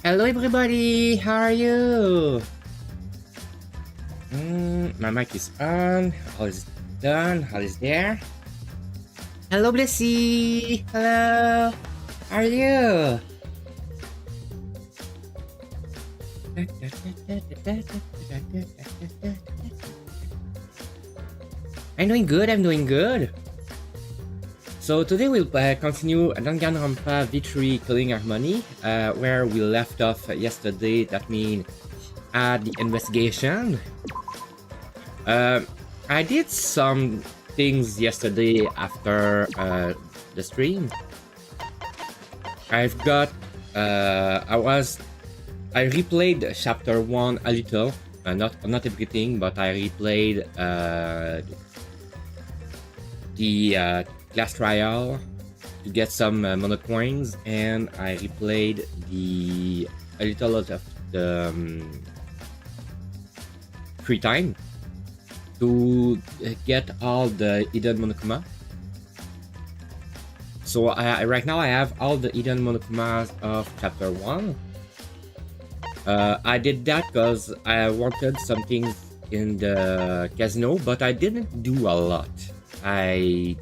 Hello everybody, how are you? My mic is on, all is done, all is there. Hello Blessy, hello, how are you? I'm doing good. So today we'll continue Danganronpa V3 Killing Harmony, where we left off yesterday. That means at the investigation. I did some things yesterday after the stream. I've got I replayed chapter 1 a little, not everything, but I replayed the class trial to get some mono coins, and I replayed a little of the free time to get all the hidden monokuma. So right now I have all the hidden monokumas of chapter 1. I did that because I wanted some things in the casino, but I didn't do a lot. I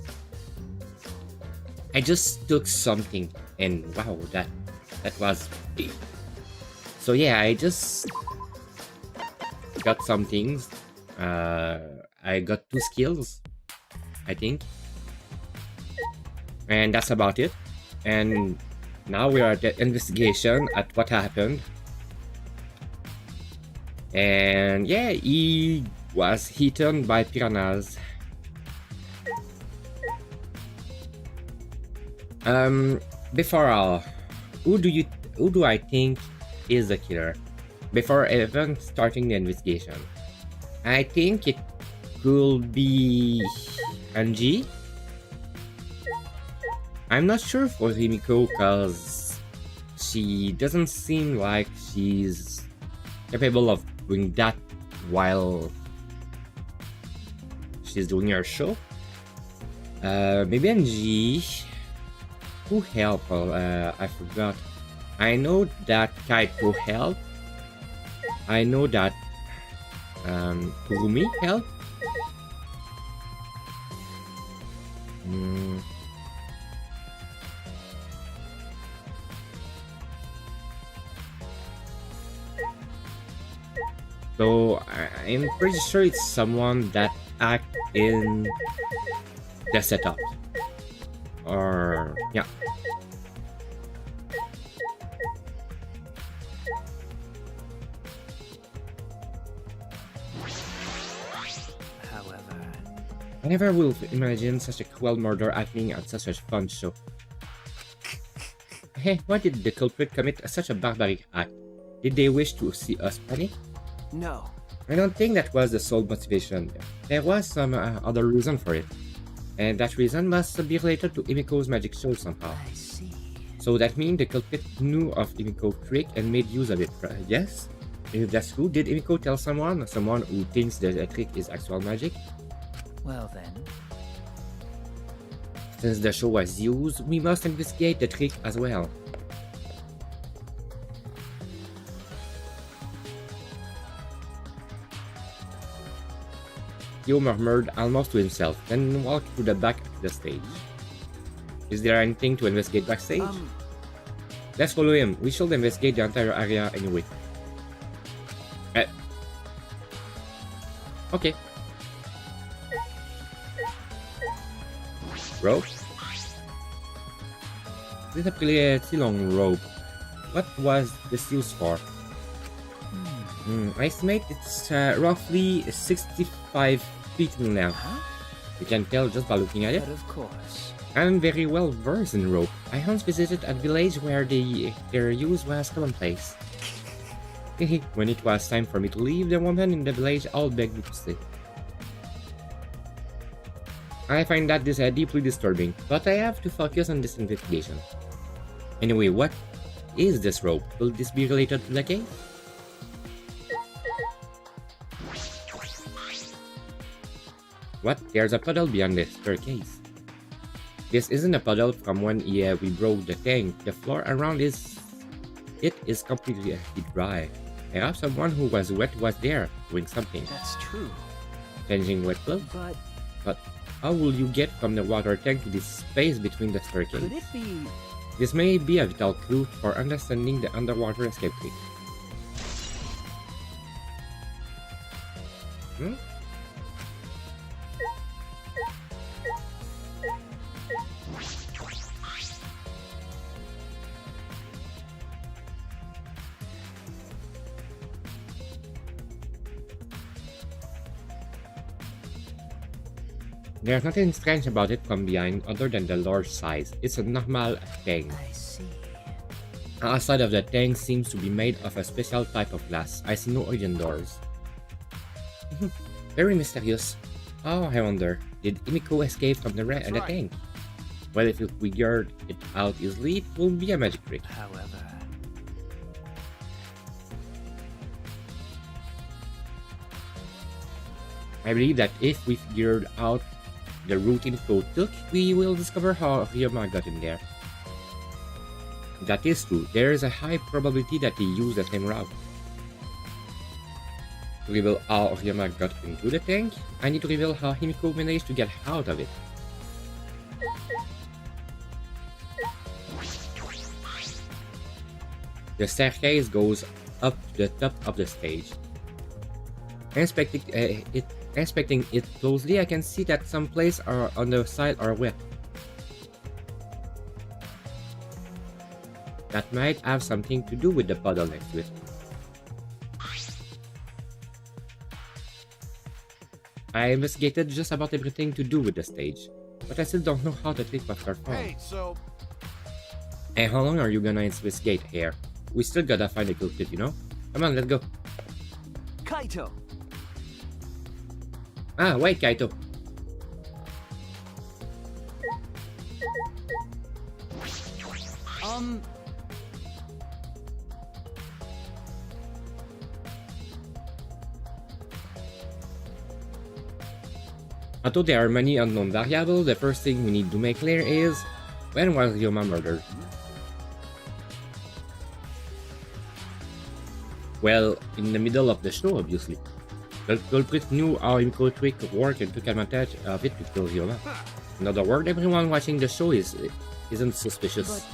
just took something, and wow, that was big. So yeah, I just got some things. I got 2 skills, I think, and that's about it. And now we are at the investigation at what happened. And yeah, he was eaten by piranhas. Before all, who do I think is the killer? Before even starting the investigation, I think it could be Angie. I'm not sure for Himiko because she doesn't seem like she's capable of doing that while she's doing her show. Maybe Angie. Who helped? I forgot. I know that Kaito helped. I know that Kurumi helped. So I'm pretty sure it's someone that act in the setup. Or yeah. However, I never will imagine such a cruel murder happening at such a fun show. Hey, why did the culprit commit such a barbaric act? Did they wish to see us panic? no. I don't think that was the sole motivation. There was some other reason for it. And that reason must be related to Himiko's magic show somehow. I see. So that means the culprit knew of Himiko's trick and made use of it, yes? If that's true, did Himiko tell someone who thinks the trick is actual magic? Well then, Since the show was used, we must investigate the trick as well. Yo murmured almost to himself, then walked to the back of the stage. Is there anything to investigate backstage? Let's follow him. We should investigate the entire area anyway. Okay. Rope? This is a pretty long rope. What was this used for? I estimate it's roughly 65 feet in length. huh? You can tell just by looking at it. But of course. I'm very well versed in rope. I once visited a village where their use was commonplace. When it was time for me to leave, the women in the village all begged me to stay. I find that this deeply disturbing, but I have to focus on this investigation. Anyway, what is this rope? Will this be related to the case? What? There's a puddle beyond the staircase. This isn't a puddle from when we broke the tank. The floor around is it is completely dry. Perhaps someone who was wet was there, doing something. That's true. Changing wet clothes? But how will you get from the water tank to this space between the staircase? Could it be? This may be a vital clue for understanding the underwater escape trick. There's nothing strange about it from behind other than the large size. It's a normal tank. I see. Outside of the tank seems to be made of a special type of glass. I see no hidden doors. Very mysterious. Oh, I wonder, did Himiko escape from the tank? Well, if we figured it out easily, it will be a magic trick. However, I believe that if we figured out the route Himiko took, we will discover how Ryoma got in there. That is true. There is a high probability that he used the same route. To reveal how Ryoma got into the tank, I need to reveal how Himiko managed to get out of it. The staircase goes up to the top of the stage. Inspecting it closely, I can see that some places on the side are wet. That might have something to do with the puddle next to it. I investigated just about everything to do with the stage, but I still don't know how the trick was performed. Hey, how long are you gonna investigate here? We still gotta find the culprit, you know? Come on, let's go. Kaito. Ah, wait, Kaito. Although there are many unknown variables, the first thing we need to make clear is, when was Ryoma murdered? Well, in the middle of the show, obviously. The culprit knew how Himiko trick worked and took advantage of it to kill Ryoma. In other words, everyone watching the show isn't suspicious.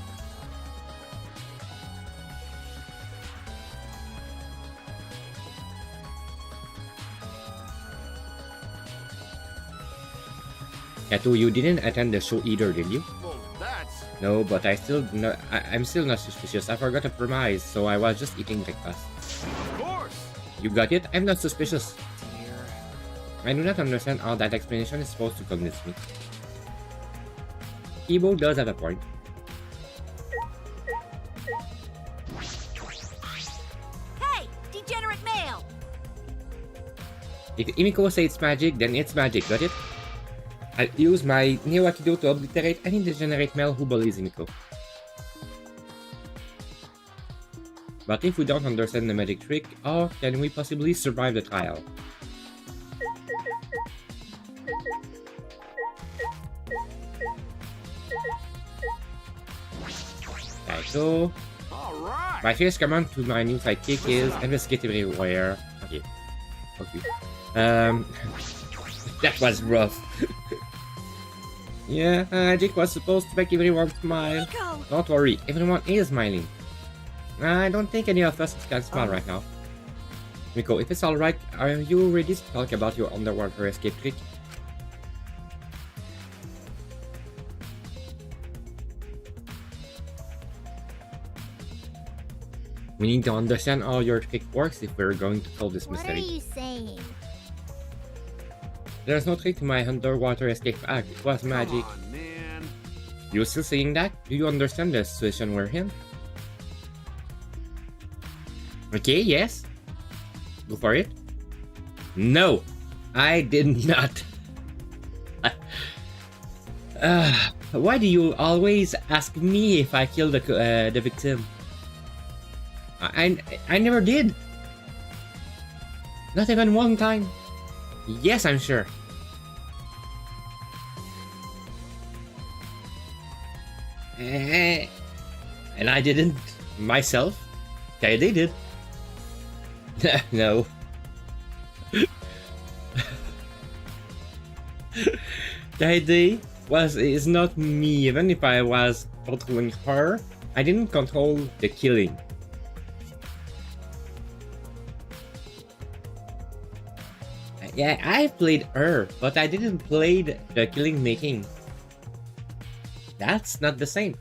Kato, you didn't attend the show either, did you? Well, that's... No, but I'm still not suspicious. I forgot a promise, so I was just eating breakfast. Of course! You got it? I'm not suspicious. Dear. I do not understand how that explanation is supposed to convince me. Kibo does have a point. Hey, degenerate male! If Himiko says it's magic, then it's magic, got it? I'll use my Neo Aikido to obliterate any degenerate male who bullies Himiko. But if we don't understand the magic trick, how can we possibly survive the trial? Kaito. Alright! My first command to my new sidekick is investigate everywhere. Okay. Okay. That was rough. Yeah, magic was supposed to make everyone smile. Nico! Don't worry, everyone is smiling. I don't think any of us can smile right now. Miko, if it's alright, are you ready to talk about your underwater escape trick? We need to understand how your trick works if we're going to solve this What are mystery. you saying? There's no trick to my underwater escape act, it was magic. Come on, man. You still saying that? Do you understand the situation we're in? Okay, yes. Go for it. No, I did not. Why do you always ask me if I killed the victim? I never did. Not even one time. Yes, I'm sure. And I didn't myself. Okay, they did. No. The idea is not me. Even if I was controlling her, I didn't control the killing. Yeah, I played her, but I didn't play the killing making. That's not the same.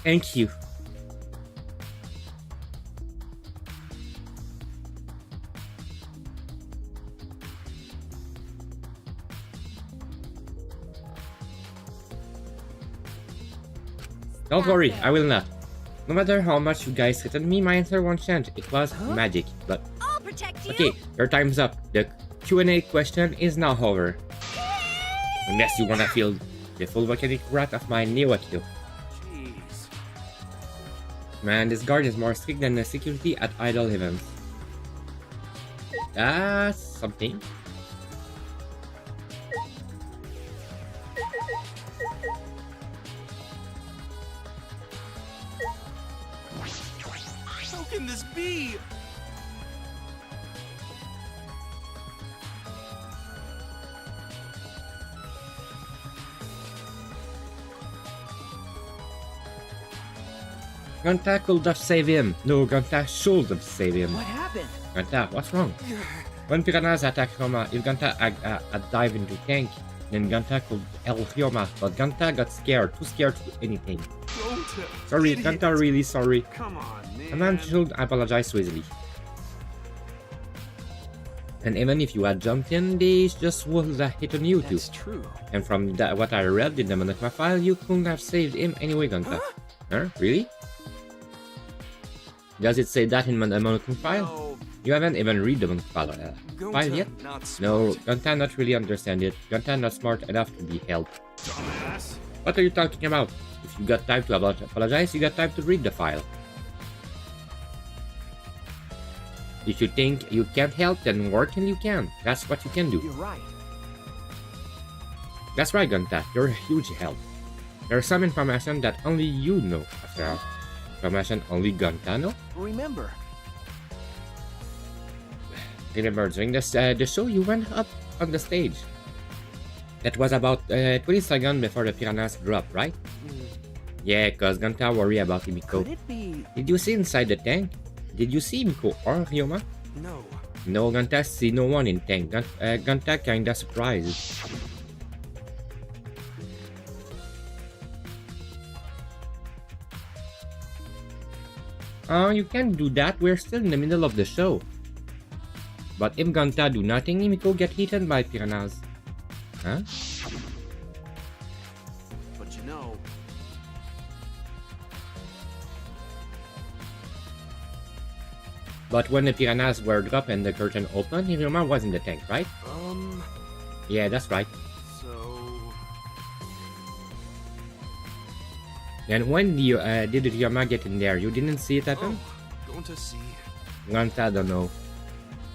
Thank you. Don't worry, I will not. No matter how much you guys threatened me, my answer won't change. It was magic, but... I'll protect you. Okay, your time's up. The Q&A question is now over. Unless you wanna feel the full volcanic wrath of my Neo-Akio. Jeez. Man, this guard is more strict than the security at idle events. That's something. How can this be? Gonta could have saved him. No, Gonta should have saved him. What happened? Gonta, what's wrong? When piranhas attack Ryoma, if Gonta dive into tank, then Gonta could help Ryoma, but Gonta got scared, too scared to do anything. Don't Sorry, idiot. Gonta really sorry. Come on, man. A man should apologize so easily. And even if you had jumped in, they just would have hit on you too. That's true. And from what I read in the Monokuma file, you couldn't have saved him anyway, Gonta. Huh? Really? Does it say that in the Monokuma file? No, You haven't even read the file yet? not No, smart. Gonta not really understand it. Gonta not smart enough to be helped. Dumbass. What are you talking about? If you got time to apologize, you got time to read the file. If you think you can't help, then work and you can. That's what you can do. You're right. That's right, Gonta. You're a huge help. There's some information that only you know, after all. Information only Gonta know? Remember, Remember, during the show, you went up on the stage. That was about 20 seconds before the piranhas dropped, right? Yeah, cause Gonta worry about Himiko. could it be? Did you see inside the tank? Did you see Himiko or Ryoma? No. No, Gonta see no one in tank. Gonta kinda surprised. Oh, you can't do that. We're still in the middle of the show. But if Gonta do nothing, Himiko get eaten by piranhas. Huh? But you know, But when the piranhas were dropped and the curtain opened, Ryoma was in the tank, right? Yeah, that's right. so And when did Ryoma get in there? You didn't see it happen? going to see. Gonta don't know.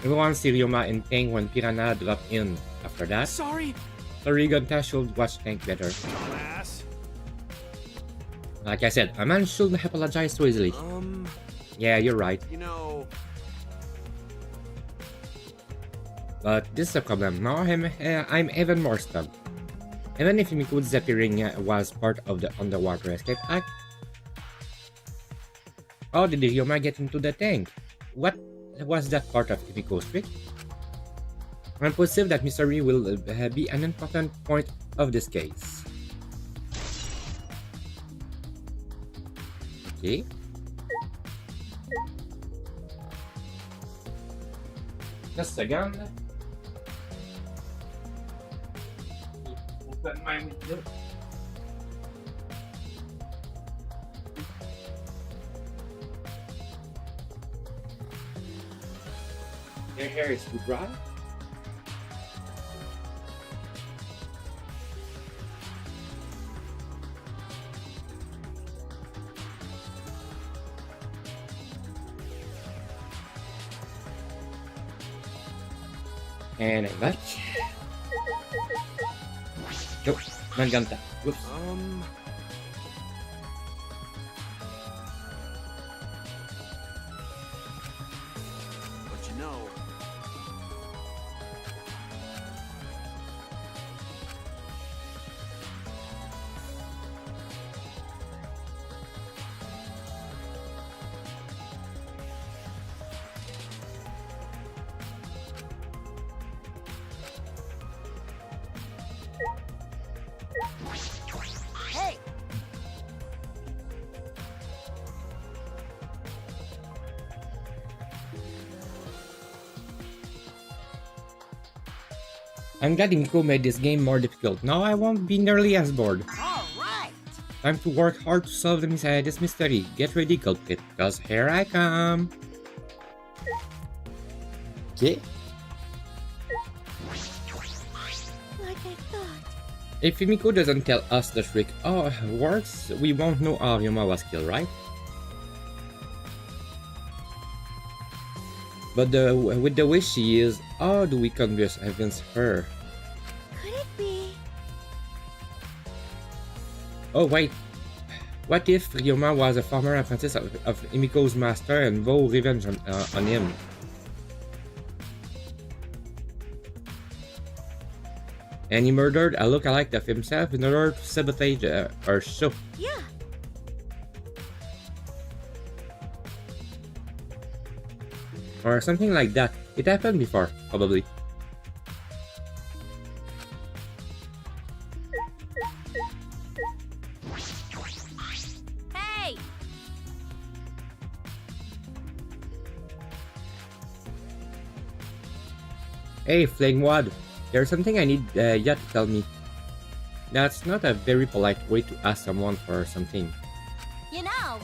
Everyone see Ryoma in tank when piranha dropped in. After that, Sorry. sorry, Gonta should watch tank better. Dumbass. Like I said, a man shouldn't apologize so easily. Yeah, you're right. You know, But this is a problem. Now I'm even more stunned. Even if Himiko disappearing was part of the underwater escape act. How did Ryoma get into the tank? What was that part of Himiko's trick? I'm positive that mystery will be an important point of this case. Okay. Just a second. Open my window. Your hair is too dry. And I'm back. Nope, not Ganta. Whoops. But you know, Hey! I'm glad Imiko made this game more difficult. Now I won't be nearly as bored. All right! Time to work hard to solve this mystery. Get ready, culprit, because here I come. Okay. Like I thought. If Imiko doesn't tell us the trick works, we won't know how Ryoma was killed, right? But with the way she is, how do we convince her? Could it be? Oh wait, what if Ryoma was a former apprentice of Imiko's master and vowed revenge on him? And he murdered a lookalike of himself in order to sabotage her show. Yeah. Or something like that. It happened before, probably. Hey! Hey, Flingwad, there's something I need you to tell me. That's not a very polite way to ask someone for something. You know,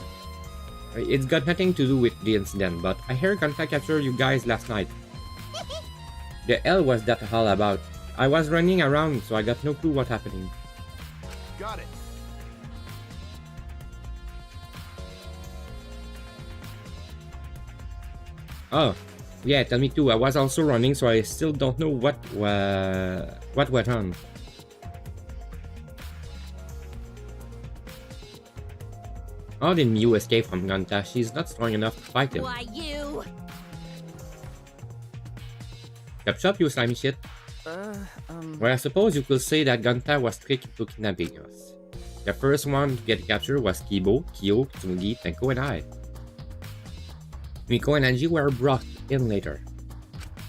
It's got nothing to do with the incident, but I heard Ganta captured you guys last night. The hell was that all about? I was running around, so I got no clue what's happening. got it. Oh, yeah, tell me too. I was also running, so I still don't know what went on. How did Mew escape from Ganta? She's not strong enough to fight him. why you? Chop, you slimy shit. Well, I suppose you could say that Ganta was tricked into kidnapping us. The first one to get captured was Kibo, Kyo, Tsungi, Tenko, and I. Miko and Anji were brought in later.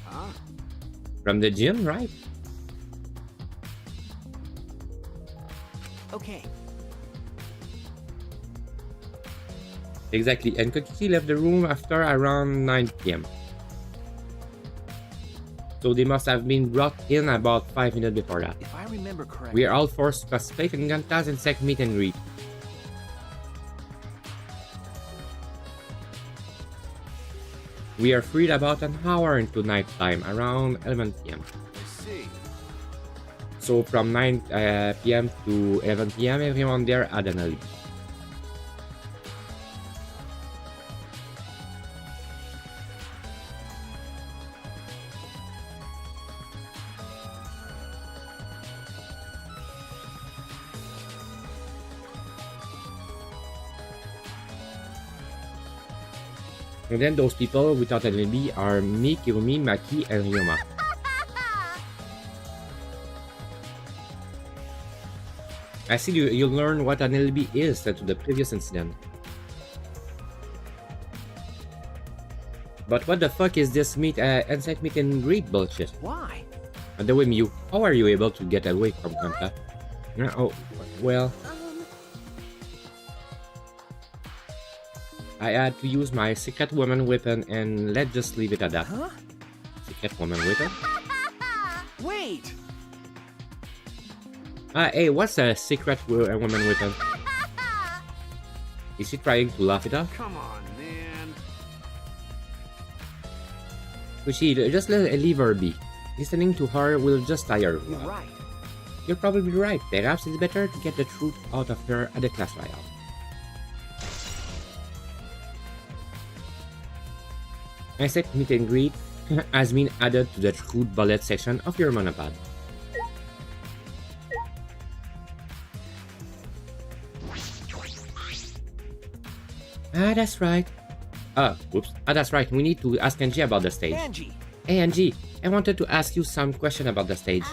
Huh? From the gym, right? Okay. Exactly, and Kokiki left the room after around 9 PM. So they must have been brought in about 5 minutes before that. If I remember correctly. We are all forced to participate in Ganta's insect meet and greet. We are freed about an hour into night time, around 11 PM. I see. So from 9 PM to 11 PM, everyone there had an alibi. And then those people without an alibi are me, Kirumi, Maki, and Ryoma. I see you'll learn what an alibi is to the previous incident. But what the fuck is this insect meet and greet bullshit? Why? By the way, Mew, how are you able to get away from Ganta? Oh, well, I had to use my secret woman weapon, and let's just leave it at that. Huh? Secret woman weapon? Wait! Hey, what's a secret woman weapon? Is she trying to laugh it off? Come on, man. Kushi, just leave her be. Listening to her will just tire her. You're right. You're probably right. Perhaps it's better to get the truth out of her at the class royale. Insect meet and greet has been added to the truth bullet section of your monopod. Ah, that's right. Whoops. Ah, that's right. We need to ask Angie about the stage. Angie. Hey, Angie. I wanted to ask you some question about the stage.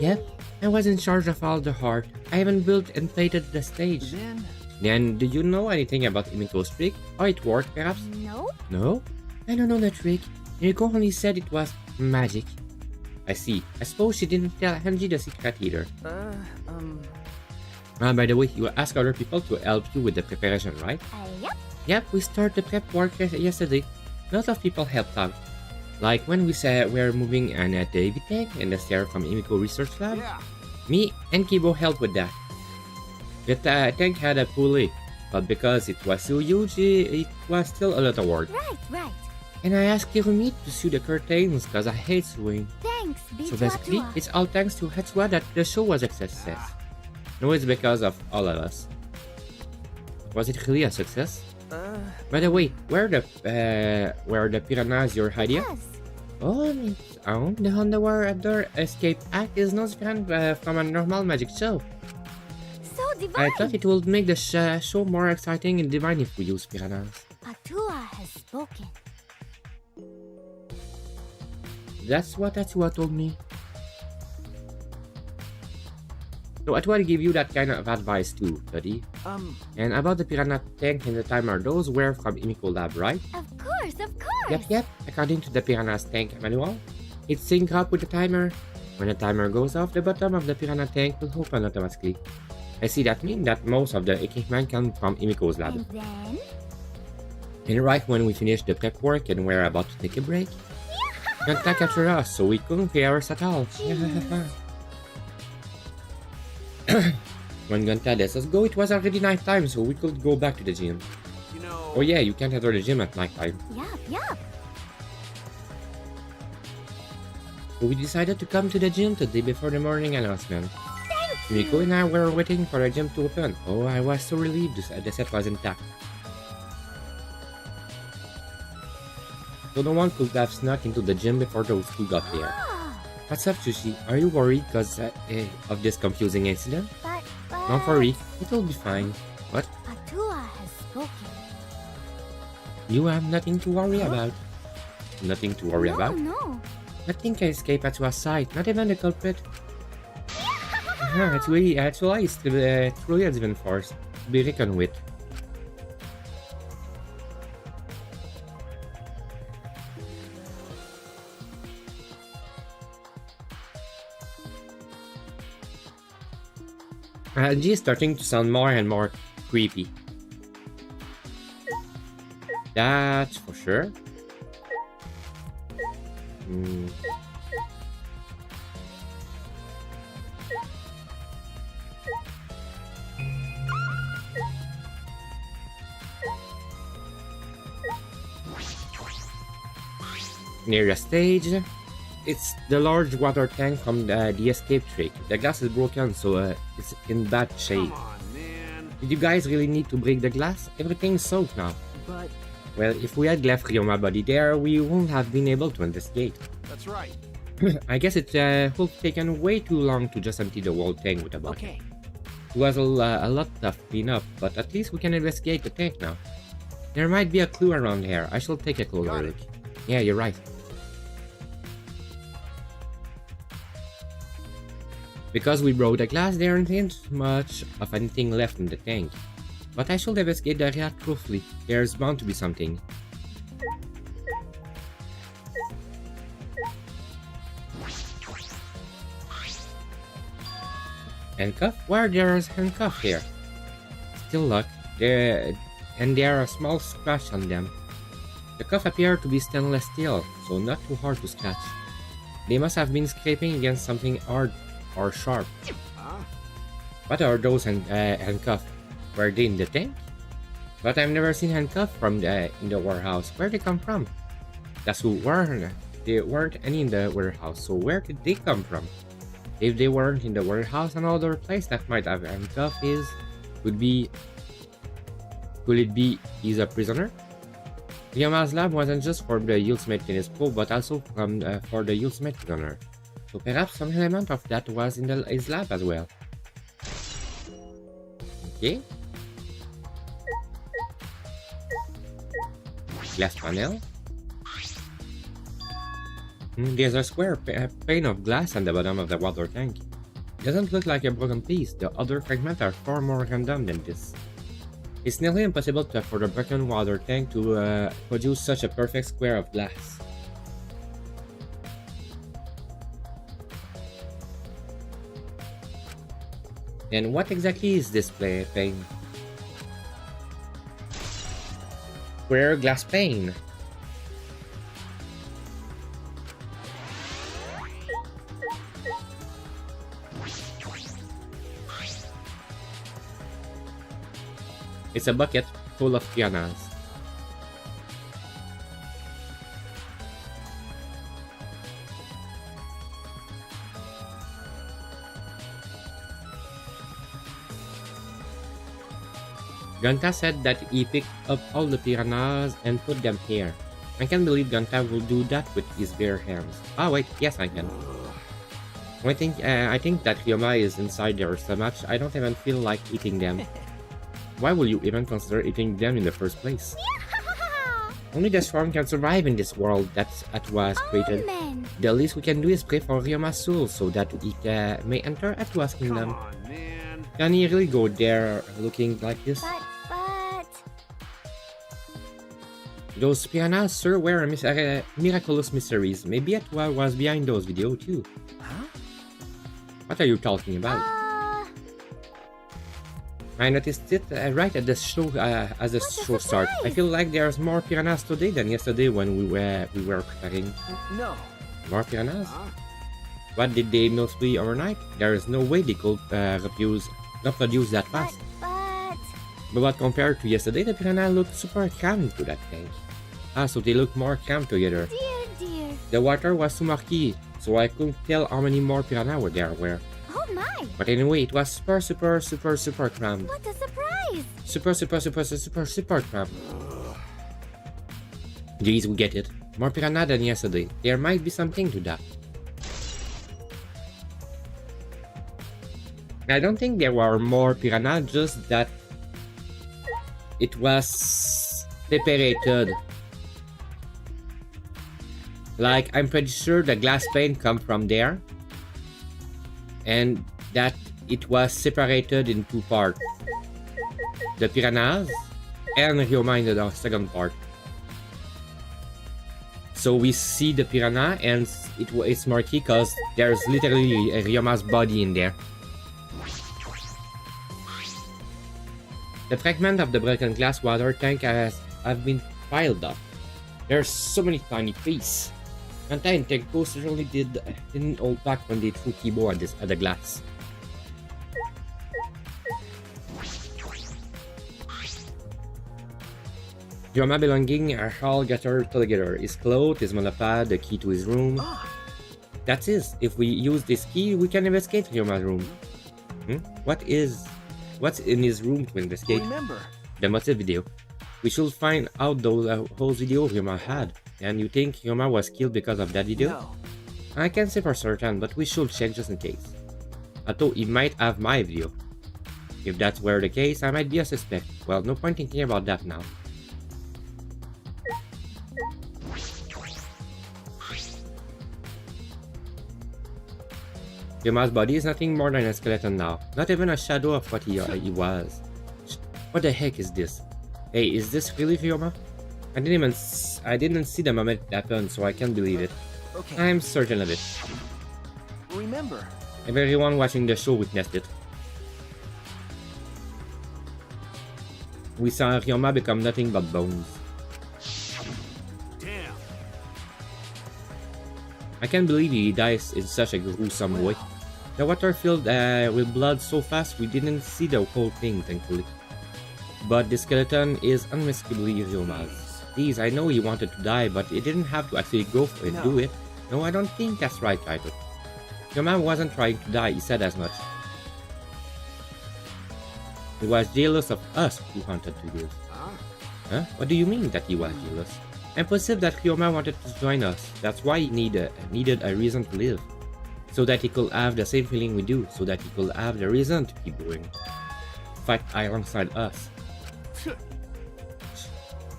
Yep. I was in charge of all the art. I haven't built and painted the stage. Then, do you know anything about Imiko's trick? How it worked, perhaps? No? No? I don't know the trick. Imiko only said it was magic. I see. I suppose she didn't tell Angie the secret either. By the way, you asked other people to help you with the preparation, right? Yep. Yep, we started the prep work yesterday. Lots of people helped out. Like when we said we were moving an Davy tank and the stair from Imiko Research Lab. Yeah. Me and Kibo helped with that. The tank had a pulley, but because it was so huge, it was still a lot of work. Right. And I asked Kirumi to sew the curtains because I hate sewing. Thanks, So basically, it's all thanks to Hatsua that the show was a success. No, it's because of all of us. Was it really a success? By the way, were the piranhas your idea? Yes. Oh, it's own. The underwater escape act is not different from a normal magic show. So divine. I thought it would make the show more exciting and divine if we use piranhas. Atua has spoken. That's what Atua told me. So Atua gave you that kind of advice too, buddy. And about the piranha tank and the timer, those were from Imiko Lab, right? Of course. Yep. According to the piranha's tank manual, it syncs up with the timer. When the timer goes off, the bottom of the piranha tank will open automatically. I see that means that most of the equipment come from Imiko's lab. And then? And right when we finished the prep work and we're about to take a break, Ganta captured us, so we couldn't hear us at all. When Ganta let us go, it was already night time, so we could go back to the gym. You know. Oh yeah, you can't enter the gym at night time. Yup. So we decided to come to the gym the day before the morning announcement. Miko and I were waiting for the gym to open. Oh, I was so relieved the set was intact. So no one could have snuck into the gym before those two got there. What's up, Sushi? Are you worried because of this confusing incident? But Don't worry, it will be fine. What? Atua has spoken. You have nothing to worry about. Nothing to worry about? No. Nothing can escape Atsua's sight, not even the culprit. It's really a different force to be reckoned with. G is starting to sound more and more creepy. That's for sure. Near the stage, it's the large water tank from the escape trick. The glass is broken, so it's in bad shape. Come on, man. Did you guys really need to break the glass? Everything's soaked now. But Well, if we had left Ryoma body there, we wouldn't have been able to investigate. That's right. I guess it would have taken way too long to just empty the whole tank with a bucket. okay. It was a lot of cleanup, but at least we can investigate the tank now. There might be a clue around here. I shall take a closer Got it. look. Yeah, you're right. Because we broke the glass, there isn't much of anything left in the tank. But I should investigate the area truthfully. There's bound to be something. Handcuff? Why there's handcuff here? Still locked. And there are a small scratch on them. The cuff appear to be stainless steel, so not too hard to scratch. They must have been scraping against something hard or sharp. Huh? What are those handcuffs? Were they in the tank? But I've never seen handcuffs from in the warehouse. Where they come from? That's who weren't. There weren't any in the warehouse, so where did they come from? If they weren't in the warehouse, another place that might have handcuffs could it be he's a prisoner? Ryoma's lab wasn't just for the ultimate tennis pro, but also for the ultimate prisoner. So perhaps some element of that was in his lab as well. Okay. Glass panel? There's a square pane of glass on the bottom of the water tank. Doesn't look like a broken piece. The other fragments are far more random than this. It's nearly impossible for the broken water tank to produce such a perfect square of glass. And what exactly is this pane? Square glass pane. It's a bucket full of piranhas. Gunta said that he picked up all the piranhas and put them here. I can't believe Gunta will do that with his bare hands. Ah wait, yes I can. I think that Ryoma is inside there so much I don't even feel like eating them. Why will you even consider eating them in the first place? Only the strong can survive in this world that Atwas created. Amen. The least we can do is pray for Ryoma's soul so that he may enter Atwas Come kingdom. on, man. Can he really go there looking like this? But... Those piranhas sure were miraculous mysteries. Maybe Atwa was behind those videos too. Huh? What are you talking about? I noticed it right at the show as the What a show started. I surprise! feel like there's more piranhas today than yesterday when we were preparing. No. More piranhas? Huh? What, did they mostly overnight? There is no way they could reproduce that fast. But compared to yesterday, the piranha looked super crammed to that tank. Ah, so they look more crammed together. Dear, dear. The water was too murky, so I couldn't tell how many more piranha there were. Oh my! But anyway, it was super crammed. What a surprise! Super crammed. Geez, we get it. More piranha than yesterday. There might be something to that. I don't think there were more piranha, just that it was separated. Like, I'm pretty sure the glass pane come from there, and that it was separated in two parts. The piranhas and Ryoma in the second part. So we see the piranha and it's murky because there's literally a Ryoma's body in there. The fragment of the broken glass water tank have been piled up. There's so many tiny pieces. Kanta and Tenko certainly didn't hold back when they threw Kibo at the glass. Ryoma belonging are all gathered together. His clothes, his monopod, the key to his room. That's it. If we use this key, we can investigate Ryoma's room. What's in his room to investigate? Remember. The motive video. We should find out those whole video Ryoma had. And you think Ryoma was killed because of that video? No. I can't say for certain, but we should check just in case. Although he might have my video. If that's were the case, I might be a suspect. Well, no point thinking about that now. Ryoma's body is nothing more than a skeleton now. Not even a shadow of what he was. What the heck is this? Hey, is this really Ryoma? I didn't see the moment it happened, so I can't believe it. Okay. I'm certain of it. Remember. Everyone watching the show witnessed it. We saw Ryoma become nothing but bones. Damn. I can't believe he dies in such a gruesome way. The water filled with blood so fast we didn't see the whole thing, thankfully. But the skeleton is unmistakably Ryoma's. Please, I know he wanted to die, but he didn't have to actually go for it, do it. No, I don't think that's right, Kaito. Ryoma wasn't trying to die, he said as much. He was jealous of us who wanted to live. Huh? What do you mean that he was jealous? I'm positive that Ryoma wanted to join us. That's why he needed a reason to live. So that he could have the same feeling we do. So that he could have the reason to keep going. Fight alongside us.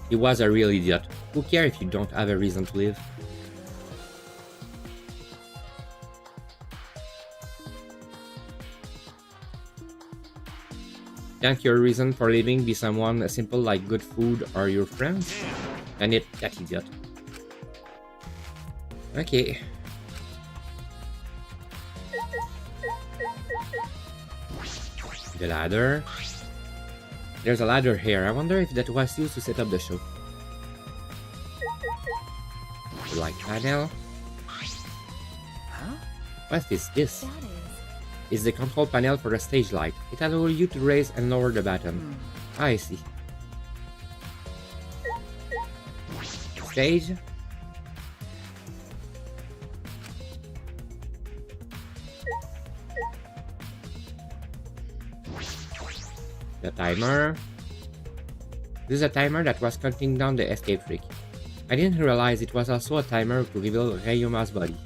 He was a real idiot. Who cares if you don't have a reason to live? Can't your reason for living be someone simple like good food or your friends? And that idiot. Okay. The ladder. There's a ladder here. I wonder if that was used to set up the show. The light panel. Huh? What is this? That is. It's the control panel for the stage light. It allows you to raise and lower the button. I see. Stage. The timer. This is a timer that was counting down the escape trick. I didn't realize it was also a timer to reveal Ryuma's body.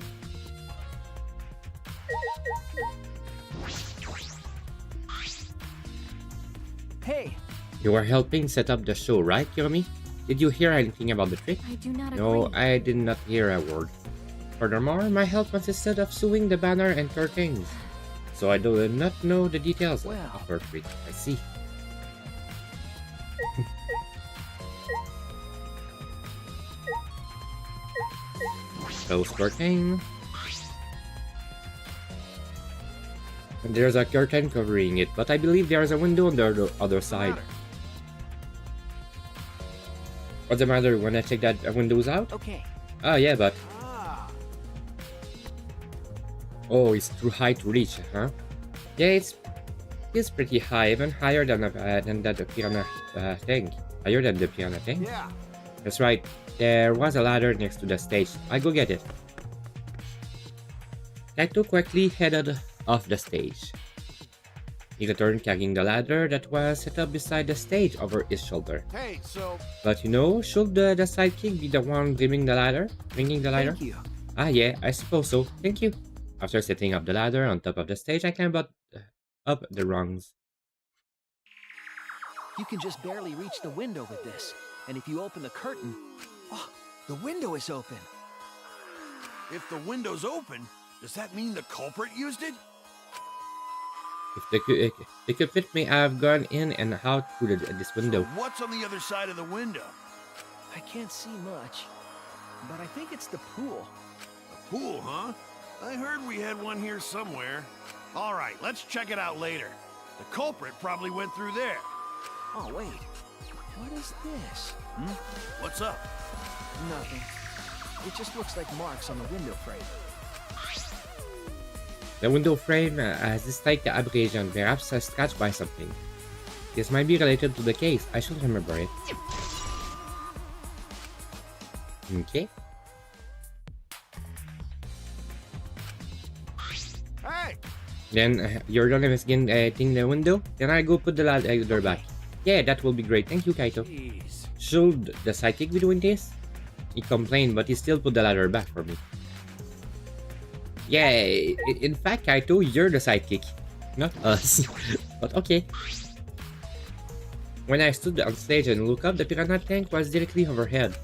Hey, You were helping set up the show, right, Kiyomi? Did you hear anything about the trick? I do not No, agree. I did not hear a word. Furthermore, my help consisted of sewing the banner and curtains, so I do not know the details Well. of her trick. I see. Close curtain. And there's a curtain covering it, but I believe there's a window on the other side. What's the matter? Wanna check that windows out? okay. Ah, yeah, but Ah, oh, it's too high to reach, huh? Yeah, it's pretty high, even higher than that piranha tank. Higher than the piranha tank. yeah. That's right. There was a ladder next to the stage. I go get it. Kaito quickly headed off the stage. He returned carrying the ladder that was set up beside the stage over his shoulder. Hey, so But you know, should the sidekick be the one bringing the ladder? Thank you. Ah, yeah, I suppose so. Thank you. After setting up the ladder on top of the stage, I climbed up the rungs. You can just barely reach the window with this. And if you open the curtain, oh, the window is open. if the window's open, does that mean the culprit used it? If the culprit may have gone in and out through this window. What's on the other side of the window? I can't see much, but I think it's the pool. A pool, huh? I heard we had one here somewhere. All right, let's check it out later. The culprit probably went through there. Oh, wait. What is this? What's up? Nothing. It just looks like marks on the window frame. The window frame has this like abrasion, perhaps scratched by something. This might be related to the case. I should remember it. Okay. Hey! Then you're done investigating the window? Then I go put the ladder back. Yeah, that will be great. Thank you, Kaito. Jeez. Should the sidekick be doing this? He complained, but he still put the ladder back for me. Yeah, in fact, Kaito, you're the sidekick. Not us. But okay. When I stood on stage and looked up, the piranha tank was directly overhead.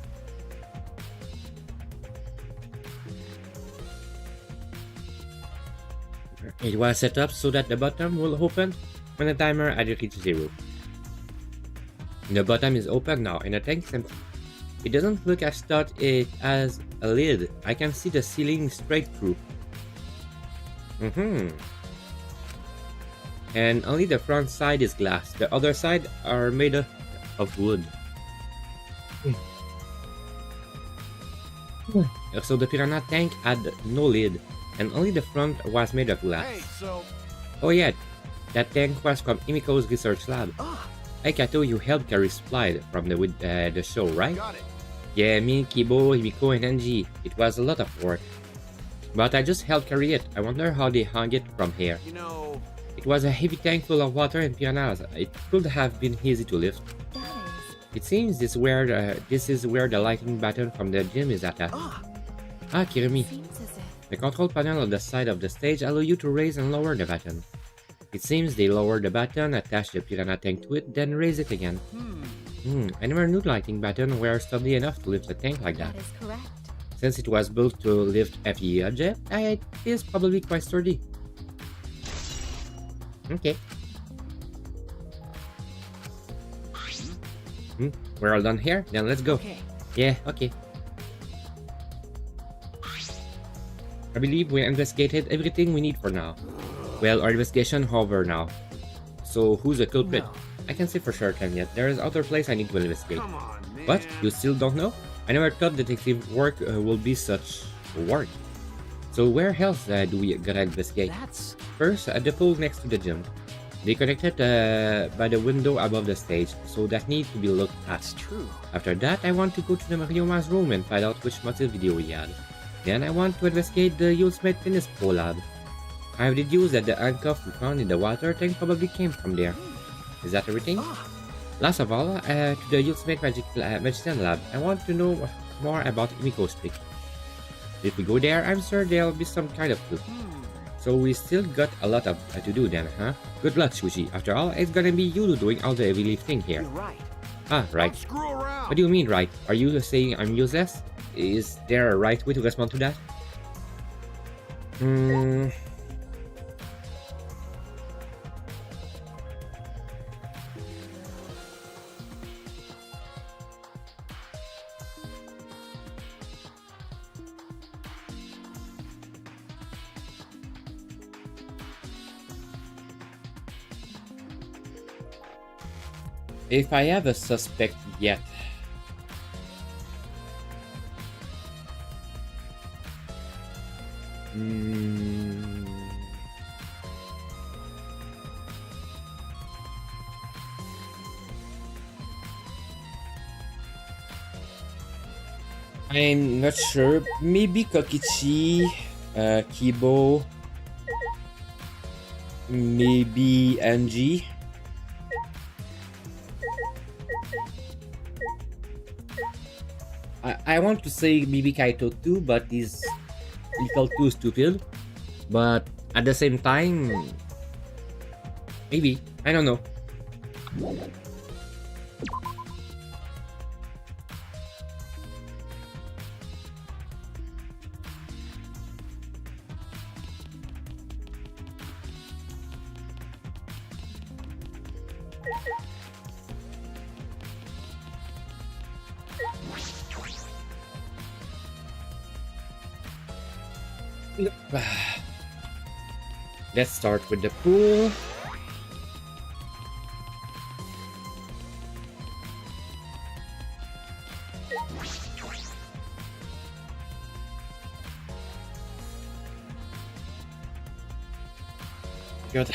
It was set up so that the bottom will open when the timer had reached 0. The bottom is open now and the tank is empty. It doesn't look as thought it has a lid. I can see the ceiling straight through. And only the front side is glass. The other side are made of wood. So the piranha tank had no lid, and only the front was made of glass. Hey, so Oh yeah, that tank was from Himiko's research lab. Ah, Hey Kato, you helped carry supplies from the show, right? got it. Yeah, me, Kibo, Himiko, and Angie. It was a lot of work. But I just helped carry it. I wonder how they hung it from here. You know, It was a heavy tank full of water and piranhas. It could have been easy to lift. That is. It seems this is where the lighting button from the gym is attached. ah, Ah, Kirimi. Seems as if. The control panel on the side of the stage allow you to raise and lower the button. It seems they lower the button, attach the piranha tank to it, then raise it again. I never knew lighting buttons were sturdy enough to lift a tank like that. That is correct. Since it was built to lift heavy object, it is probably quite sturdy. Okay. We're all done here? Then let's go. Okay. Yeah, okay. I believe we investigated everything we need for now. Well, our investigation over now. So who's the culprit? No. I can't say for certain yet. There is other place I need to investigate. Come on, man. What? You still don't know? I never thought detective work will be such work. So where else do we gotta investigate? That's... First, at the pool next to the gym. They connected by the window above the stage, so that needs to be looked at. That's true. After that, I want to go to the Marioma's room and find out which motive video he had. Then I want to investigate the Ultimate Tennis Pro lab. I have deduced that the handcuff we found in the water tank probably came from there. Is that everything? Ah, Last of all, to the Ultimate Magician lab. I want to know more about Miko's trick. If we go there, I'm sure there'll be some kind of clue. So we still got a lot of to do then, huh? Good luck, Sushi. After all, it's gonna be you doing all the heavy lifting here. you're right. Ah, right. Don't screw around. What do you mean, right? Are you saying I'm useless? Is there a right way to respond to that? If I have a suspect yet. I'm not sure. Maybe Kokichi, Kibo, maybe Angie. I want to say maybe Kaito too, but he's little too stupid. But at the same time, maybe. I don't know. Let's start with the pool. Good.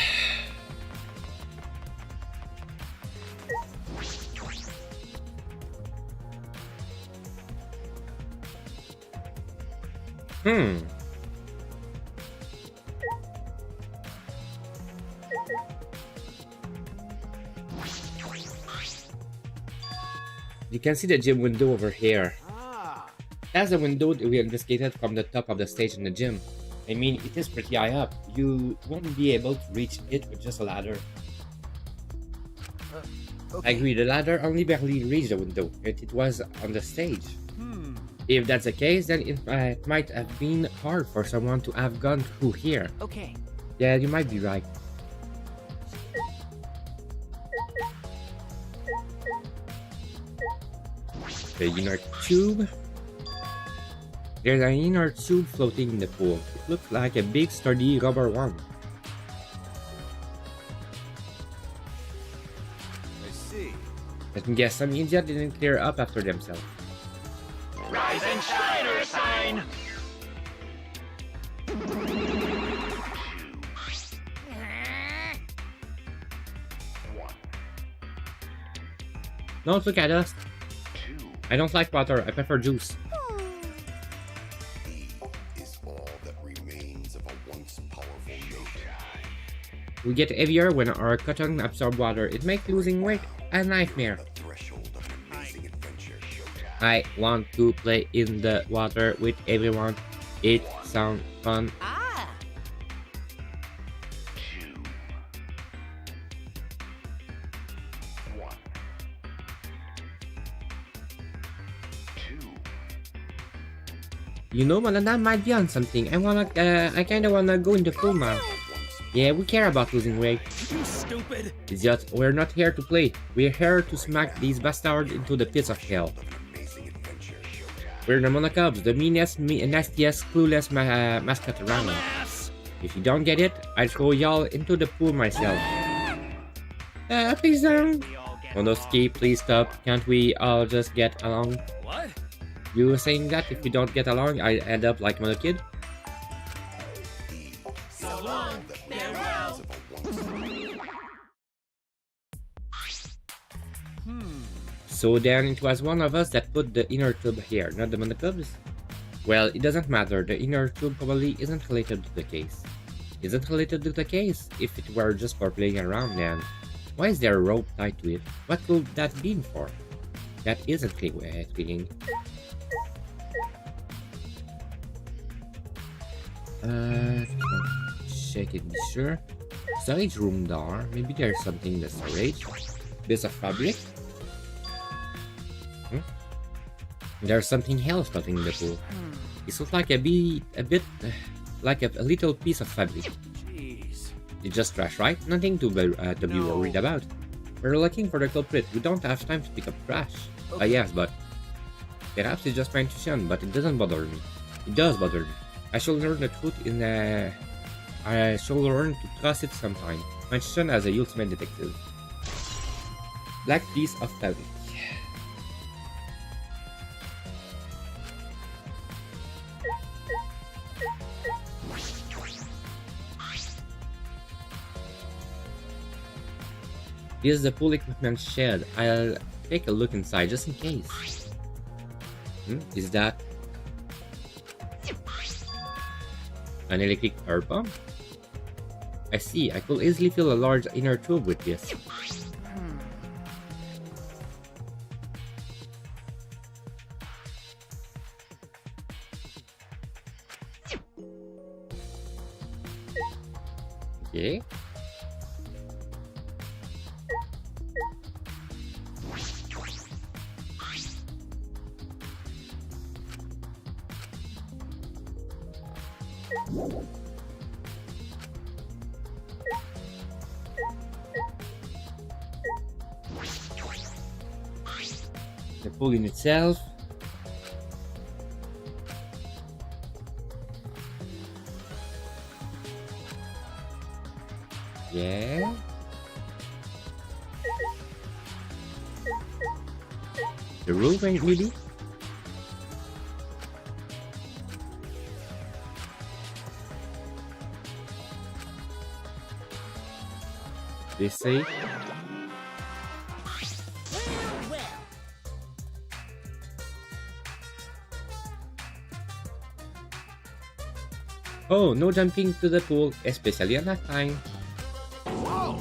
You can see the gym window over here. That's the window that we investigated from the top of the stage in the gym. I mean, it is pretty high up. You won't be able to reach it with just a ladder. Okay. I agree, the ladder only barely reached the window, and it was on the stage. If that's the case, then it might have been hard for someone to have gone through here. Okay. Yeah, you might be right. The inner tube. There's an inner tube floating in the pool. It looks like a big sturdy rubber one. I see. Let me guess, some idiot didn't clear up after themselves. Rise and shine, or sign! Don't look at us. I don't like water, I prefer juice. Is all that remains of a once powerful note. We get heavier when our cotton absorbs water. It makes losing weight a nightmare. The threshold of an amazing adventure. I want to play in the water with everyone. It sounds fun. Ah! You know, Manana might be on something. I kinda wanna go in the pool now. Yeah, we care about losing weight. You stupid! Idiot, we're not here to play. We're here to smack these bastards into the pits of hell. We're the Monocubs, the meanest, nastiest, clueless mascot around. If you don't get it, I'll throw y'all into the pool myself. Please don't. Monoski, please stop. Can't we all just get along? What? You were saying that if we don't get along, I end up like Monokid? So long, farewell. So then it was one of us that put the inner tube here, not the Monocubs? Well, it doesn't matter, the inner tube probably isn't related to the case. Isn't related to the case? If it were just for playing around then. Why is there a rope tied to it? What could that be for? That isn't cleaning. Check it, be sure. Storage room door. Maybe there's something in the storage. Piece of fabric. There's something else floating in the pool. It looks like a bit like a little piece of fabric. Jeez. It's just trash, right? Nothing to be worried about. We're looking for the culprit. We don't have time to pick up trash. Yes, but perhaps it's just my intuition, but it doesn't bother me. It does bother me. I should learn the truth I should learn to trust it sometime. My intuition as a ultimate detective. Black piece of fabric. This is the pool equipment shed. I'll take a look inside just in case. Is that an electric air pump? I see. I could easily fill a large inner tube with this. Okay. The pool in itself. Yeah. The roof ain't really. They say. Oh, no jumping to the pool, especially at night time.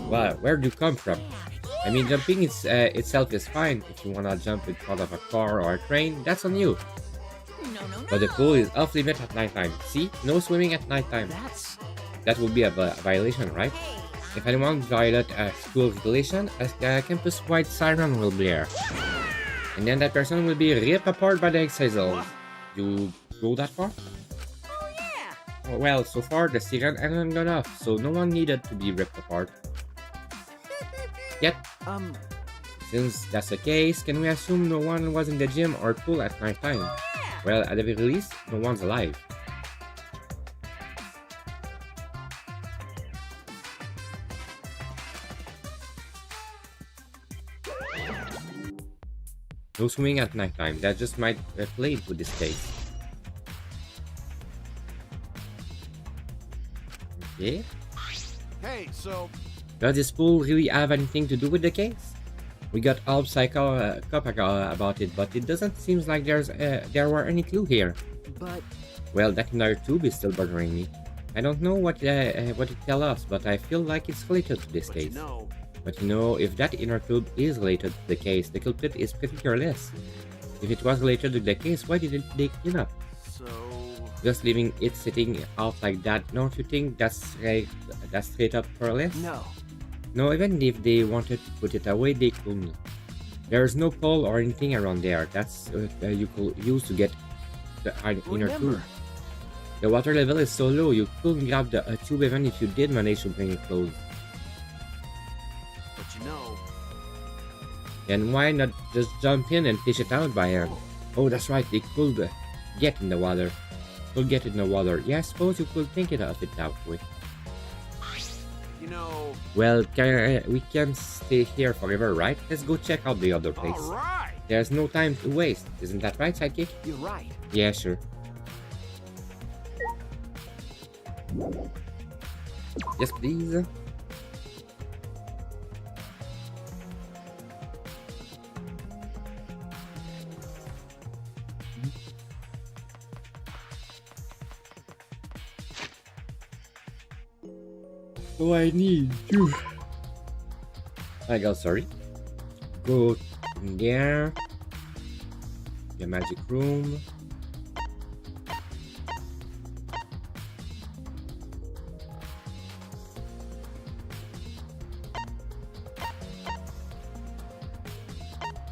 Wow, where do you come from? I mean, jumping itself is fine. If you wanna jump in front of a car or a train, that's on you. But the pool is off limit at nighttime. See? No swimming at nighttime. That would be a violation, right? If anyone violates a school regulation, a campus-wide siren will blare. And then that person will be ripped apart by the exercises. You go that far? Well, so far the siren hasn't gone off, so no one needed to be ripped apart. Yep. Since that's the case, can we assume no one was in the gym or pool at night time? Well, at the very least, no one's alive. No swimming at night time. That just might play with this case. Okay. Hey, so Does this pool really have anything to do with the case? We got all psychopacal about it, but it doesn't seem like there were any clue here. But Well, that inner tube is still bothering me. I don't know what it tells us, but I feel like it's related to this case. But you know, if that inner tube is related to the case, the culprit is pretty careless. If it was related to the case, why didn't they clean up? So Just leaving it sitting out like that, don't you think that's straight up careless? no. No, even if they wanted to put it away, they couldn't. There's no pole or anything around there. That's you could use to get the inner tube. Remember. The water level is so low, you couldn't grab the tube even if you did manage to bring it close. But you know, Then why not just jump in and fish it out by hand? Oh, that's right, they could get in the water. Could get in the water. Yeah, I suppose you could think of it that way. you know. Well, we can't stay here forever, right? Let's go check out the other place. All right. There's no time to waste. Isn't that right, Sidekick? You're right. Yeah, sure. Yes, please. So I need to. I got sorry. Go in there. The magic room.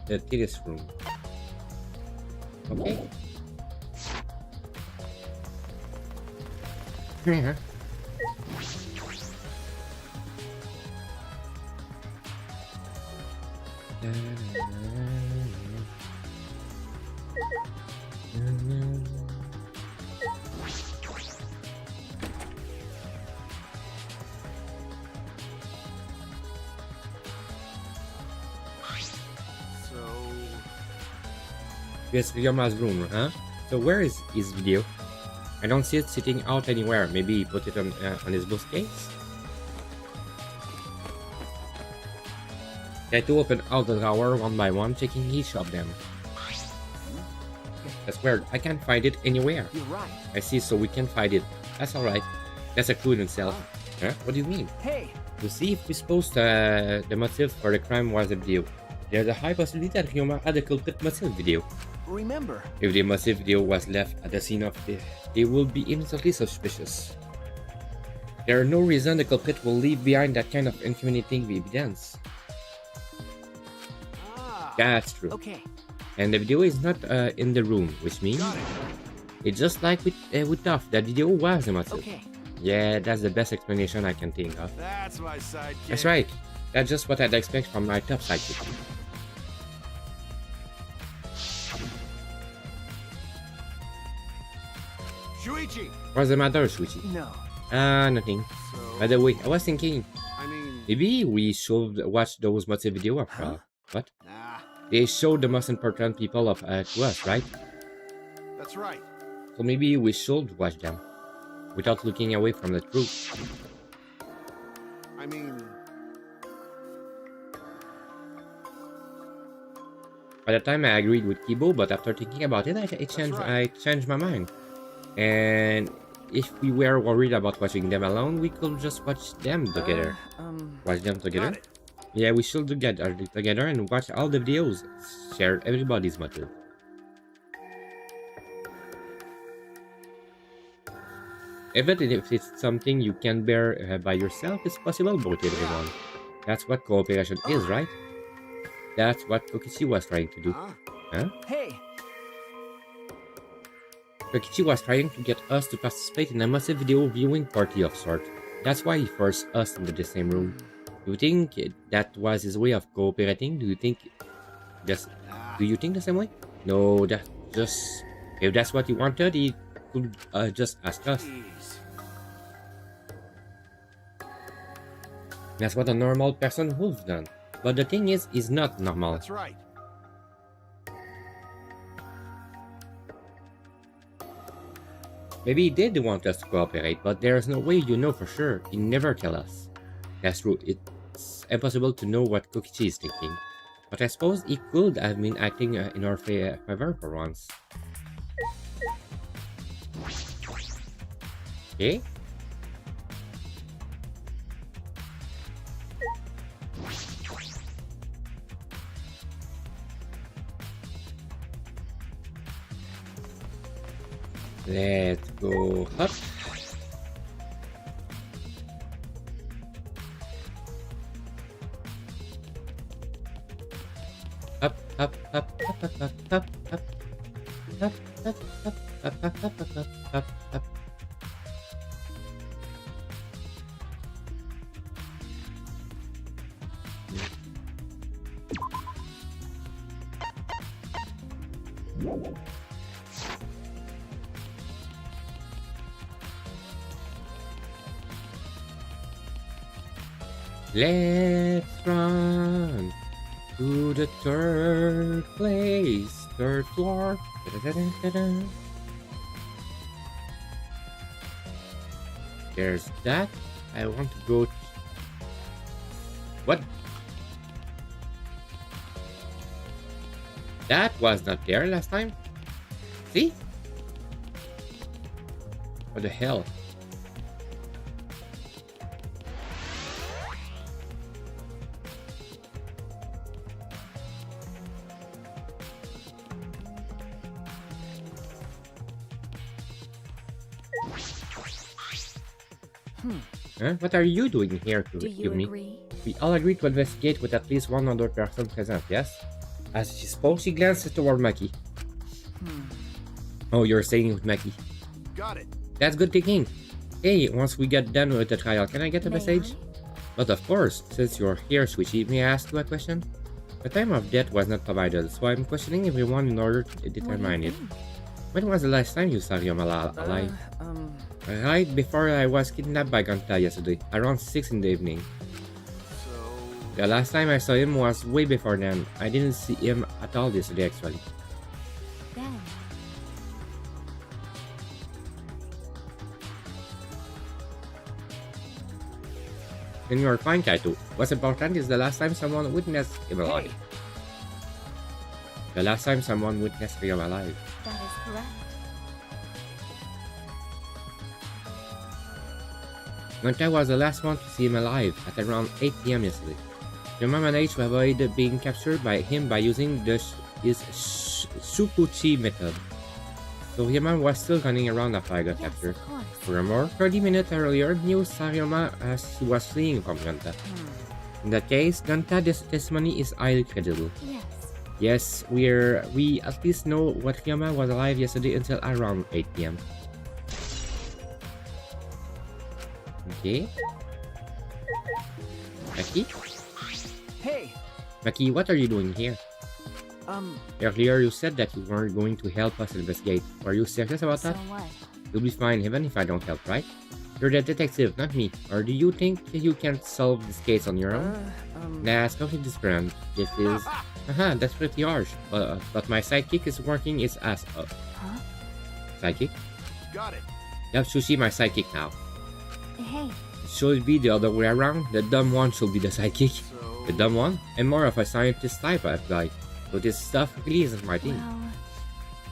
The tedious room. Okay. Yeah. So, Yes, Ryuma's room, huh? So where is his video? I don't see it sitting out anywhere. Maybe he put it on his bookcase? Try to open out the drawer one by one, checking each of them. That's weird. I can't find it anywhere. you're right. I see, so we can find it. That's alright. That's a clue in itself. Huh? What do you mean? Hey, To see if we suppose the motive for the crime was a video. There's a high possibility that Ryuma had a culprit motive video. remember. If the motive video was left at the scene of death, they will be instantly suspicious. There are no reason the culprit will leave behind that kind of incriminating evidence. Ah. That's true. Okay. And the video is not in the room, which means Got it. it's just like with Duff, that video was the motive. Okay. Yeah, that's the best explanation I can think of. That's my sidekick. That's right. That's just what I'd expect from my top sidekick. Shuichi. What's the matter, Shuichi? No. Nothing. So, By the way, I was thinking, I mean, maybe we should watch those motive video after all. What? nah, They showed the most important people of to us, right? that's right. So maybe we should watch them without looking away from the truth. I mean, By the time I agreed with Kibo, but after thinking about it, I changed my mind. And if we were worried about watching them alone, we could just watch them together. Watch them together? got it. Yeah, we should together and watch all the videos. Share everybody's motive. Even if it's something you can bear by yourself, it's possible with everyone. That's what cooperation is, right? That's what Kokichi was trying to do. Huh? Huh? Hey, Kokichi was trying to get us to participate in a massive video viewing party of sort. That's why he forced us into the same room. Do you think that was his way of cooperating? Do you think the same way? No, that just if that's what he wanted, he could just ask us. Jeez. That's what a normal person would have done. But the thing is, he's not normal. That's right. Maybe he did want us to cooperate, but there's no way you know for sure. He never tell us. That's true. It's impossible to know what Kokichi is thinking. But I suppose he could have been acting in our favor for once. Okay? Let's go up. Up, up, up, up, up, up, up, up, up, up, up, Let's run to the third place, third floor. Da-da-da-da-da. There's that. I want to go. What? That was not there last time. See? What the hell? Huh? What are you doing here to Do you give me? agree? We all agreed to investigate with at least one other person present, yes? As she spoke, she glances toward Maki. Oh, you're staying with Maki. Got it. That's good thinking. Hey, once we get done with the trial, can I get a May message? But of course, since you're here, Swishy, may I ask you a question? The time of death was not provided, so I'm questioning everyone in order to determine it. When was the last time you saw Ryoma alive? Right before I was kidnapped by Ganta yesterday, around 6 in the evening. So, The last time I saw him was way before then. I didn't see him at all yesterday actually. Then, Then you're fine, Kaito. What's important is the last time someone witnessed him alive. Hey, The last time someone witnessed him alive. that is correct. Ganta was the last one to see him alive at around 8 PM yesterday. Ryoma managed to avoid being captured by him by using his Sukuchi method. So Ryoma was still running around after I got Yes, captured. of course. Furthermore, 30 minutes earlier, news saw Ryoma as he was fleeing from Ganta. In that case, Ganta's testimony is highly credible. Yes. Yes, we at least know what Ryoma was alive yesterday until around 8 PM. Okay. Maki? hey, Maki, what are you doing here? Earlier you said that you weren't going to help us investigate. Are you serious about So that? what? You'll be fine even if I don't help, right? You're the detective, not me. Or do you think you can solve this case on your own? Nah, it's completely different. This is... Haha, that's pretty harsh. But my sidekick is working his ass off. Huh? Sidekick? got it. You have Sushi my sidekick now. Hey, It should be the other way around. The dumb one should be the sidekick. So, The dumb one? I'm more of a scientist type of guy. So this stuff really isn't my thing.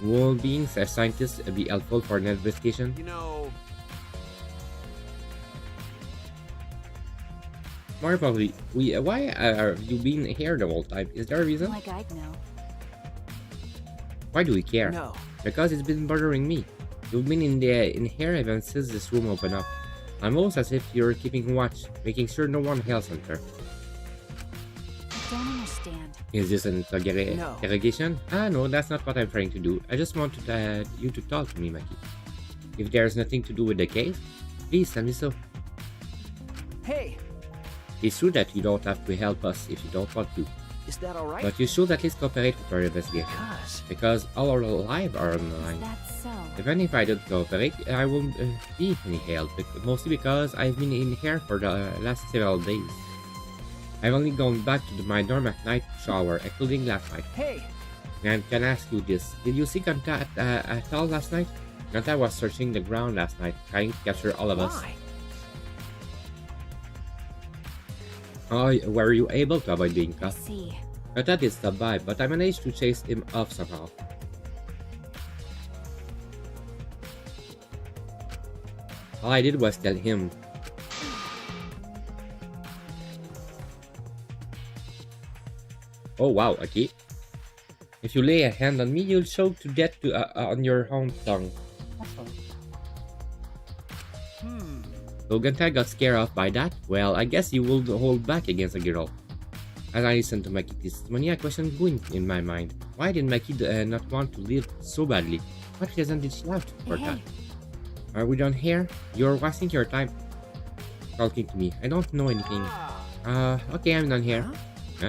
well, Will being a scientist be helpful for an investigation? you know, More probably, why are you being here the whole time? Is there a reason? like I'd know. Why do we care? no. Because it's been bothering me. You've been in here even since this room opened up. Almost as if you're keeping watch, making sure no one else enters. I don't understand. Is this an No. interrogation? Ah, no, that's not what I'm trying to do. I just wanted you to talk to me, Maki. If there's nothing to do with the case, please tell me so. Hey, It's true that you don't have to help us if you don't want to, is that all right? but you should at least cooperate with our investigation. Because Because all our lives are on the line. That's so. Even if I don't cooperate, I won't be any help, mostly because I've been in here for the last several days. I've only gone back to my dorm at night to shower, including last night. hey, And can I ask you this? Did you see Ganta at all last night? Ganta was searching the ground last night, trying to capture all of us. why? Oh, were you able to avoid being I caught? see. Ganta did stop by, but I managed to chase him off somehow. All I did was tell him. Oh wow, okay. If you lay a hand on me, you'll choke to death on your own tongue. So Ganta got scared off by that? Well, I guess you will hold back against a girl. As I listened to Maki's testimony, a question going in my mind. Why did Maki not want to live so badly? What reason did she have for that? Are we done here? You're wasting your time talking to me. I don't know anything. Okay, I'm done here. Huh?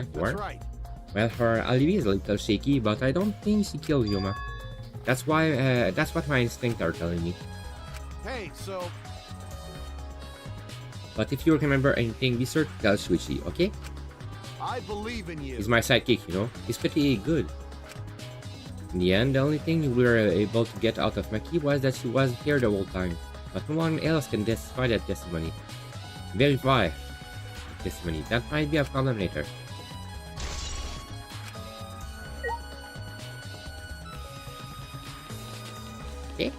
You that's are? right. Well, her alibi is a little shaky, but I don't think she killed Yuma. That's what my instincts are telling me. Hey, so But if you remember anything, be sure to tell Shuichi, okay? I believe in you. He's my sidekick, you know? He's pretty good. In the end, the only thing we were able to get out of Maki was that she was here the whole time. But no one else can testify that testimony. Verify testimony. That might be a problem later. Okay.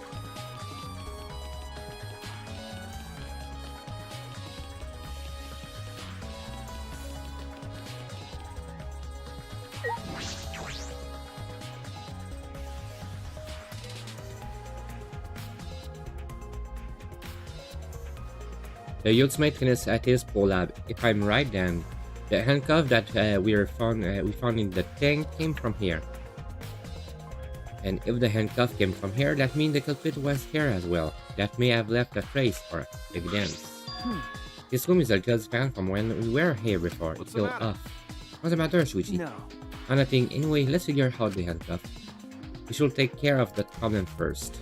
The ultimate fitness at his pro lab. If I'm right, then the handcuff that we found in the tank came from here. And if the handcuff came from here, that means the culprit was here as well. That may have left a trace or evidence. This room is a good span from when we were here before. It's still off. What's the matter, Shuichi? No. Nothing. Anyway, let's figure out the handcuff. We should take care of that problem first.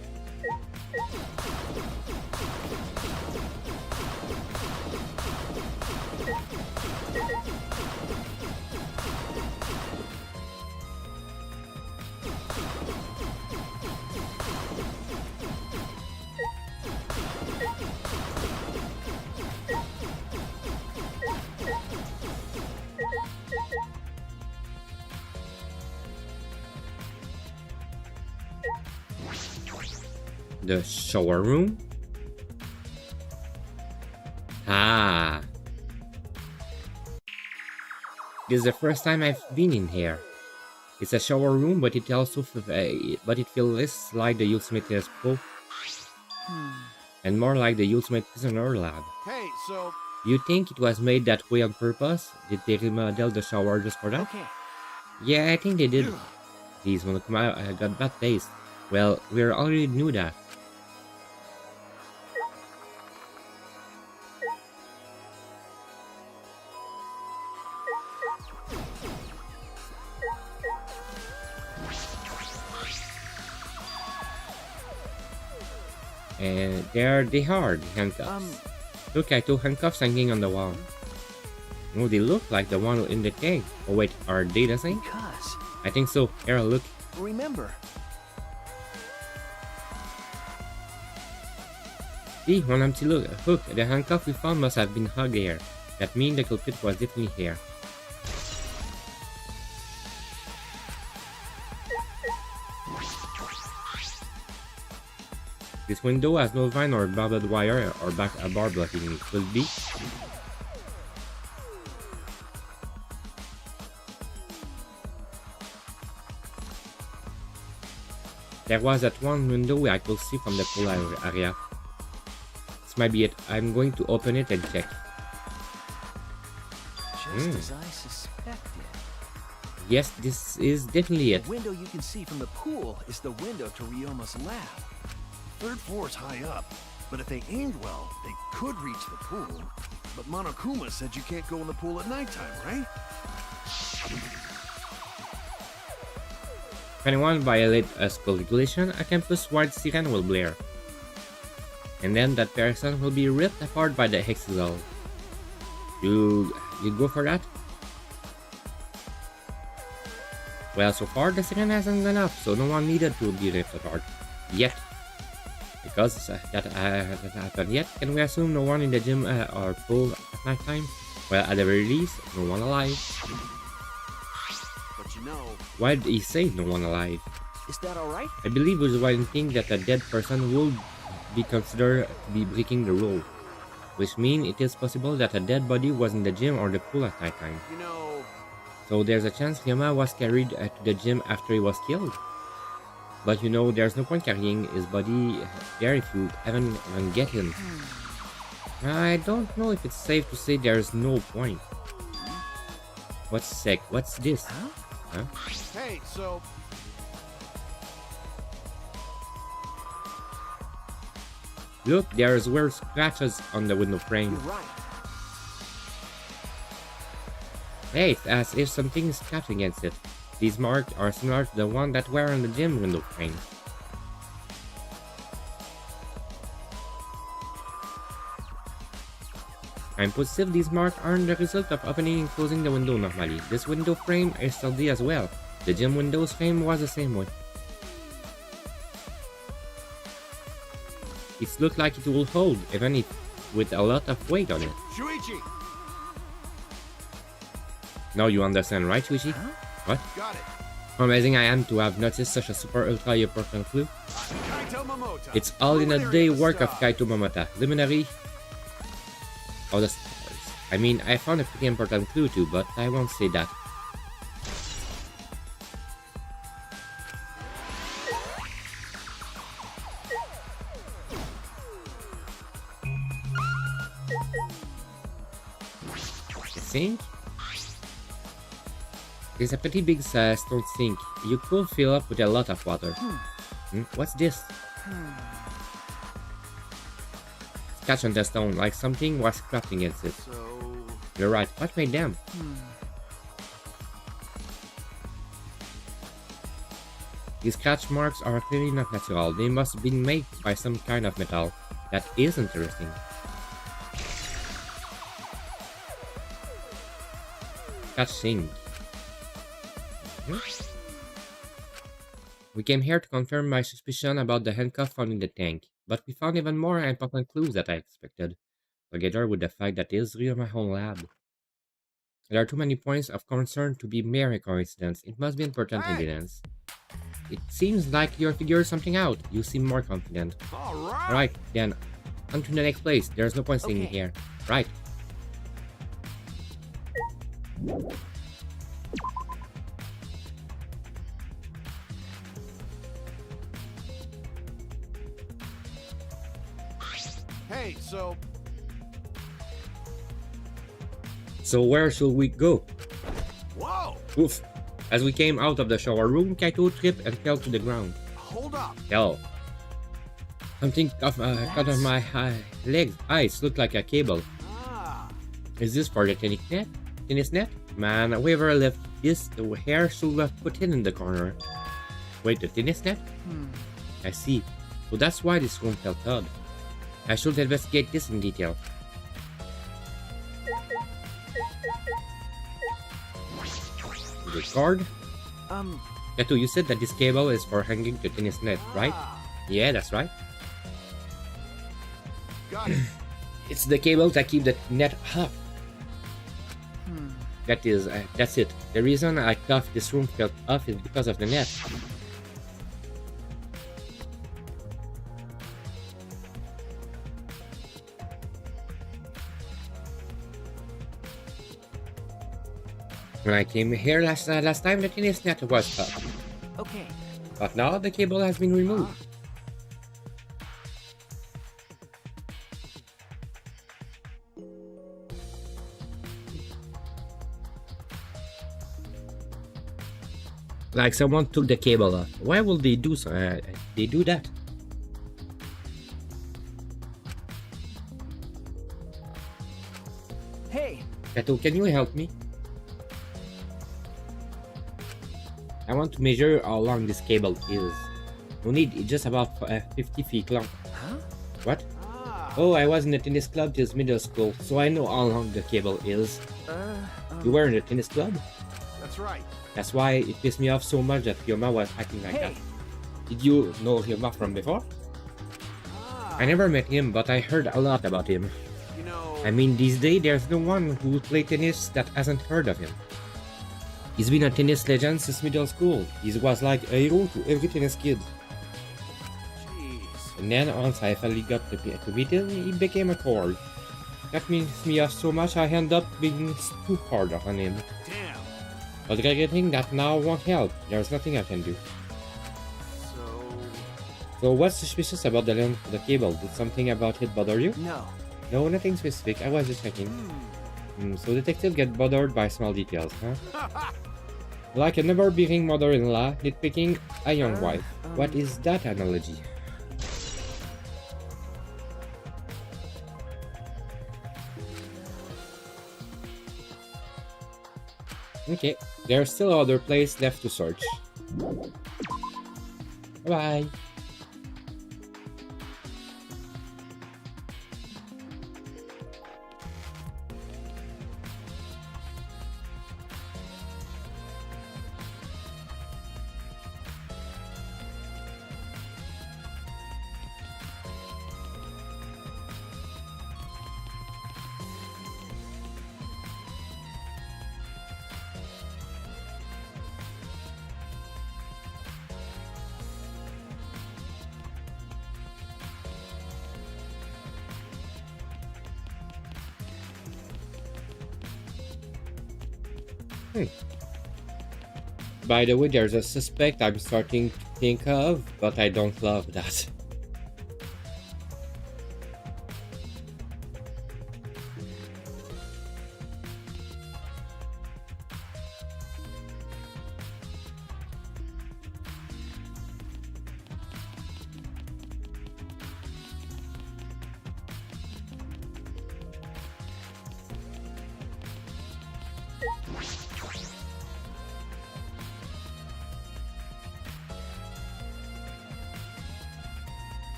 The shower room? Ah. This is the first time I've been in here. It's a shower room, but it also feels less like the Ultimate Test Pro and more like the Ultimate Prisoner Lab. Hey, so You think it was made that way on purpose? Did they remodel the shower just for that? Okay. Yeah, I think they did. These Monokuma got bad taste. Well, we already knew that. And there they are, the handcuffs. Look at two handcuffs hanging on the wall. Oh, they look like the one in the tank. Oh wait, are they the same? Because, I think so. Here, look. remember, See, one empty hook. The handcuff we found must have been hugged here. That means the culprit was definitely here. This window has no vine or barbed wire or a bar blocking it. Could it be? There was that one window I could see from the pool area. This might be it. I'm going to open it and check. just as I suspected. Yes, this is definitely it. The window you can see from the pool is the window to Ryoma's lab. third floor's high up, but if they aimed well, they could reach the pool. But Monokuma said you can't go in the pool at nighttime, right? If anyone violates a school regulation, a campus-wide siren will blare. And then that person will be ripped apart by the Hexagol. You go for that? Well, so far the siren hasn't gone off, so no one needed to be ripped apart. Yet. Because that happened yet, can we assume no one in the gym or pool at night time? Well, at the very least, no one alive. But you know, Why did he say no one alive? Is that alright? I believe it was one thing that a dead person would be considered to be breaking the rule. Which means it is possible that a dead body was in the gym or the pool at night time. you know, So there's a chance Ryoma was carried to the gym after he was killed. But you know, there's no point carrying his body there if you haven't even get him. I don't know if it's safe to say there's no point. What's sick? What's this? Huh? hey, so Look, there's weird scratches on the window frame. You're right. Hey, it's as if something is scratching against it. These marks are similar to the one that were on the gym window frame. I'm positive these marks aren't the result of opening and closing the window normally. This window frame is sturdy as well. The gym window's frame was the same way. It looks like it will hold, even if with a lot of weight on it. Shuichi! Now you understand, right, Shuichi? Huh? What? Got it. How amazing I am to have noticed such a super ultra important clue. Kaito Momota. It's all in a Luminary day of the work of stars. Kaito Momota. Luminary of the stars. I mean, I found a pretty important clue too, but I won't say that. Sink? It's a pretty big stone sink. You could fill up with a lot of water. What's this? Scratch on the stone, like something was scratching against it. So... You're right. What made them? These scratch marks are clearly not natural. They must have been made by some kind of metal. That is interesting. Scratch sink. We came here to confirm my suspicion about the handcuff found in the tank, but we found even more important clues than I expected, together with the fact that it is really my whole lab. There are too many points of concern to be mere coincidence. It must be important evidence. It seems like you're figuring something out. You seem more confident. Alright! Right, then, on to the next place. There's no point staying Okay. here. Right. Hey, so... So where should we go? Whoa! Oof. As we came out of the shower room, Kaito tripped and fell to the ground. Hold up! Hell. Something cut off my legs. Eyes look like a cable. Ah! Is this for the tennis net? Tennis net? Man, whoever left this, the hair should have put it in the corner. Wait, the tennis net? I see. So that's why this room felt odd. I should investigate this in detail. The cord? Kaito, you said that this cable is for hanging the tennis net, right? Ah, Yeah, that's right. got it. It's the cable that keep the net up. That's it. The reason I thought this room felt off is because of the net. When I came here last time, the tennis net was up, Okay. but now the cable has been removed. Like someone took the cable off. Why would they do so? They do that. Hey, Kaito, can you help me? I want to measure how long this cable is. No need, it's just about 50 feet long. huh? What? Ah! Oh, I was in the tennis club till middle school, so I know how long the cable is. You were in the tennis club? That's right. That's why it pissed me off so much that Ryoma was acting like that. Hey, Did you know Ryoma from before? Ah! I never met him, but I heard a lot about him. You know... I mean, these days there's no one who plays tennis that hasn't heard of him. He's been a tennis legend since middle school. He was like a hero to every tennis kid. Jeez. And then once I finally got to meet him, he became a cord. That means me off so much I end up being too hard on him. Damn. But regretting that now won't help. There's nothing I can do. So what's suspicious about the length of the cable? Did something about it bother you? no. No, nothing specific. I was just checking. So detectives get bothered by small details, huh? Like a never-beating mother-in-law nitpicking a young wife. What is that analogy? Okay, there's still other place left to search. Bye. By the way, there's a suspect I'm starting to think of, but I don't love that.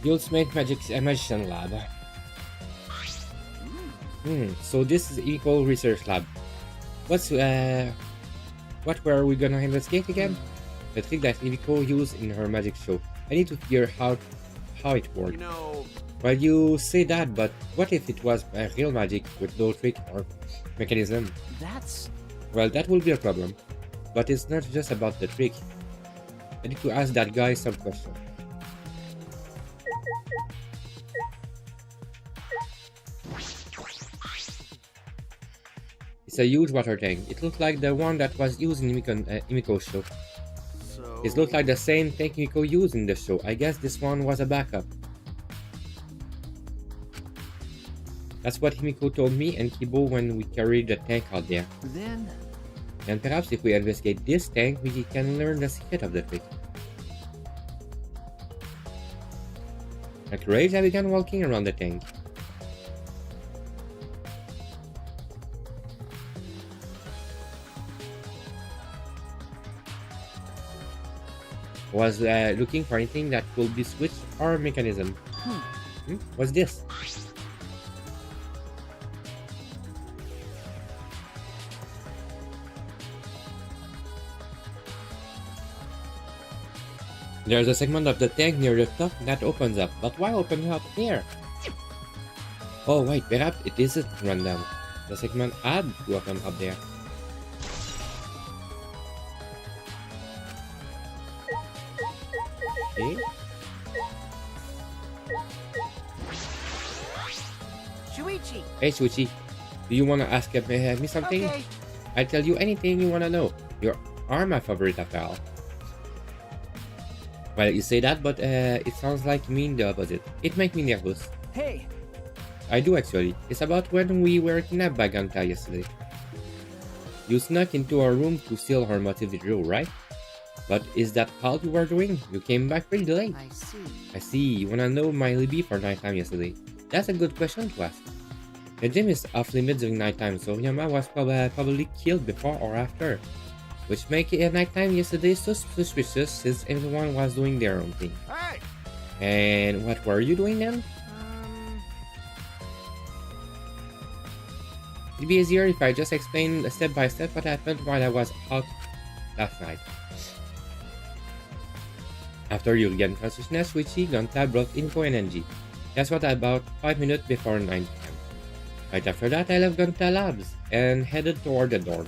The Ultimate Magician Lab. So this is Equal Research Lab. What were we gonna investigate again? The trick that Emiko used in her magic show. I need to figure out how it worked. You know, Well, you say that, but what if it was a real magic with no trick or mechanism? That's... Well, that will be a problem. But it's not just about the trick. I need to ask that guy some questions. It's a huge water tank. It looked like the one that was used in Emiko's show. so... It looked like the same tank Emiko used in the show. I guess this one was a backup. That's what Himiko told me and Kibo when we carried the tank out there. Then... And perhaps if we investigate this tank, we can learn the secret of the trick. At rage, I began walking around the tank. Was looking for anything that could be switched or mechanism. What's this? There's a segment of the tank near the top that opens up, but why open up here? Oh wait, perhaps it isn't random. The segment had to open up there. Okay. Shuichi! Hey Shuichi, do you wanna ask me something? Okay. I'll tell you anything you wanna know. You are my favorite after all. Well, you say that, but it sounds like you mean the opposite. It makes me nervous. Hey! I do actually. It's about when we were kidnapped by Ganta yesterday. You snuck into our room to steal her motive video, right? But is that all you were doing? You came back pretty late. I see. I see. You wanna know my alibi for nighttime yesterday? That's a good question to ask. The gym is off limits during nighttime, so Yama was probably killed before or after. Which make nighttime yesterday so suspicious since everyone was doing their own thing. Hey! And what were you doing then? It'd be easier if I just explained step by step what happened while I was out last night. After you regained consciousness, Shuichi Ganta brought info and energy. That's what about 5 minutes before 9 p.m. Right after that, I left Ganta Labs and headed toward the dorm.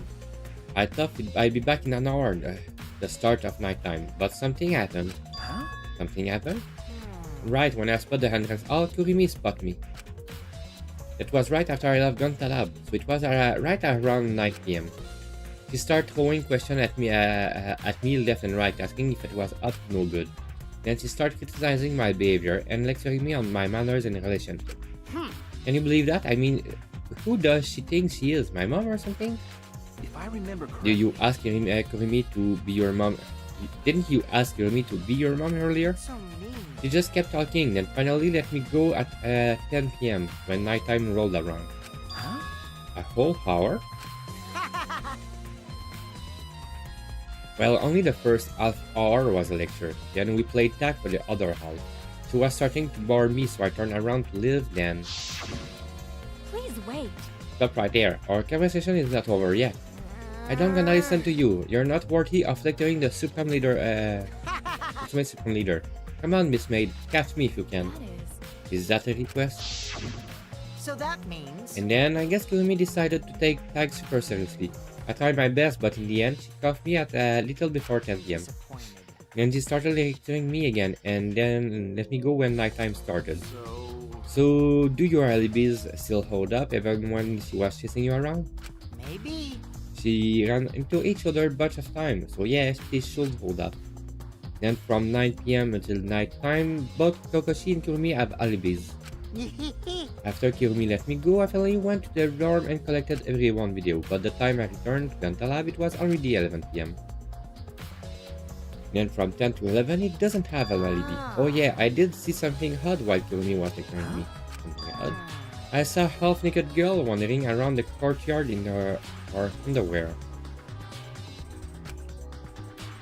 I thought I'd be back in an hour, the start of nighttime, but something happened. Huh? Something happened? Right when I spotted the entrance hall, Kurimi spotted me. It was right after I left Ganta Lab, so it was right around 9 p.m. She started throwing questions at me left and right, asking if it was up to no good. Then she started criticizing my behavior and lecturing me on my manners and relationship. Can you believe that? I mean, who does she think she is? My mom or something? If I remember correctly... Did you ask Kurimi to be your mom? Didn't you ask Kurimi to be your mom earlier? So mean. She just kept talking, then finally let me go at 10 p.m. when nighttime rolled around. Huh? A whole hour? Well, only the first half hour was a lecture, then we played tag for the other half. She was starting to bore me, so I turned around to leave, then... Please wait. Stop right there, our conversation is not over yet. I don't gonna listen to you, you're not worthy of lecturing the Supreme Leader, Ultimate Supreme Leader. Come on, Miss Maid, catch me if you can. That Is that a request? So that means... And then, I guess Kurumi decided to take tag super seriously. I tried my best, but in the end, she cuffed me at a little before 10 p.m. Disappointed. Then she started lecturing me again, and then let me go when nighttime started. So, do your alibis still hold up even when she was chasing you around? Maybe. She ran into each other a bunch of times, so yes, they should hold up. Then from 9 p.m. until night time, both Kokoshi and Kurumi have alibis. After Kirumi let me go, I finally went to their dorm and collected everyone video, but the time I returned to Dental Lab, it was already 11 p.m. Then from 10 to 11, it doesn't have an alibi. Oh yeah, I did see something odd while Kirumi was ignoring me. Something odd. I saw a half-naked girl wandering around the courtyard in her underwear.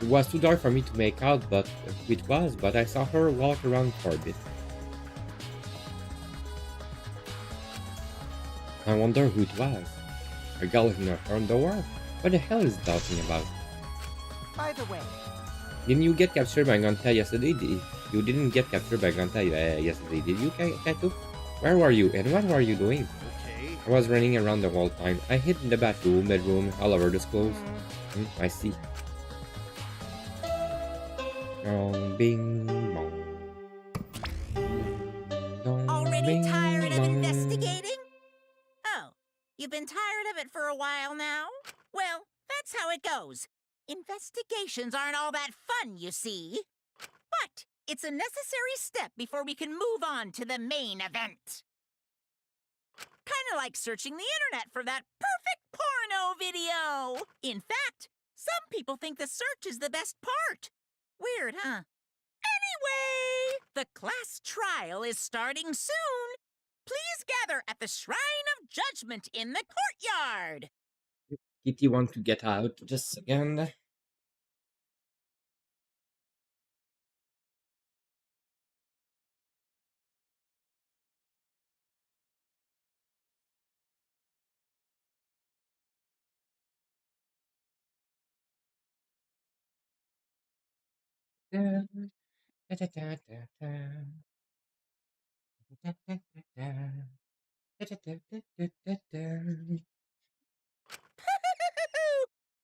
It was too dark for me to make out but who it was, but I saw her walk around for a bit. I wonder who it was. A girl in her underwear? What the hell is it talking about? By the way, Didn't you get captured by Gonta yesterday? You didn't get captured by Gonta yesterday, did you, Kaito? Where were you and what were you doing? Okay. I was running around the whole time. I hid in the bathroom, bedroom, all over the schools. I see. Bing bong. Dong, Already bing, tired of bong. investigating? Oh, you've been tired of it for a while now? Well, that's how it goes. Investigations aren't all that fun, you see. But it's a necessary step before we can move on to the main event. Kinda like searching the internet for that perfect porno video. In fact, some people think the search is the best part. Weird, huh? Anyway, the class trial is starting soon. Please gather at the Shrine of Judgment in the courtyard. Kitty want to get out. Just a second.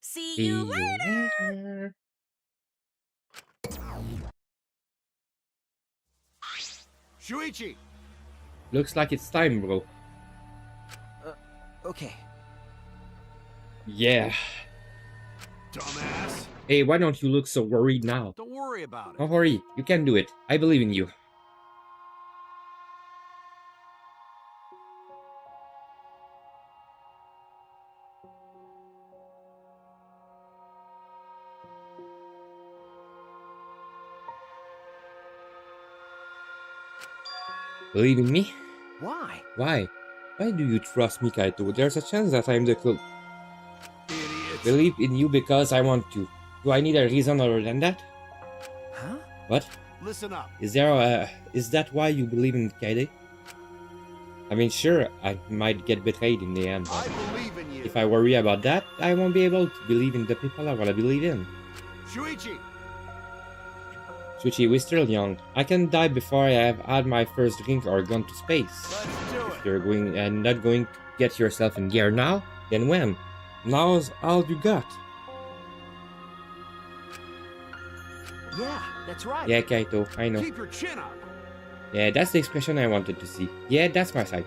See See you you later. later. Shuichi! Looks like it's time, bro. okay. Yeah. Dumbass. Hey, why don't you look so worried now? Don't worry about it. Don't worry, you can do it. I believe in you. Believe in me? Why? Why? Why do you trust me, Kaito? There's a chance that I'm the cult. Idiots. Believe in you because I want to. Do I need a reason other than that? Huh? What? Listen up. Is that why you believe in Kaede? I mean, sure, I might get betrayed in the end, I but believe in you. if I worry about that, I won't be able to believe in the people I want to believe in. Shuichi! Suchi, we're still young. I can die before I have had my first drink or gone to space. Let's do it. If you're going and not going to get yourself in gear now, then when? Now's all you got. Yeah, that's right. Yeah, Kaito, I know. Keep your chin up. Yeah, that's the expression I wanted to see. Yeah, that's my sidekick.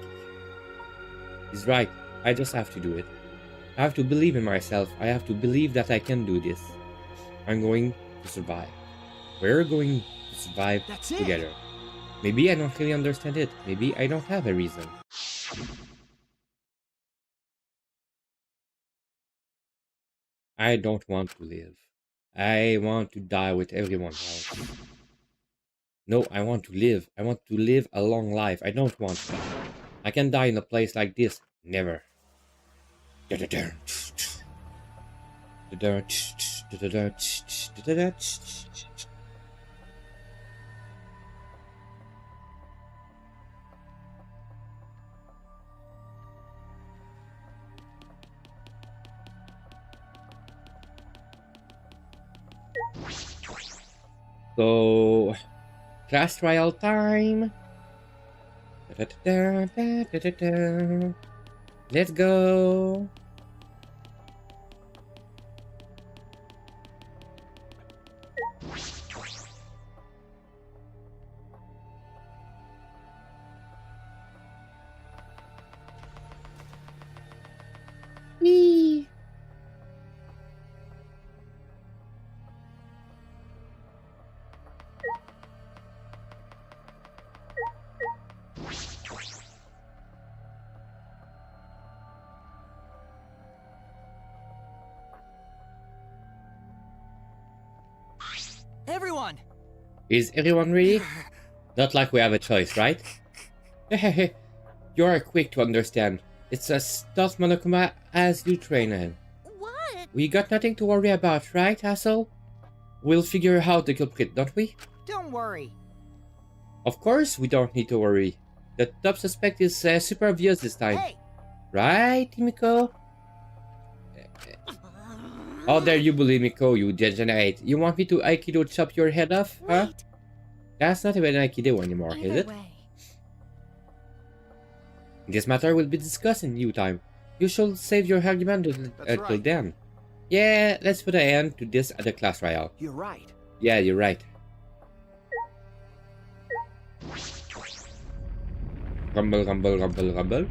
He's right. I just have to do it. I have to believe in myself. I have to believe that I can do this. I'm going to survive. We're going to survive That's it. together. Maybe I don't really understand it. Maybe I don't have a reason. I don't want to live. I want to die with everyone else. No, I want to live. I want to live a long life. I don't want to die. I can die in a place like this. Never. So, class trial time. Let's go. Is everyone ready? Not like we have a choice, right? You are quick to understand. It's a stealth monokuma as you train in. What? We got nothing to worry about, right, asshole? We'll figure out the culprit, don't we? Don't worry. Of course, we don't need to worry. The top suspect is super obvious this time. Hey! Right, Miko? How dare you bully Miko, you degenerate. You want me to Aikido chop your head off, huh? Wait. That's not even Aikido anymore, is Either it? way. This matter will be discussed in due time. You should save your argument until right. then. Yeah, let's put an end to this at the class royale. You're right. Yeah, you're right. Rumble, rumble, rumble, rumble.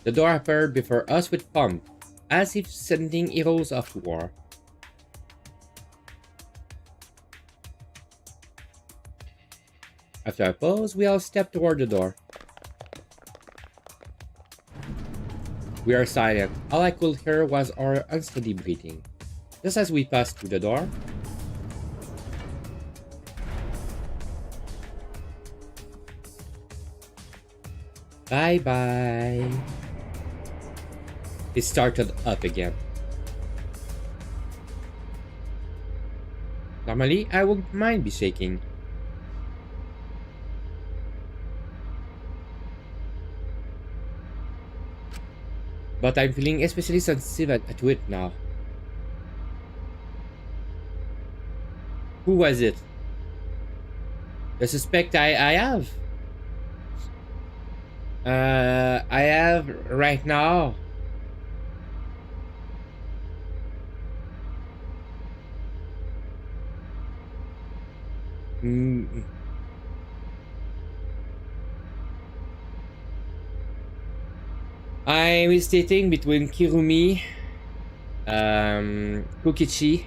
The door appeared before us with pomp, as if sending heroes off to war. After a pause, we all stepped toward the door. We are silent. All I could hear was our unsteady breathing. Just as we passed through the door, bye-bye. It started up again. Normally, I wouldn't mind be shaking. But I'm feeling especially sensitive to it now. Who was it? The suspect I have? I have right now. I'm hesitating between Kirumi, Kokichi,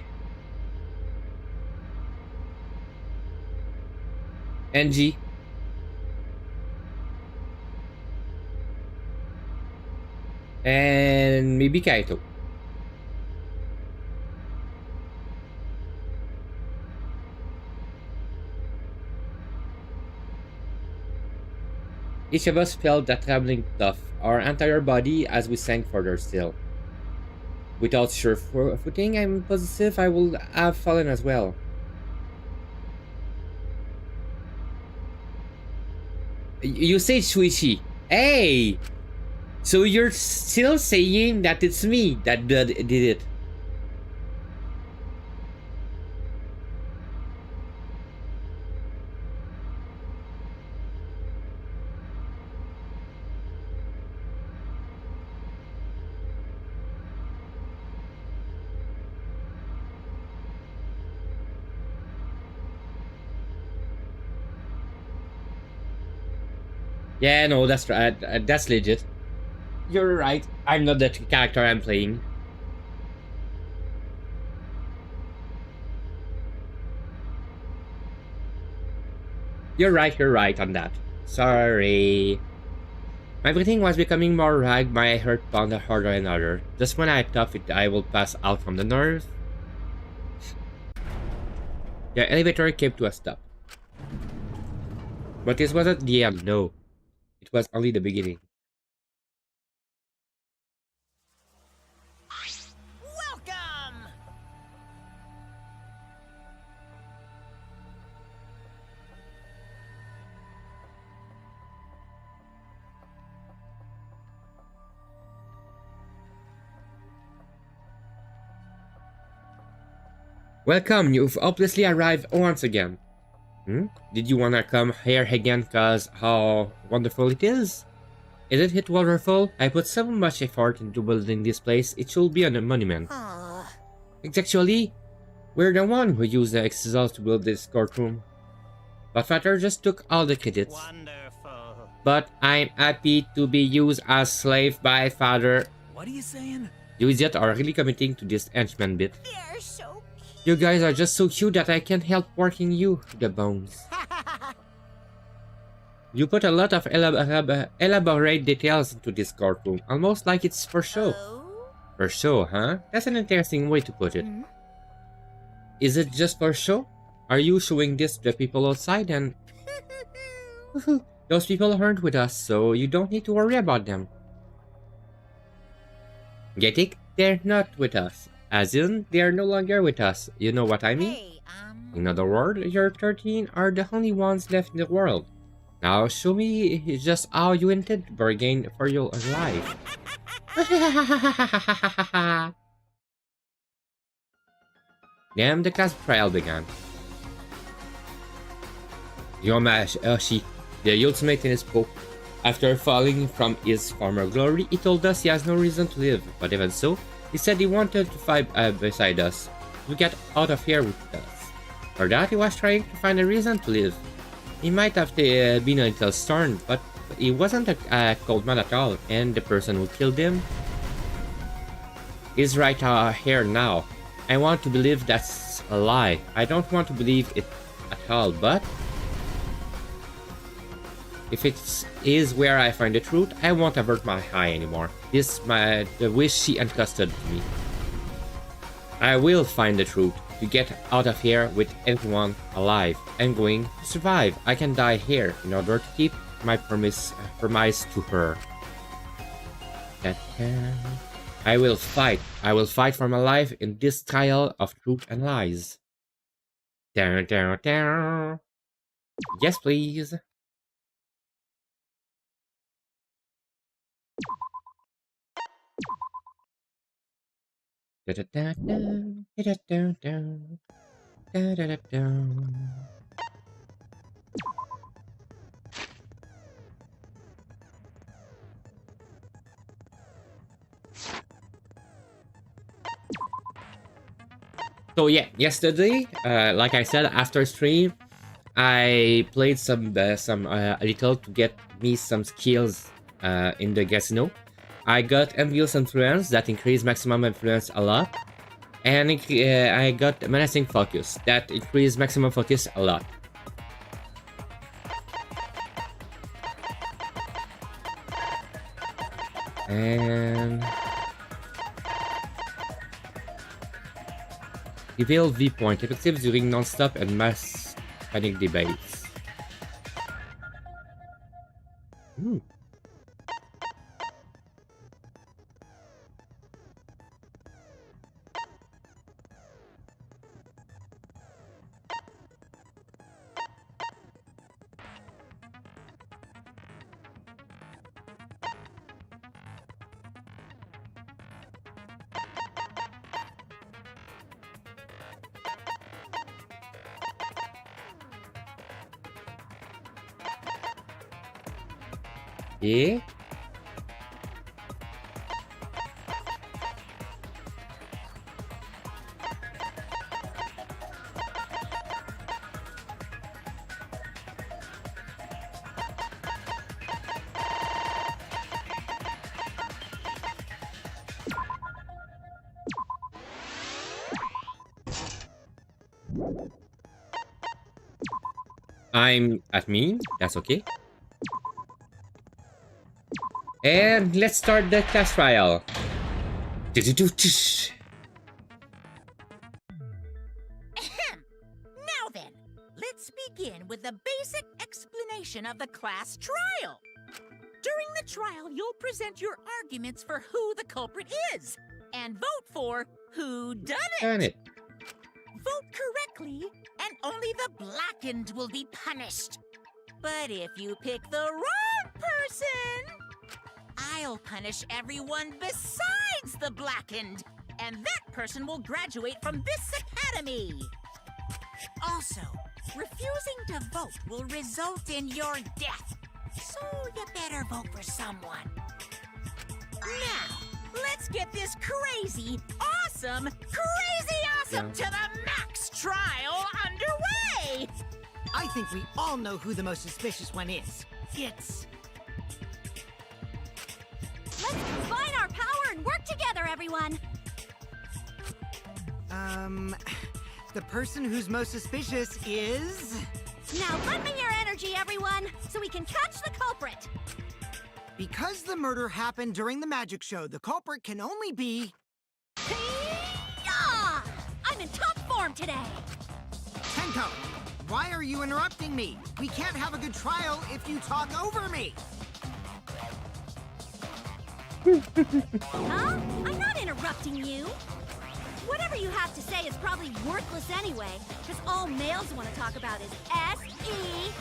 Enji, and maybe Kaito. Each of us felt that trembling tough, our entire body as we sank further still. Without sure footing, I'm positive I would have fallen as well. You say Shuichi. Hey! So you're still saying that it's me that did it? Yeah, no, that's right. That's legit. You're right. I'm not the character I'm playing. You're right on that. Sorry. My breathing was becoming more ragged, my heart pounded harder and harder. Just when I thought I will pass out from the nerve, the elevator came to a stop. But this wasn't the end, no. It was only the beginning. Welcome! Welcome, you've obviously arrived once again. Did you wanna come here again cause how wonderful it is? Isn't it wonderful? I put so much effort into building this place, it should be a monument. Actually, we're the one who used the exisals to build this courtroom. But Father just took all the credits. Wonderful. but I'm happy to be used as slave by father. What are you saying? You idiots are really committing to this henchman bit. They're so cute. You guys are just so cute that I can't help working you to the bones. You put a lot of elaborate details into this cartoon, almost like it's for show. Oh? For show, huh? That's an interesting way to put it. Hmm? Is it just for show? Are you showing this to the people outside and... Those people aren't with us, so you don't need to worry about them. Get it? They're not with us. As in, they're no longer with us. You know what I mean? Hey, In other words, your 13 are the only ones left in the world. Now show me just how you intend to bargain for your life. Then the class trial began. Yomashi, the ultimate in his poke. After falling from his former glory, he told us he has no reason to live, but even so, he said he wanted to fight beside us, to get out of here with us. For that, he was trying to find a reason to live. He might have been a little stern, but he wasn't a cold man at all, and the person who killed him is right here now. I want to believe that's a lie. I don't want to believe it at all, but if it is where I find the truth, I won't avert my eye anymore. This is the wish she entrusted to me. I will find the truth to get out of here with everyone alive. I'm going to survive. I can die here in order to keep my promise to her. I will fight. I will fight for my life in this trial of truth and lies. Down, down, down. Yes, please. So yeah, yesterday, like I said, after stream, I played a little to get me some skills in the casino. I got Envious Influence that increased maximum influence a lot, and I got Menacing Focus that increased maximum focus a lot. And Evil Viewpoint, effective during non-stop and mass panic debates. Yeah. I'm at me, that's okay. And let's start the class trial. Ahem. Now then, let's begin with the basic explanation of the class trial. During the trial, you'll present your arguments for who the culprit is, and vote for who done it. Vote correctly, and only the blackened will be punished. But if you pick the wrong person, I'll punish everyone besides the blackened, and that person will graduate from this academy. Also, refusing to vote will result in your death, so you better vote for someone. Now, let's get this crazy awesome to the max trial underway! I think we all know who the most suspicious one is. It's everyone. The person who's most suspicious is... Now lend me your energy, everyone, so we can catch the culprit. Because the murder happened during the magic show, the culprit can only be... Hee-yah! I'm in top form today. Tenko, why are you interrupting me? We can't have a good trial if you talk over me. Huh? I'm not interrupting you. Whatever you have to say is probably worthless anyway, because all males want to talk about is S.E.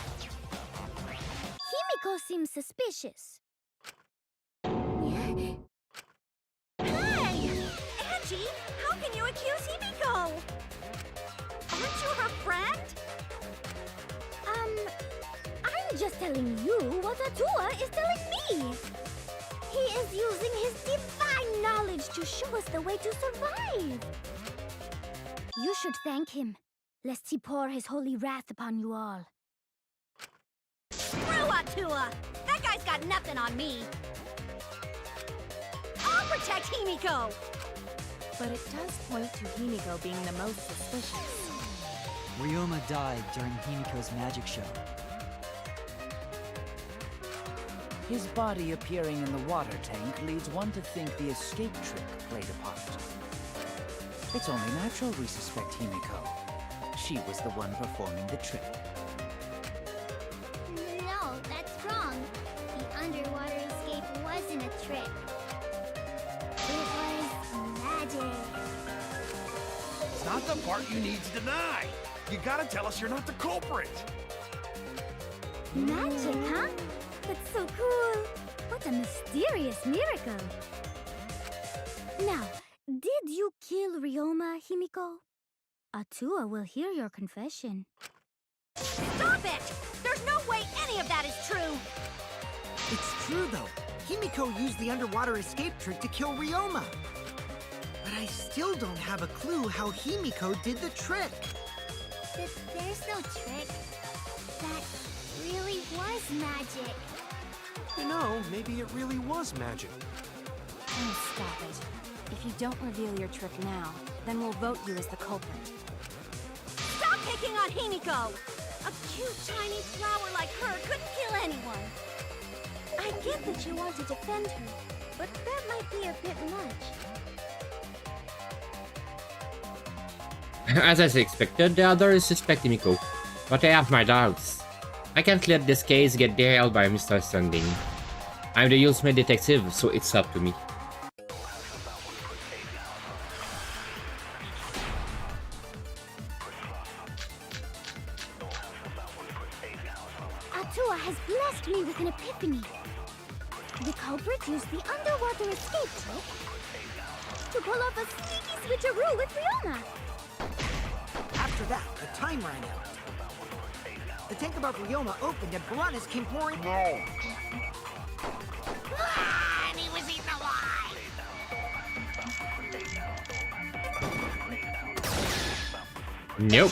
Himiko seems suspicious. Hey! Angie, how can you accuse Himiko? Aren't you her friend? I'm just telling you what Atua is telling me. He is using his divine knowledge to show us the way to survive. You should thank him, lest he pour his holy wrath upon you all. Screw Atua! That guy's got nothing on me. I'll protect Himiko! But it does point to Himiko being the most suspicious. Ryoma died during Himiko's magic show. His body appearing in the water tank leads one to think the escape trick played a part. It's only natural we suspect Himiko. She was the one performing the trick. No, that's wrong. The underwater escape wasn't a trick. It was magic. It's not the part you need to deny. You gotta tell us you're not the culprit. Magic, huh? That's so cool. What a mysterious miracle. Now, did you kill Ryoma, Himiko? Atua will hear your confession. Stop it! There's no way any of that is true! It's true, though. Himiko used the underwater escape trick to kill Ryoma. But I still don't have a clue how Himiko did the trick. There's no trick. That really was magic. You know, maybe it really was magic. Oh, stop it. If you don't reveal your trick now, then we'll vote you as the culprit. Stop picking on Himiko! A cute, tiny flower like her couldn't kill anyone. I get that you want to defend her, but that might be a bit much. As I expected, the others suspect Himiko, but I have my doubts. I can't let this case get derailed by misunderstanding. I'm the ultimate detective, so it's up to me. Atua has blessed me with an epiphany. The culprit used the underwater escape trick to pull off a sneaky switcheroo with Ryoma. After that, the time ran out. The tank above Ryoma opened and piranhas came pouring. No. And he was eaten alive! Nope.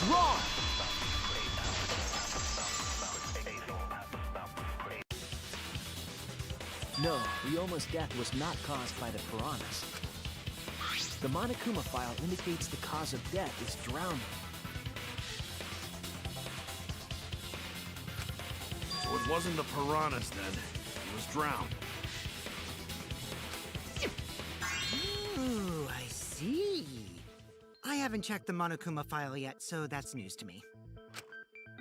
No, Ryoma's death was not caused by the piranhas. The Monokuma file indicates the cause of death is drowning. So it wasn't the piranhas then. He was drowned. Ooh, I see. I haven't checked the Monokuma file yet, so that's news to me.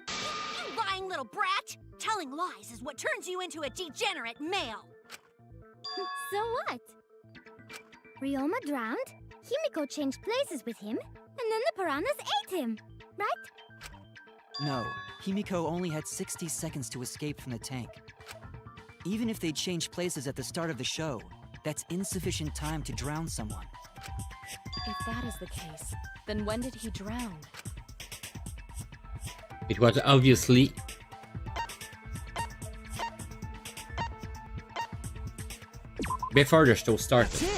You lying little brat! Telling lies is what turns you into a degenerate male! So what? Ryoma drowned, Himiko changed places with him, and then the piranhas ate him, right? No, Himiko only had 60 seconds to escape from the tank. Even if they changed places at the start of the show, that's insufficient time to drown someone. If that is the case, then when did he drown? It was obviously before the show started.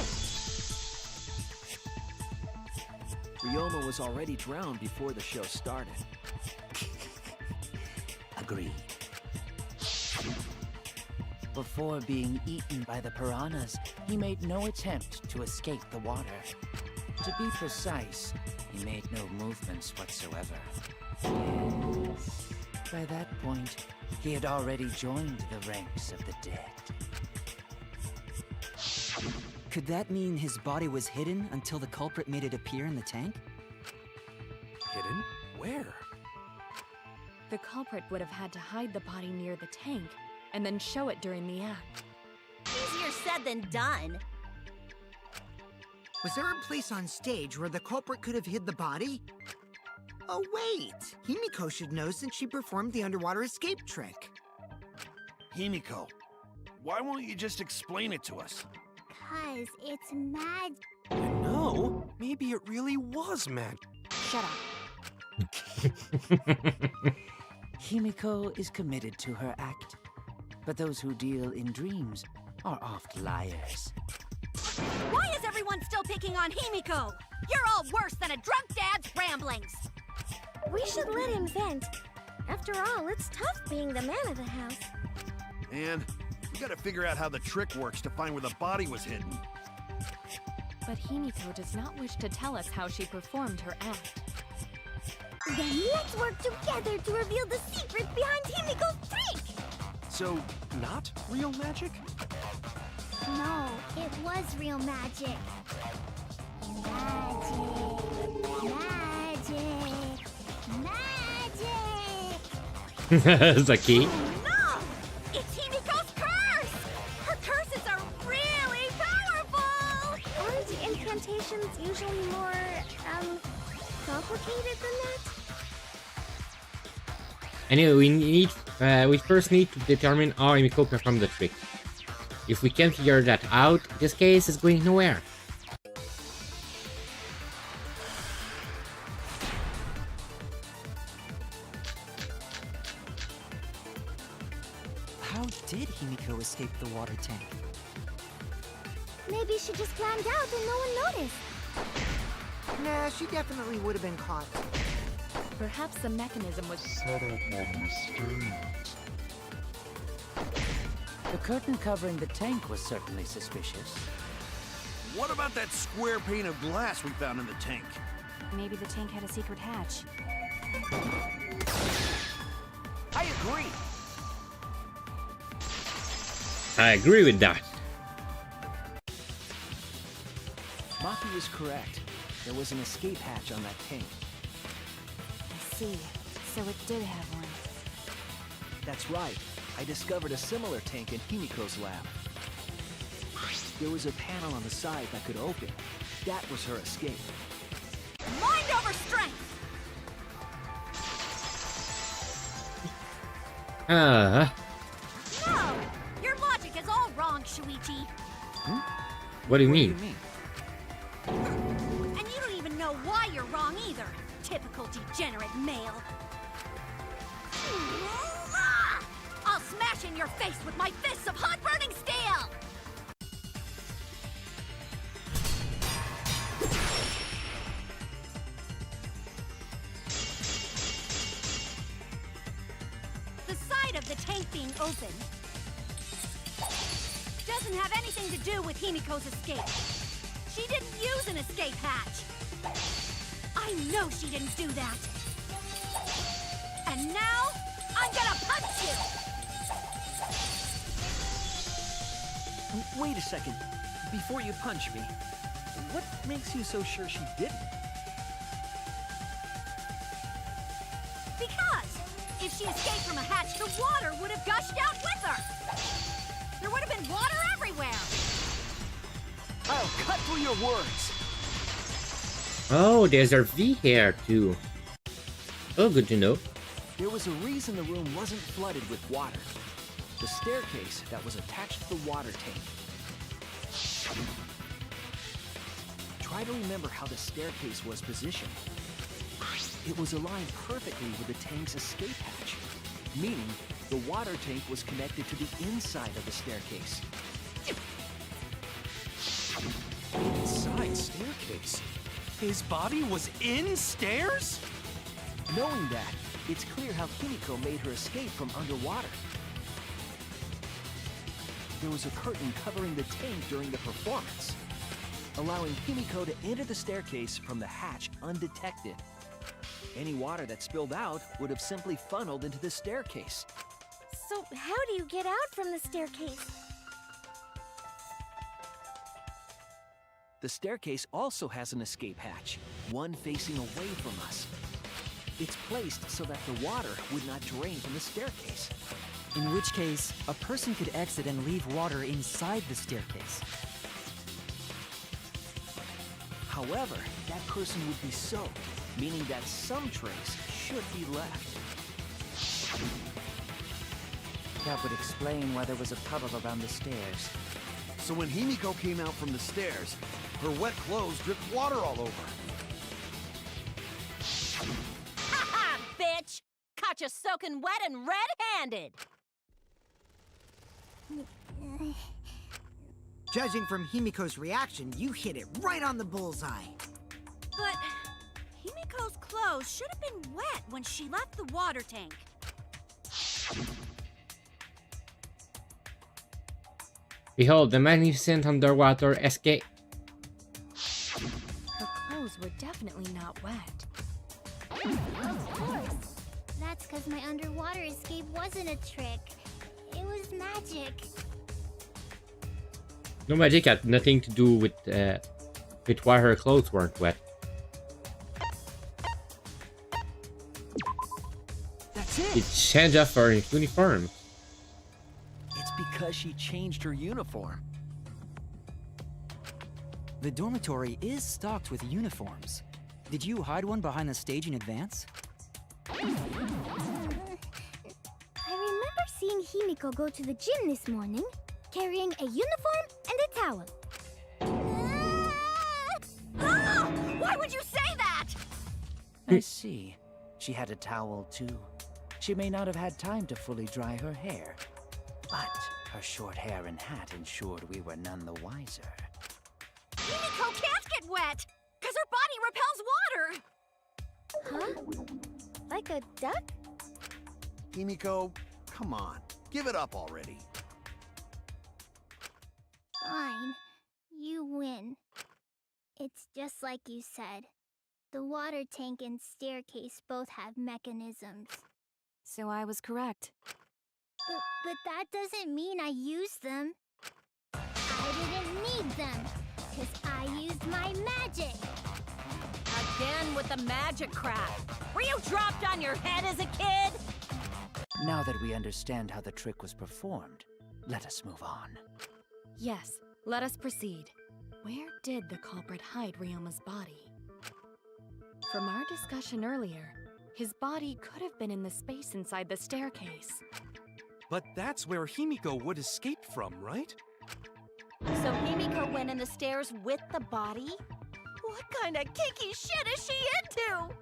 Ryoma was already drowned before the show started. Agreed. The before being eaten by the piranhas, he made no attempt to escape the water. To be precise, he made no movements whatsoever. By that point, he had already joined the ranks of the dead. Could that mean his body was hidden until the culprit made it appear in the tank? Hidden? Where? The culprit would have had to hide the body near the tank, and then show it during the act. Easier said than done. Was there a place on stage where the culprit could have hid the body? Oh, wait! Himiko should know since she performed the underwater escape trick. Himiko, why won't you just explain it to us? 'Cause it's magic. No, maybe it really was magic. Shut up. Himiko is committed to her act, but those who deal in dreams are oft liars. Why is everyone still picking on Himiko? You're all worse than a drunk dad's ramblings. We should let him vent. After all, it's tough being the man of the house. And we gotta figure out how the trick works to find where the body was hidden. But Himiko does not wish to tell us how she performed her act. Then let's work together to reveal the secret behind Himiko's trick! So, not real magic? No, it was real magic. Magic! Zaki. No! It's Himiko's curse! Her curses are really powerful! Aren't incantations usually more, complicated than that? Anyway, we first need to determine how Himiko performed the trick. If we can't figure that out, this case is going nowhere. How did Himiko escape the water tank? Maybe she just climbed out and no one noticed. Nah, she definitely would have been caught. Perhaps the mechanism was The curtain covering the tank was certainly suspicious. What about that square pane of glass we found in the tank? Maybe the tank had a secret hatch. I agree. I agree with that. Maki was correct. There was an escape hatch on that tank. I see. So it did have one. That's right. I discovered a similar tank in Himiko's lab. There was a panel on the side that could open. That was her escape. Mind over strength! No! Your logic is all wrong, Shuichi. What do you mean? And you don't even know why you're wrong either. Typical degenerate male. I'll smash in your face with my fists of hot burning steel! The side of the tank being open doesn't have anything to do with Himiko's escape. She didn't use an escape hatch. I know she didn't do that. And now, I'm gonna punch you! Wait a second. Before you punch me, what makes you so sure she didn't? Because if she escaped from a hatch, the water would have gushed out with her. There would have been water everywhere. I'll cut through your words. Oh, there's our V here too. Oh, good to know. There was a reason the room wasn't flooded with water. The staircase that was attached to the water tank. Try to remember how the staircase was positioned. It was aligned perfectly with the tank's escape hatch, meaning the water tank was connected to the inside of the staircase. Inside staircase? His body was in stairs? Knowing that, it's clear how Himiko made her escape from underwater. there was a curtain covering the tank during the performance, allowing Himiko to enter the staircase from the hatch undetected. Any water that spilled out would have simply funneled into the staircase. So how do you get out from the staircase? The staircase also has an escape hatch, one facing away from us. It's placed so that the water would not drain from the staircase. In which case, a person could exit and leave water inside the staircase. However, that person would be soaked, meaning that some trace should be left. That would explain why there was a puddle around the stairs. So when Himiko came out from the stairs, her wet clothes dripped water all over. Ha ha, bitch! Caught you soaking wet and red-handed! Judging from Himiko's reaction, you hit it right on the bullseye. But Himiko's clothes should have been wet when she left the water tank. Behold, the magnificent underwater escape. Her clothes were definitely not wet. Of course. That's because my underwater escape wasn't a trick. It was magic. No, magic had nothing to do with why her clothes weren't wet. That's it! It changed off her uniform. It's because she changed her uniform. The dormitory is stocked with uniforms. Did you hide one behind the stage in advance? I remember seeing Himiko go to the gym this morning, carrying a uniform and a towel. Ah! Why would you say that? I see. She had a towel too. She may not have had time to fully dry her hair, but her short hair and hat ensured we were none the wiser. Himiko can't get wet, because her body repels water! Huh? Like a duck? Himiko, come on. Give it up already. Fine. You win. It's just like you said. The water tank and staircase both have mechanisms. So I was correct. But that doesn't mean I used them. I didn't need them, because I used my magic. Again with the magic crap. Were you dropped on your head as a kid? Now that we understand how the trick was performed, let us move on. Yes, let us proceed. Where did the culprit hide Ryoma's body? From our discussion earlier, his body could have been in the space inside the staircase. But that's where Himiko would escape from, right? So Himiko went in the stairs with the body? What kind of kinky shit is she into?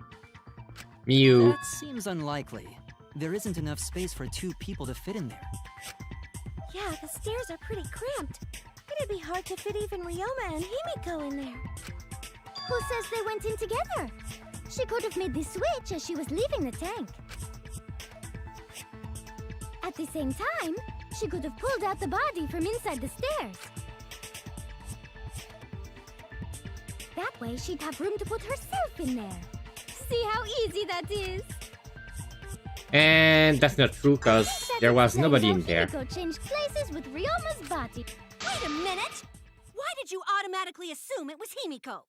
Mew. That seems unlikely. There isn't enough space for 2 people to fit in there. Yeah, the stairs are pretty cramped. It'd be hard to fit even Ryoma and Himiko in there. Who says they went in together? She could have made the switch as she was leaving the tank. At the same time, she could have pulled out the body from inside the stairs. That way, she'd have room to put herself in there. See how easy that is? And that's not true, because there was nobody in there. Himiko changed places with Ryoma's body. Wait a minute! Why did you automatically assume it was Himiko?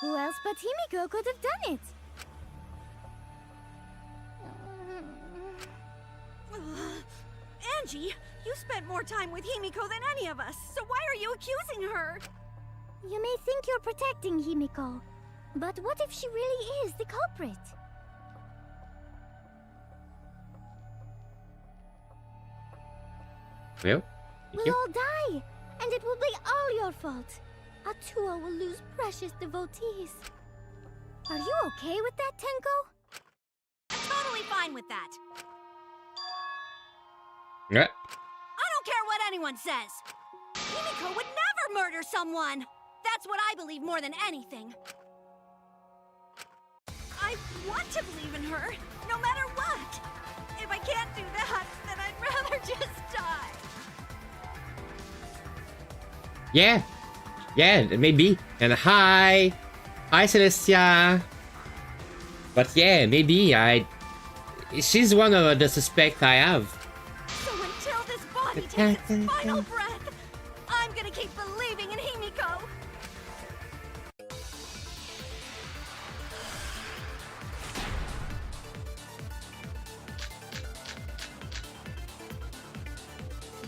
Who else but Himiko could have done it? Angie, you spent more time with Himiko than any of us, so why are you accusing her? You may think you're protecting Himiko, but what if she really is the culprit? Well, We'll all die, and it will be all your fault. Atua will lose precious devotees. Are you okay with that, Tenko? I'm totally fine with that. yeah. I don't care what anyone says. Himiko would never murder someone. That's what I believe more than anything. I want to believe in her, no matter what. If I can't do that, then I'd rather just die. Yeah. Yeah, maybe. And hi Celestia. But yeah, maybe she's one of the suspects I have. So until this body takes its final breath, I'm gonna keep believing in Himiko.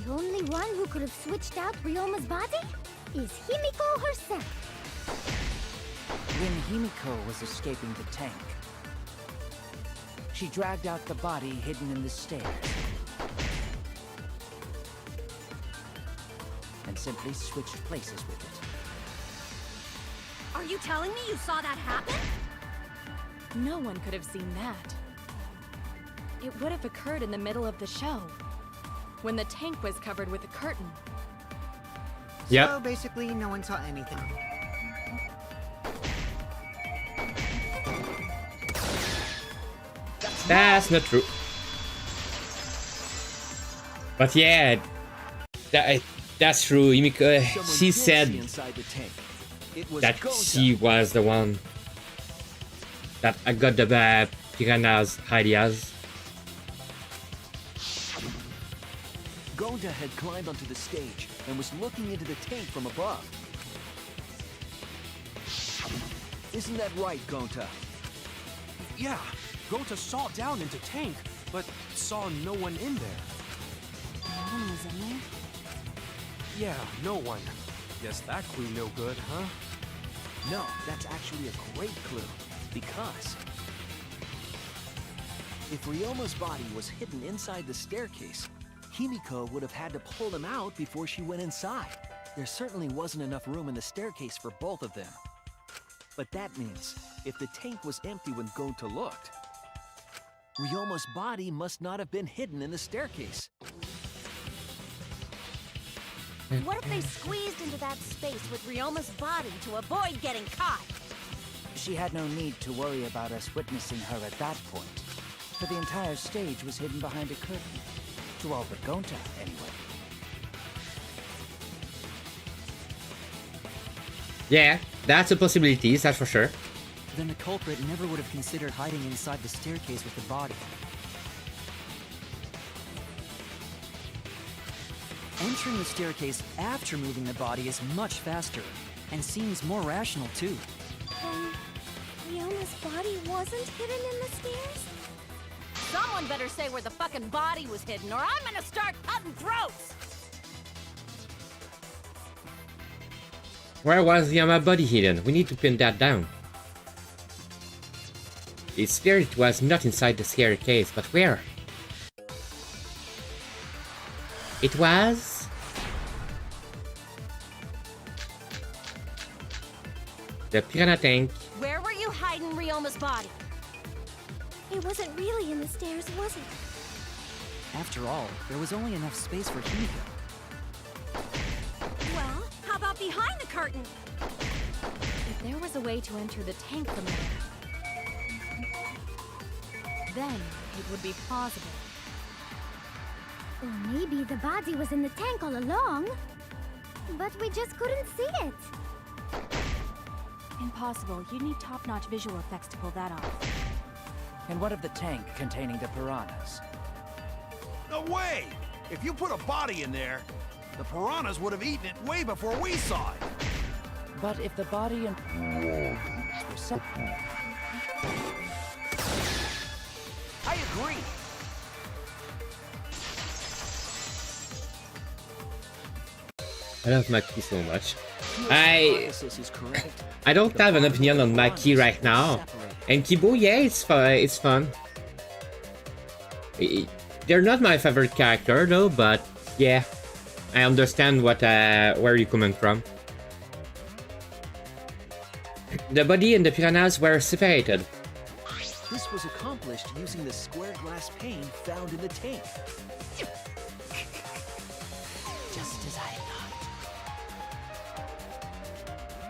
The only one who could have switched out Ryoma's body is Himiko herself. When Himiko was escaping the tank, she dragged out the body hidden in the stairs and simply switched places with it. Are you telling me you saw that happen? No one could have seen that. It would have occurred in the middle of the show, when the tank was covered with a curtain. Yep. So basically, no one saw anything. That's not true. But yeah, that's true. Himiko, she said that she was the one that I got the piranha's ideas. Gonta had climbed onto the stage and was looking into the tank from above. Isn't that right, Gonta? Yeah, Gonta saw down into tank, but saw no one in there. No one was in there? Yeah, no one. Guess that clue no good, huh? No, that's actually a great clue, because if Ryoma's body was hidden inside the staircase, Himiko would have had to pull them out before she went inside. There certainly wasn't enough room in the staircase for both of them. But that means, if the tank was empty when Gonta looked, Ryoma's body must not have been hidden in the staircase. What if they squeezed into that space with Ryoma's body to avoid getting caught? She had no need to worry about us witnessing her at that point, for the entire stage was hidden behind a curtain. To all but Gonta, anyway. Yeah, that's a possibility, that's for sure. Then the culprit never would have considered hiding inside the staircase with the body. Entering the staircase after moving the body is much faster, and seems more rational too. Then Ryoma's body wasn't hidden in the stairs? Someone better say where the fucking body was hidden, or I'm gonna start cutting throats! Where was Ryoma body hidden? We need to pin that down. It's clear it was not inside the staircase, but where? It was... the piranha tank. Where were you hiding Ryoma's body? It wasn't really in the stairs, was it? After all, there was only enough space for Himiko. Well, how about behind the curtain? If there was a way to enter the tank from there, then it would be plausible. Or maybe the body was in the tank all along, but we just couldn't see it. Impossible. You need top-notch visual effects to pull that off. And what of the tank containing the piranhas? No way! If you put a body in there, the piranhas would have eaten it way before we saw it. But if the body and were separate, I agree. I love Maki so much. Hypothesis is correct. I don't have an opinion on Maki right now. And Kibo, yeah, it's fun. It's fun. They're not my favorite character though, but yeah, I understand what where you're coming from. The body and the piranhas were separated. This was accomplished using the square glass pane found in the tank. just as I thought.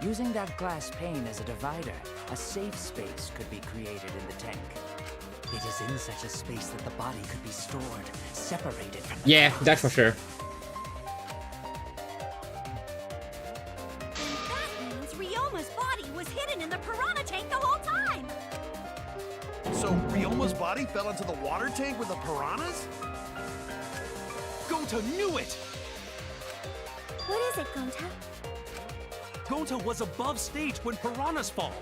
Using that glass pane as a divider, a safe space could be created in the tank. It is in such a space that the body could be stored, separated from the Yeah, body. that's for sure. So Ryoma's body fell into the water tank with the piranhas? Gonta knew it! What is it, Gonta? Gonta was above stage when piranhas fall.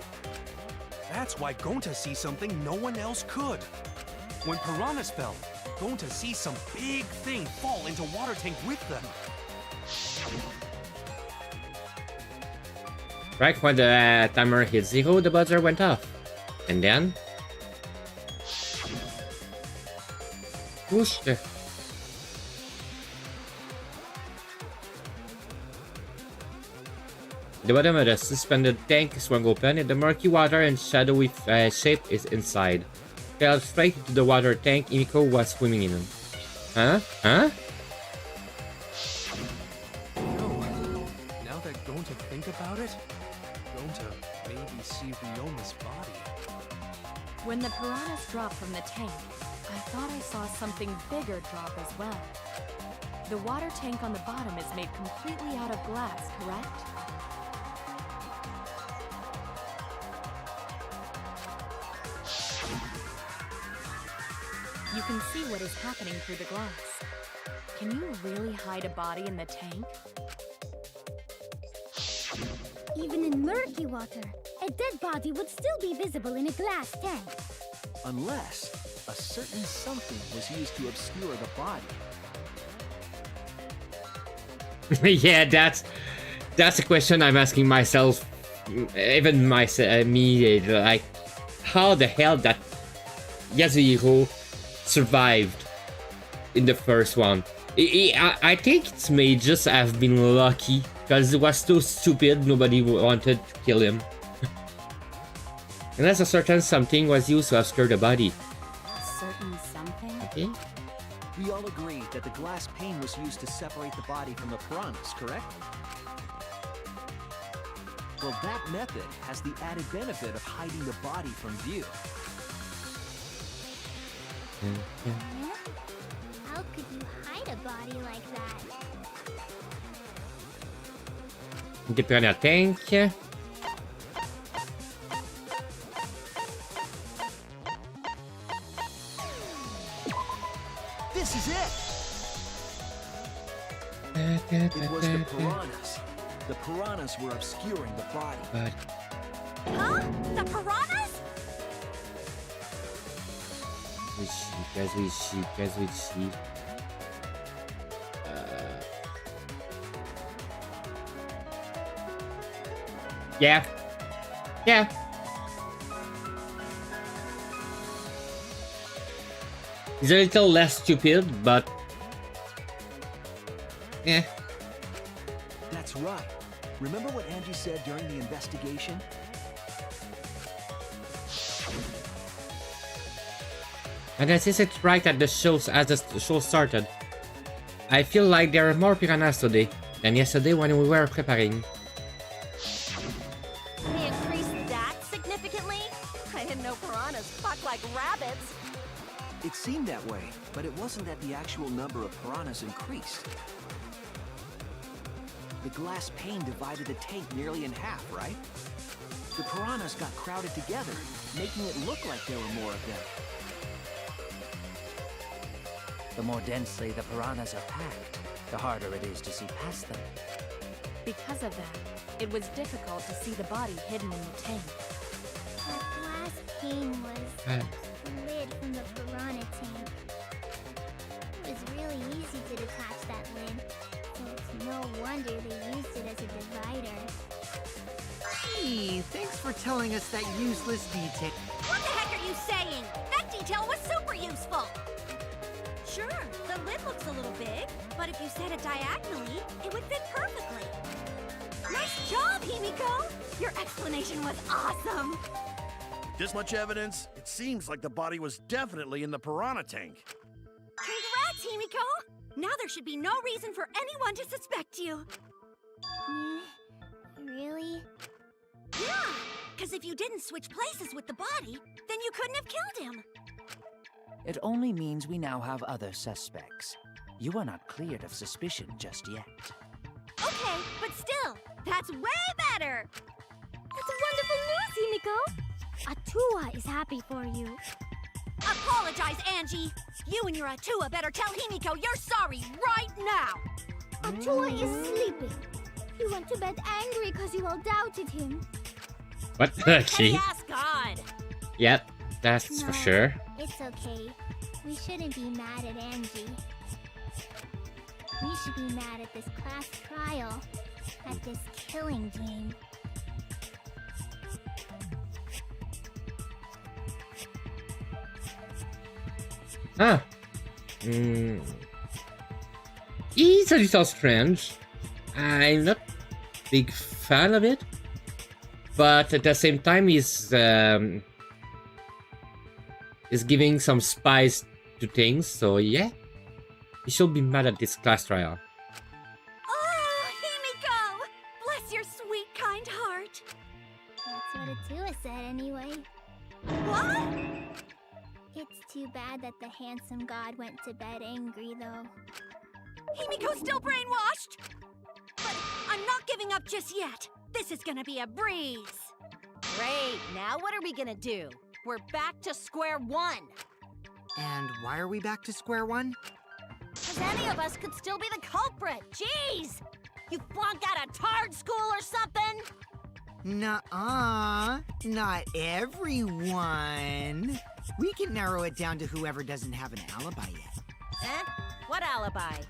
That's why Gonta sees something no one else could. When piranhas fell, Gonta sees some big thing fall into water tank with them. Right when the timer hit 0, the buzzer went off. And then... whoosh! The bottom of the suspended tank swung open and the murky water and shadowy shape is inside. Fell straight into the water tank Himiko was swimming in. Huh? Huh? Now that Gonta think about it, Gonta maybe see Ryoma's body. When the piranhas dropped from the tank, I thought I saw something bigger drop as well. The water tank on the bottom is made completely out of glass, correct? You can see what is happening through the glass. Can you really hide a body in the tank? Even in murky water, a dead body would still be visible in a glass tank. Unless a certain something was used to obscure the body. Yeah, that's a question I'm asking myself. Even me, like, how the hell that Yasuhiro survived in the first one? I think it may just have been lucky, because it was so stupid nobody wanted to kill him. Unless a certain something was used to obscure the body. A certain something? Okay. We all agree that the glass pane was used to separate the body from the piranhas, correct? Well, that method has the added benefit of hiding the body from view. How could you hide a body like that? The piranha tank. This is it! It was the piranhas. The piranhas were obscuring the body. Huh? The piranhas? Guys with sheep. Yeah. Yeah. He's a little less stupid, but... yeah. That's right. Remember what Angie said during the investigation? And I guess it's right at the shows as the show started. I feel like there are more piranhas today than yesterday when we were preparing. They increased that significantly? I didn't know piranhas fuck like rabbits. It seemed that way, but it wasn't that the actual number of piranhas increased. The glass pane divided the tank nearly in half, right? The piranhas got crowded together, making it look like there were more of them. The more densely the piranhas are packed, the harder it is to see past them. Because of that, it was difficult to see the body hidden in the tank. That glass pane was the lid from the piranha tank. It was really easy to detach that lid, so it's no wonder they used it as a divider. Gee, thanks for telling us that useless detail. What the heck are you saying? That detail was super useful. Sure, the lid looks a little big, but if you set it diagonally, it would fit perfectly. Nice job, Himiko! Your explanation was awesome! This much evidence? It seems like the body was definitely in the piranha tank. Congrats, Himiko! Now there should be no reason for anyone to suspect you. Really? Yeah, because if you didn't switch places with the body, then you couldn't have killed him. It only means we now have other suspects. You are not cleared of suspicion just yet. Okay, but still, that's way better! That's wonderful news, Himiko! Atua is happy for you. Apologize, Angie. You and your Atua better tell Himiko you're sorry right now. Atua is sleeping. He went to bed angry because you all doubted him. What the she? Ask God. Yep, that's for sure. It's okay. We shouldn't be mad at Angie. We should be mad at this class trial. At this killing game. Ah. It's a little strange. I'm not big fan of it. But at the same time, he's giving some spice to things, so yeah. He should be mad at this class trial. Oh, Himiko! Bless your sweet, kind heart. That's what Atua said anyway. What? It's too bad that the handsome god went to bed angry, though. Himiko's still brainwashed! But I'm not giving up just yet. This is gonna be a breeze. Great, now what are we gonna do? We're back to square one. And why are we back to square one? Because any of us could still be the culprit. Jeez! You flunked out of Tard school or something? Nuh-uh. Not everyone. We can narrow it down to whoever doesn't have an alibi yet. Eh? What alibi?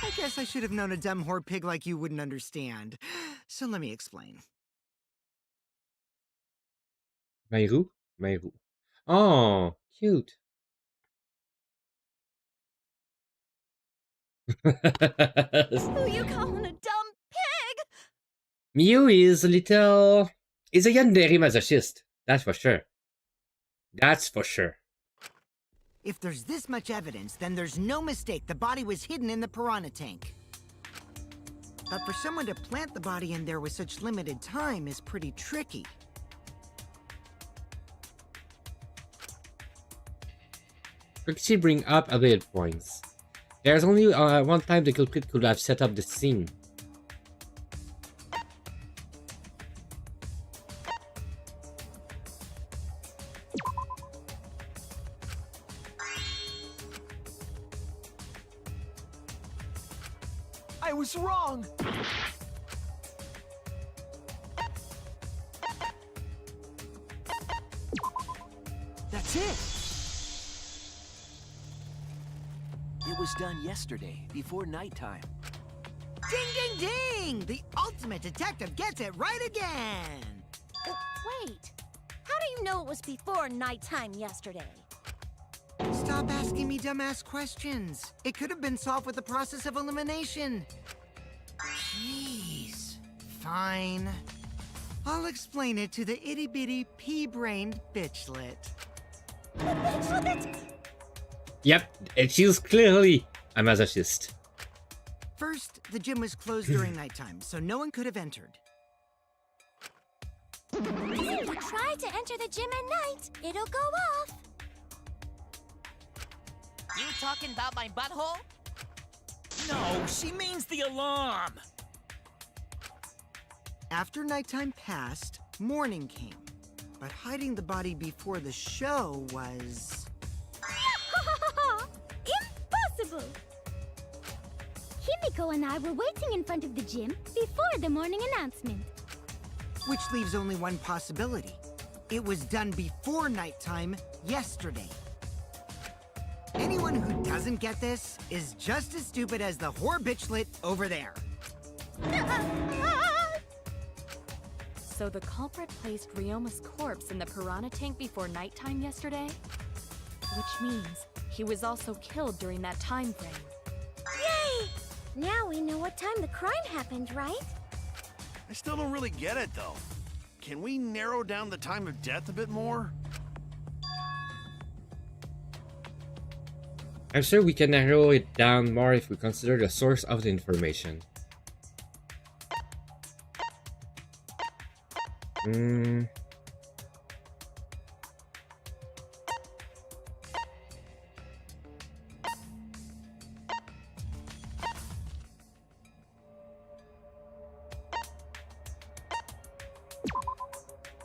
I guess I should have known a dumb whore pig like you wouldn't understand. So let me explain. Mayru? Mayru. Oh, cute. Who you calling a dumb pig? Miu is a little... He's a yandere masochist. That's for sure. That's for sure. If there's this much evidence, then there's no mistake the body was hidden in the piranha tank. But for someone to plant the body in there with such limited time is pretty tricky. She bring up a valid points. There's only one time the culprit could have set up the scene. I was wrong! That's it! It was done yesterday, before nighttime. Ding, ding, ding! The ultimate detective gets it right again! Wait. How do you know it was before nighttime yesterday? Stop asking me dumbass questions. It could have been solved with the process of elimination. Jeez. Fine. I'll explain it to the itty-bitty pea-brained bitchlet. Bitchlet? Yep, and she's clearly a masochist. First, the gym was closed during nighttime, so no one could have entered. If you try to enter the gym at night, it'll go off. You talking about my butthole? No, she means the alarm. After nighttime passed, morning came. But hiding the body before the show was... Impossible! Himiko and I were waiting in front of the gym before the morning announcement. Which leaves only one possibility. It was done before nighttime yesterday. Anyone who doesn't get this is just as stupid as the whore bitchlet over there. So the culprit placed Ryoma's corpse in the piranha tank before nighttime yesterday? Which means he was also killed during that time frame. Yay! Now we know what time the crime happened, right? I still don't really get it, though. Can we narrow down the time of death a bit more? I'm sure we can narrow it down more if we consider the source of the information.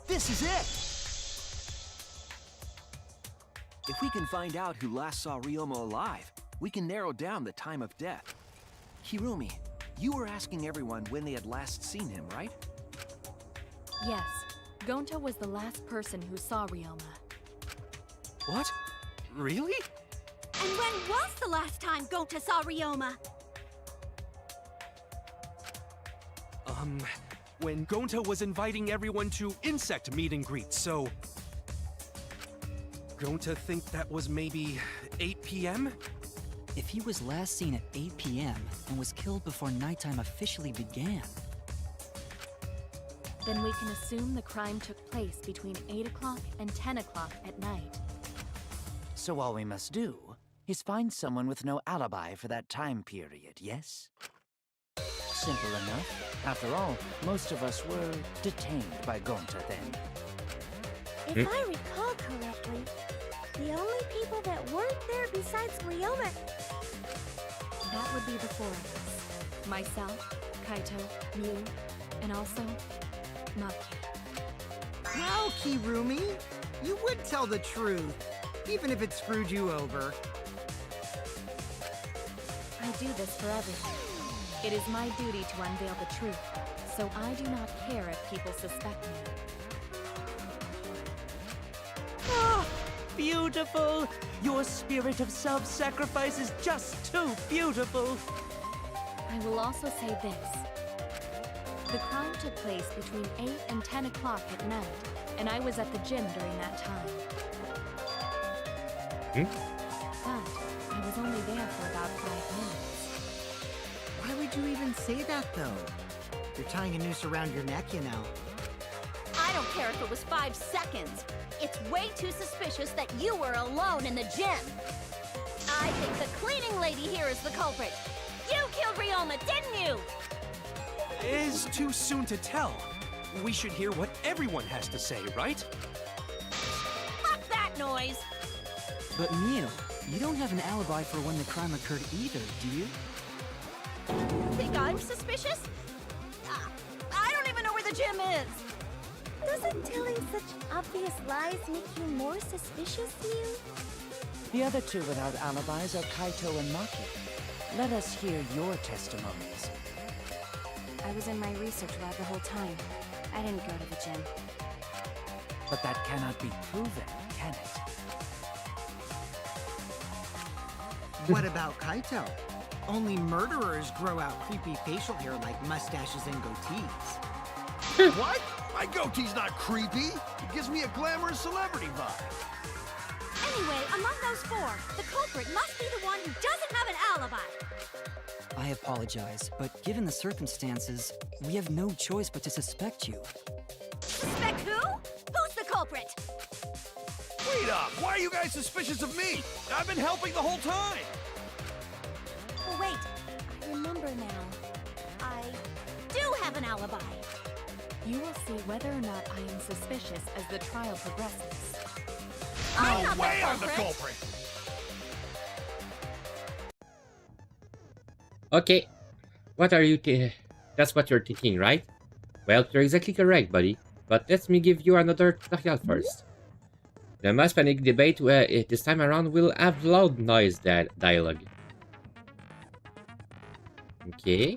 This is it! If we can find out who last saw Ryoma alive, we can narrow down the time of death. Hirumi, you were asking everyone when they had last seen him, right? Yes, Gonta was the last person who saw Ryoma. What? Really? And when was the last time Gonta saw Ryoma? When Gonta was inviting everyone to insect meet and greet, so... Gonta think that was maybe 8 p.m.? If he was last seen at 8 p.m. and was killed before nighttime officially began... Then we can assume the crime took place between 8 o'clock and 10 o'clock at night. So all we must do is find someone with no alibi for that time period, yes? Simple enough. After all, most of us were detained by Gonta then. If I recall correctly, the only people that weren't there besides Ryoma... That would be the four of us. Myself, Kaito, Miu, and also Maki. Now, Kirumi, you would tell the truth, even if it screwed you over. I do this for everyone. It is my duty to unveil the truth, so I do not care if people suspect me. Ah, beautiful! Your spirit of self-sacrifice is just too beautiful! I will also say this. The crime took place between 8 and 10 o'clock at night, and I was at the gym during that time. But I was only there for about 5 minutes. Why would you even say that, though? You're tying a noose around your neck, you know. I don't care if it was 5 seconds. It's way too suspicious that you were alone in the gym. I think the cleaning lady here is the culprit. You killed Ryoma, didn't you? Is too soon to tell. We should hear what everyone has to say, right? Fuck that noise! But Miu, you don't have an alibi for when the crime occurred either, do you? Think I'm suspicious? I don't even know where the gym is! Doesn't telling such obvious lies make you more suspicious, Miu? The other two without alibis are Kaito and Maki. Let us hear your testimonies. I was in my research lab the whole time. I didn't go to the gym. But that cannot be proven, can it? What about Kaito? Only murderers grow out creepy facial hair like mustaches and goatees. What? My goatee's not creepy. It gives me a glamorous celebrity vibe. Anyway, among those four, the culprit must be the one who doesn't have an alibi. I apologize, but given the circumstances, we have no choice but to suspect you. Suspect who? Who's the culprit? Wait up! Why are you guys suspicious of me? I've been helping the whole time! Oh, wait. I remember now. I do have an alibi. You will see whether or not I am suspicious as the trial progresses. I'm No not way the I'm the culprit. culprit! Okay, what are you that's what you're thinking, right? Well, you're exactly correct, buddy. But let me give you another tutorial first. The mass panic debate this time around will have loud noise dialogue. Okay.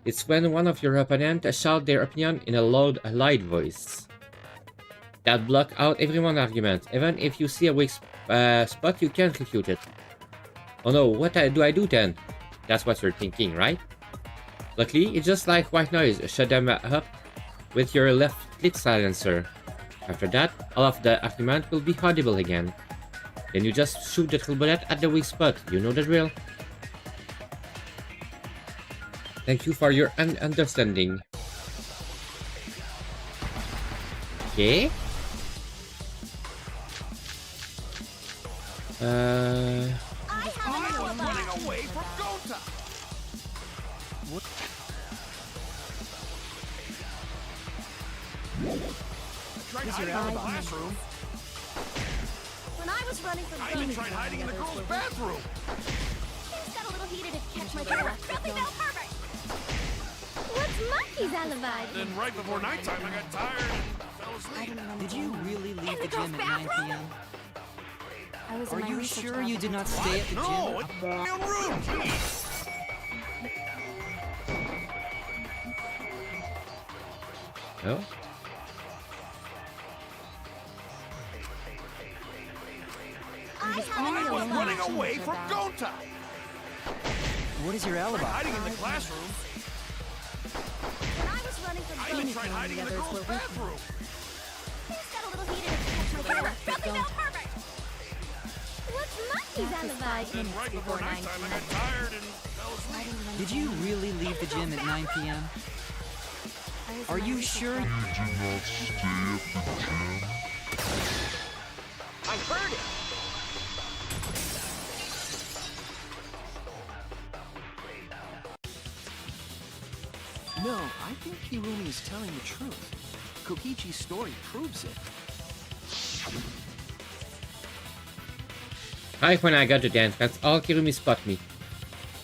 It's when one of your opponents shout their opinion in a loud voice. That block out everyone's argument. Even if you see a weak spot, you can't refute it. Oh no, what do I do then? That's what you're thinking, right? Luckily, it's just like white noise. Shut them up with your left click silencer. After that, all of the argument will be audible again. Then you just shoot the drill bullet at the weak spot. You know the drill. Thank you for your understanding. Okay. I was running away from Gonta! What? I tried hiding in the classroom. When I was running from I even tried hiding in the girls' bathroom. Things got a little heated to catch my breath. Filthy little pervert! What's Monkey's alibi? Then right before nighttime, I got tired and fell asleep. Did you really leave the gym at 9 p.m.? I was in Are my you research sure lab you at did that not time. stay at the No, gym? it's damn room. Jeez. No? I was running away from Gonta. What is your alibi? Hiding in the classroom. When I was running from I even tried and hiding in the the others girls' were with me. bathroom. Things got a little heated at the catch me. Herbert! Something about Herbert! What's Monkey's That was alibi? 5 Then minutes right before before 9 nighttime, I p.m. got tired and fell asleep. Did you really leave the gym at 9 p.m.? Are you sure? I heard it! No, I think Kirumi is telling the truth. Kokichi's story proves it. Right when I got the dance, that's all Kirumi spot me.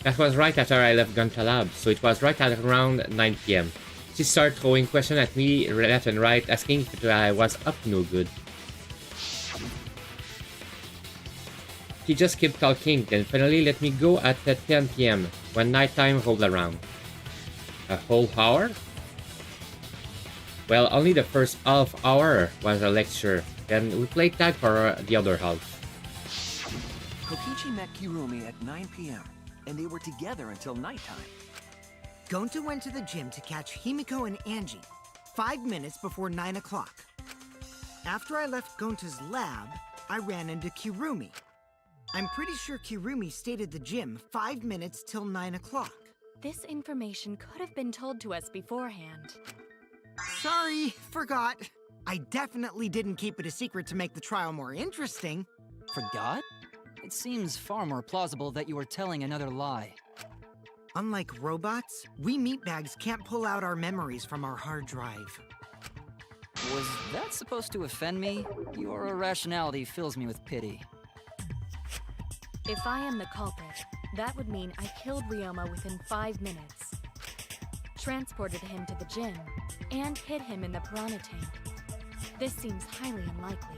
That was right after I left Gunta Lab, so it was right at around 9 p.m. She started throwing questions at me left and right, asking if I was up to no good. She just kept talking, then finally let me go at 10 p.m. when nighttime rolled around. A whole hour? Well, only the first half hour was a lecture, then we played tag for the other half. Kokichi met Kirumi at 9 p.m., and they were together until nighttime. Gonta went to the gym to catch Himiko and Angie 5 minutes before 9 o'clock. After I left Gonta's lab, I ran into Kirumi. I'm pretty sure Kirumi stayed at the gym 5 minutes till 9 o'clock. This information could have been told to us beforehand. Sorry, forgot. I definitely didn't keep it a secret to make the trial more interesting. Forgot? It seems far more plausible that you were telling another lie. Unlike robots, we meatbags can't pull out our memories from our hard drive. Was that supposed to offend me? Your irrationality fills me with pity. If I am the culprit, that would mean I killed Ryoma within 5 minutes, transported him to the gym, and hid him in the piranha tank. This seems highly unlikely.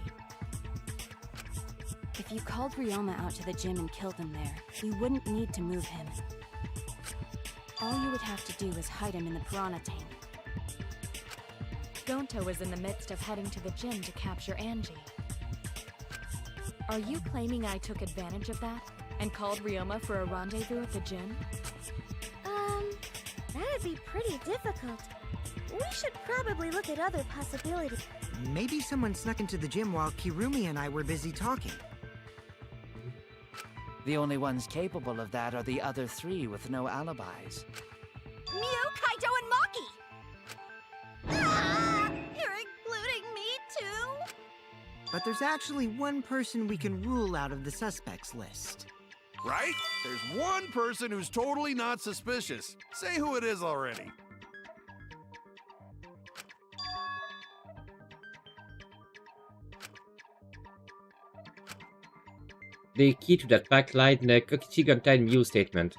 If you called Ryoma out to the gym and killed him there, you wouldn't need to move him. All you would have to do is hide him in the piranha tank. Gonta was in the midst of heading to the gym to capture Angie. Are you claiming I took advantage of that and called Ryoma for a rendezvous at the gym? That'd be pretty difficult. We should probably look at other possibilities. Maybe someone snuck into the gym while Kirumi and I were busy talking. The only ones capable of that are the other three with no alibis. Mew, Kaito, and Maki! Ah, you're including me too? But there's actually one person we can rule out of the suspects list. Right? There's one person who's totally not suspicious. Say who it is already. The key to that pack lied in the Kokichi Gonta and Mew statement.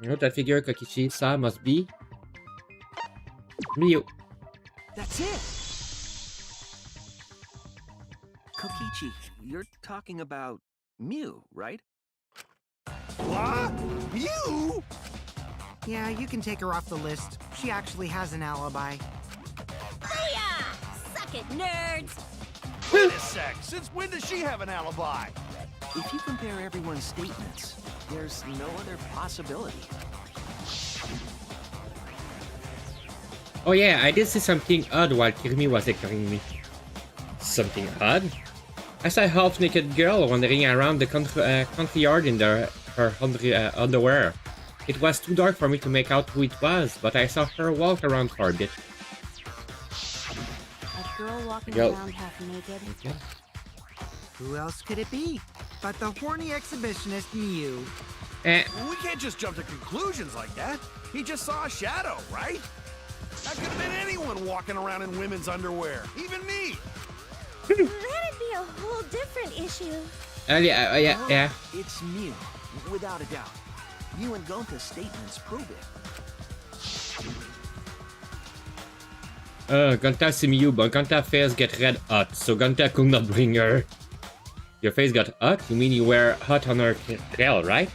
You know that figure Kokichi saw must be Mew. That's it! Kokichi, you're talking about Mew, right? What? You? Yeah, you can take her off the list. She actually has an alibi. Booyah! Suck it, nerds! Wait a sec. Since when does she have an alibi? If you compare everyone's statements, there's no other possibility. Oh yeah, I did see something odd while Kirumi was ignoring me. Something odd? I saw a half-naked girl wandering around the country yard in her underwear. It was too dark for me to make out who it was, but I saw her walk around for a bit. A girl walking Yo. around half naked. Who else could it be but the horny exhibitionist Mew? Well, we can't just jump to conclusions like that. He just saw a shadow, right? That could have been anyone walking around in women's underwear. Even me. That'd be a whole different issue. Yeah. It's Mew, without a doubt. You and Gonta's statements prove it. Gonta see Mew, but Gonta face get red hot, so Gonta could not bring her. Your face got hot? You mean you were hot on her tail, right?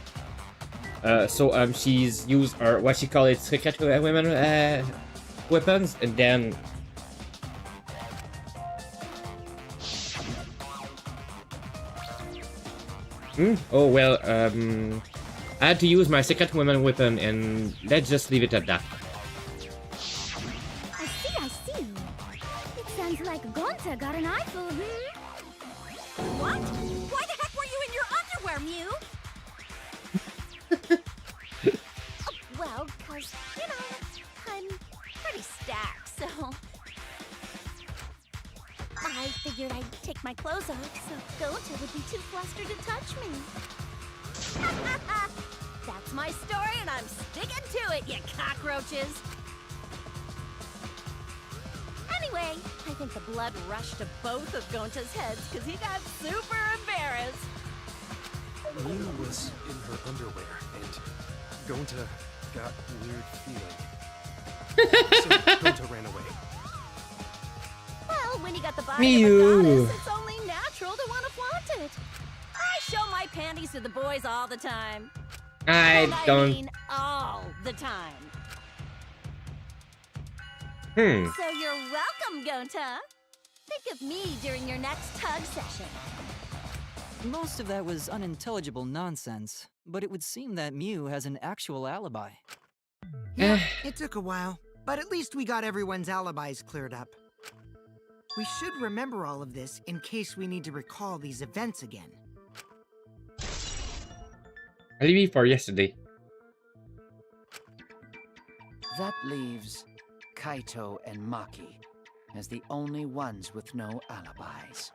So she's used her, what she call it, secret women weapons, and then oh well, I had to use my secret woman weapon, and let's just leave it at that. I see. It sounds like Gonta got an eyeful, What? Why the heck were you in your underwear, Mew? Well, 'cause, you know, I'm pretty stacked, so... I figured I'd take my clothes off so Gonta would be too flustered to touch me. That's my story and I'm sticking to it, you cockroaches! Anyway, I think the blood rushed to both of Gonta's heads because he got super embarrassed. Mew was in her underwear, and Gonta got weird feeling. So Gonta ran away. Well, when you got the body of a Mew. goddess, it's only natural to want to flaunt it. I show my panties to the boys all the time. And I mean all the time. So you're welcome, Gonta. Think of me during your next tug session. Most of that was unintelligible nonsense, but it would seem that Mew has an actual alibi. Yeah, it took a while, but at least we got everyone's alibis cleared up. We should remember all of this in case we need to recall these events again. Alibi for yesterday. That leaves Kaito and Maki as the only ones with no alibis.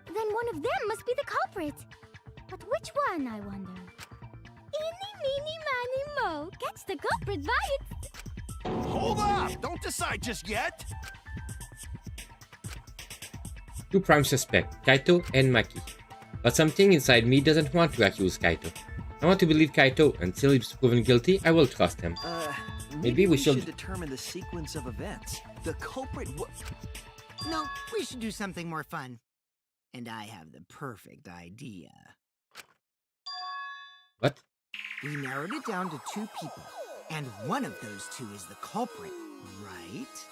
Then one of them must be the culprit. But which one, I wonder? Eeny, meeny, miny, mo. Catch the culprit by its... Hold up! Don't decide just yet! Two prime suspects, Kaito and Maki. But something inside me doesn't want to accuse Kaito. I want to believe Kaito. Until he's proven guilty, I will trust him. Maybe we should determine the sequence of events. The culprit No, we should do something more fun. And I have the perfect idea. What? We narrowed it down to 2 people, and one of those 2 is the culprit, right?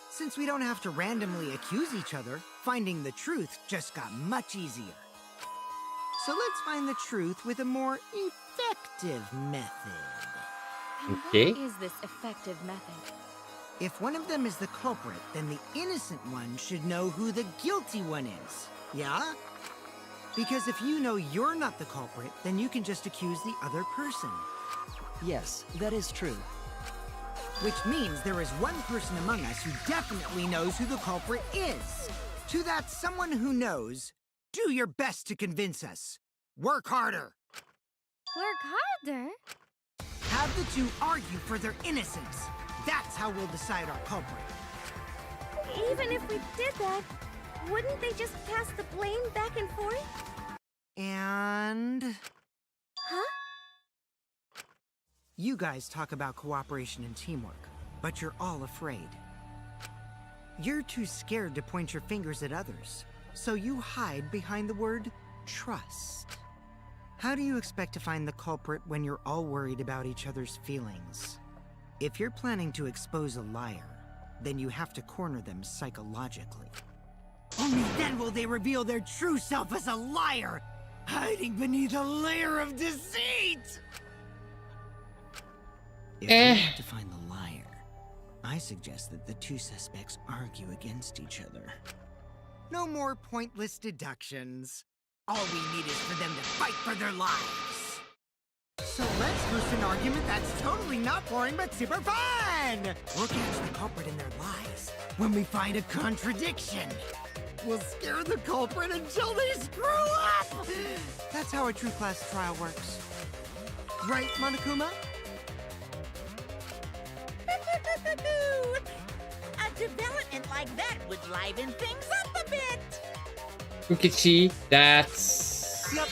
Since we don't have to randomly accuse each other, finding the truth just got much easier. So let's find the truth with a more effective method. Okay. What is this effective method? If one of them is the culprit, then the innocent one should know who the guilty one is. Yeah? Because if you know you're not the culprit, then you can just accuse the other person. Yes, that is true. Which means there is one person among us who definitely knows who the culprit is. To that someone who knows, do your best to convince us. Work harder. Work harder? Have the 2 argue for their innocence. That's how we'll decide our culprit. Even if we did that, wouldn't they just pass the blame back and forth? And... Huh? You guys talk about cooperation and teamwork, but you're all afraid. You're too scared to point your fingers at others, so you hide behind the word trust. How do you expect to find the culprit when you're all worried about each other's feelings? If you're planning to expose a liar, then you have to corner them psychologically. Only then will they reveal their true self as a liar, hiding beneath a layer of deceit! If we have to find the liar, I suggest that the 2 suspects argue against each other. No more pointless deductions. All we need is for them to fight for their lives. So let's boost an argument that's totally not boring but super fun! We'll catch the culprit in their lies when we find a contradiction. We'll scare the culprit until they screw up! That's how a true class trial works. Right, Monokuma? A development like that would liven things up a bit. Kukichi, that's... Yep,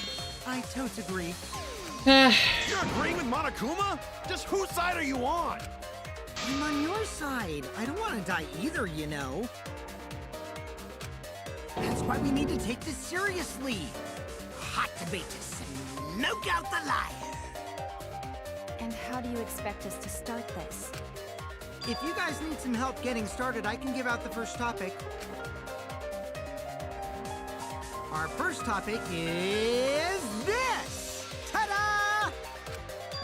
I totes agree. You're agreeing with Monokuma? Just whose side are you on? I'm on your side. I don't want to die either, you know. That's why we need to take this seriously. Hot debate to smoke out the liar. And how do you expect us to start this? If you guys need some help getting started, I can give out the first topic. Our first topic is this! Ta-da!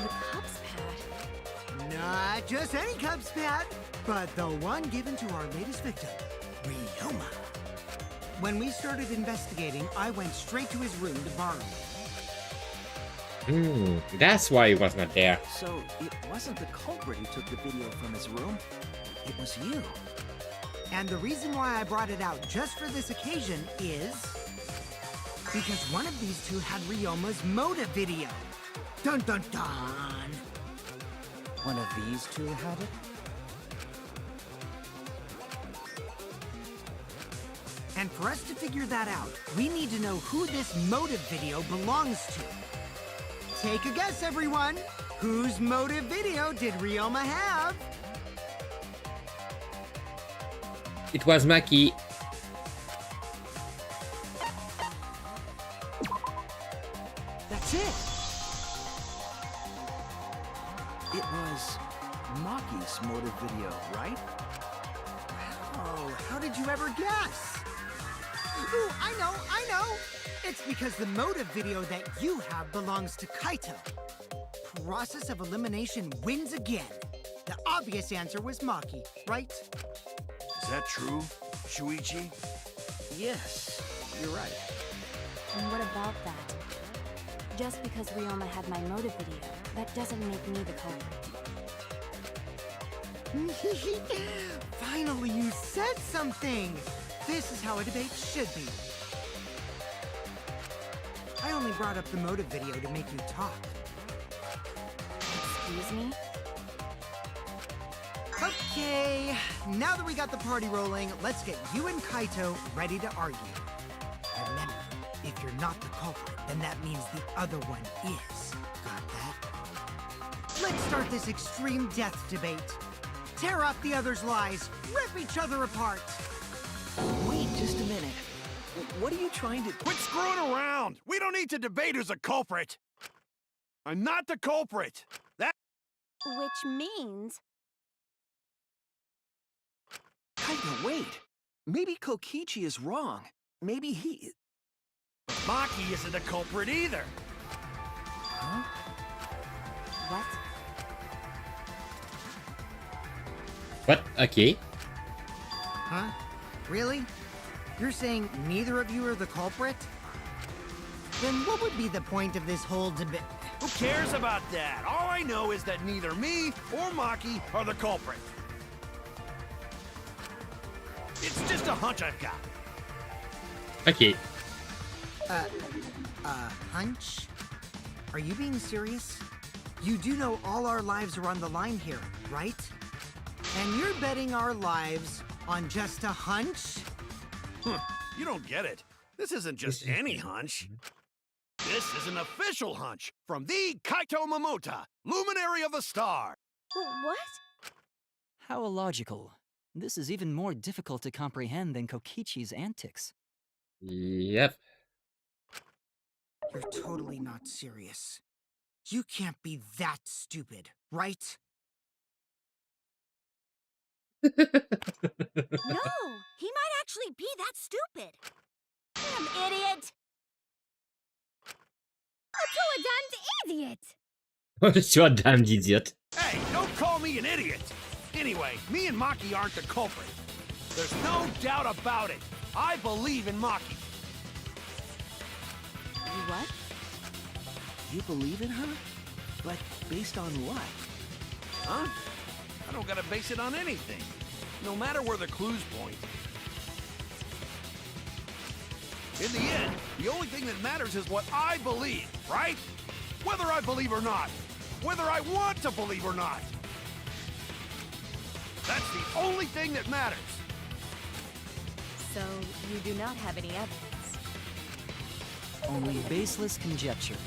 The Cubs pad? Not just any Cubs pad, but the one given to our latest victim, Ryoma. When we started investigating, I went straight to his room to borrow it. That's why he was not there. So, it wasn't the culprit who took the video from his room. It was you. And the reason why I brought it out just for this occasion is because one of these two had Ryoma's motive video. Dun dun dun! One of these two had it? And for us to figure that out, we need to know who this motive video belongs to. Take a guess, everyone! Whose motive video did Ryoma have? It was Maki. That's it! It was Maki's motive video, right? Oh, how did you ever guess? Ooh, I know! It's because the motive video that you have belongs to Kaito. Process of elimination wins again. The obvious answer was Maki, right? Is that true, Shuichi? Yes, you're right. And what about that? Just because Ryoma had my motive video, that doesn't make me the culprit. Finally, you said something! This is how a debate should be. I only brought up the motive video to make you talk. Excuse me? Okay, now that we got the party rolling, let's get you and Kaito ready to argue. Remember, if you're not the culprit, then that means the other one is. Got that? Let's start this extreme death debate. Tear up the other's lies, rip each other apart. Wait just a minute. What are you trying to... Quit screwing around! We don't need to debate who's a culprit! I'm not the culprit! That... Which means... Kaito, wait. Maybe Kokichi is wrong. Maybe he... Maki isn't a culprit either! Huh? What? What? Okay. Huh? Really? You're saying neither of you are the culprit? Then what would be the point of this whole debate? Who cares about that? All I know is that neither me or Maki are the culprit. It's just a hunch I've got. Okay. Hunch? Are you being serious? You do know all our lives are on the line here, right? And you're betting our lives on just a hunch? You don't get it. This isn't just any hunch. This is an official hunch from the Kaito Momota, luminary of the star. What? How illogical. This is even more difficult to comprehend than Kokichi's antics. Yep. You're totally not serious. You can't be that stupid, right? No, he might actually be that stupid. Damn idiot! A damned idiot! You're a damned idiot. Hey, don't call me an idiot! Anyway, me and Maki aren't the culprit. There's no doubt about it. I believe in Maki. You what? You believe in her? But based on what? Huh? I don't gotta base it on anything. No matter where the clues point. In the end, the only thing that matters is what I believe, right? Whether I believe or not. Whether I want to believe or not. That's the only thing that matters. So, you do not have any evidence? Only baseless conjecture.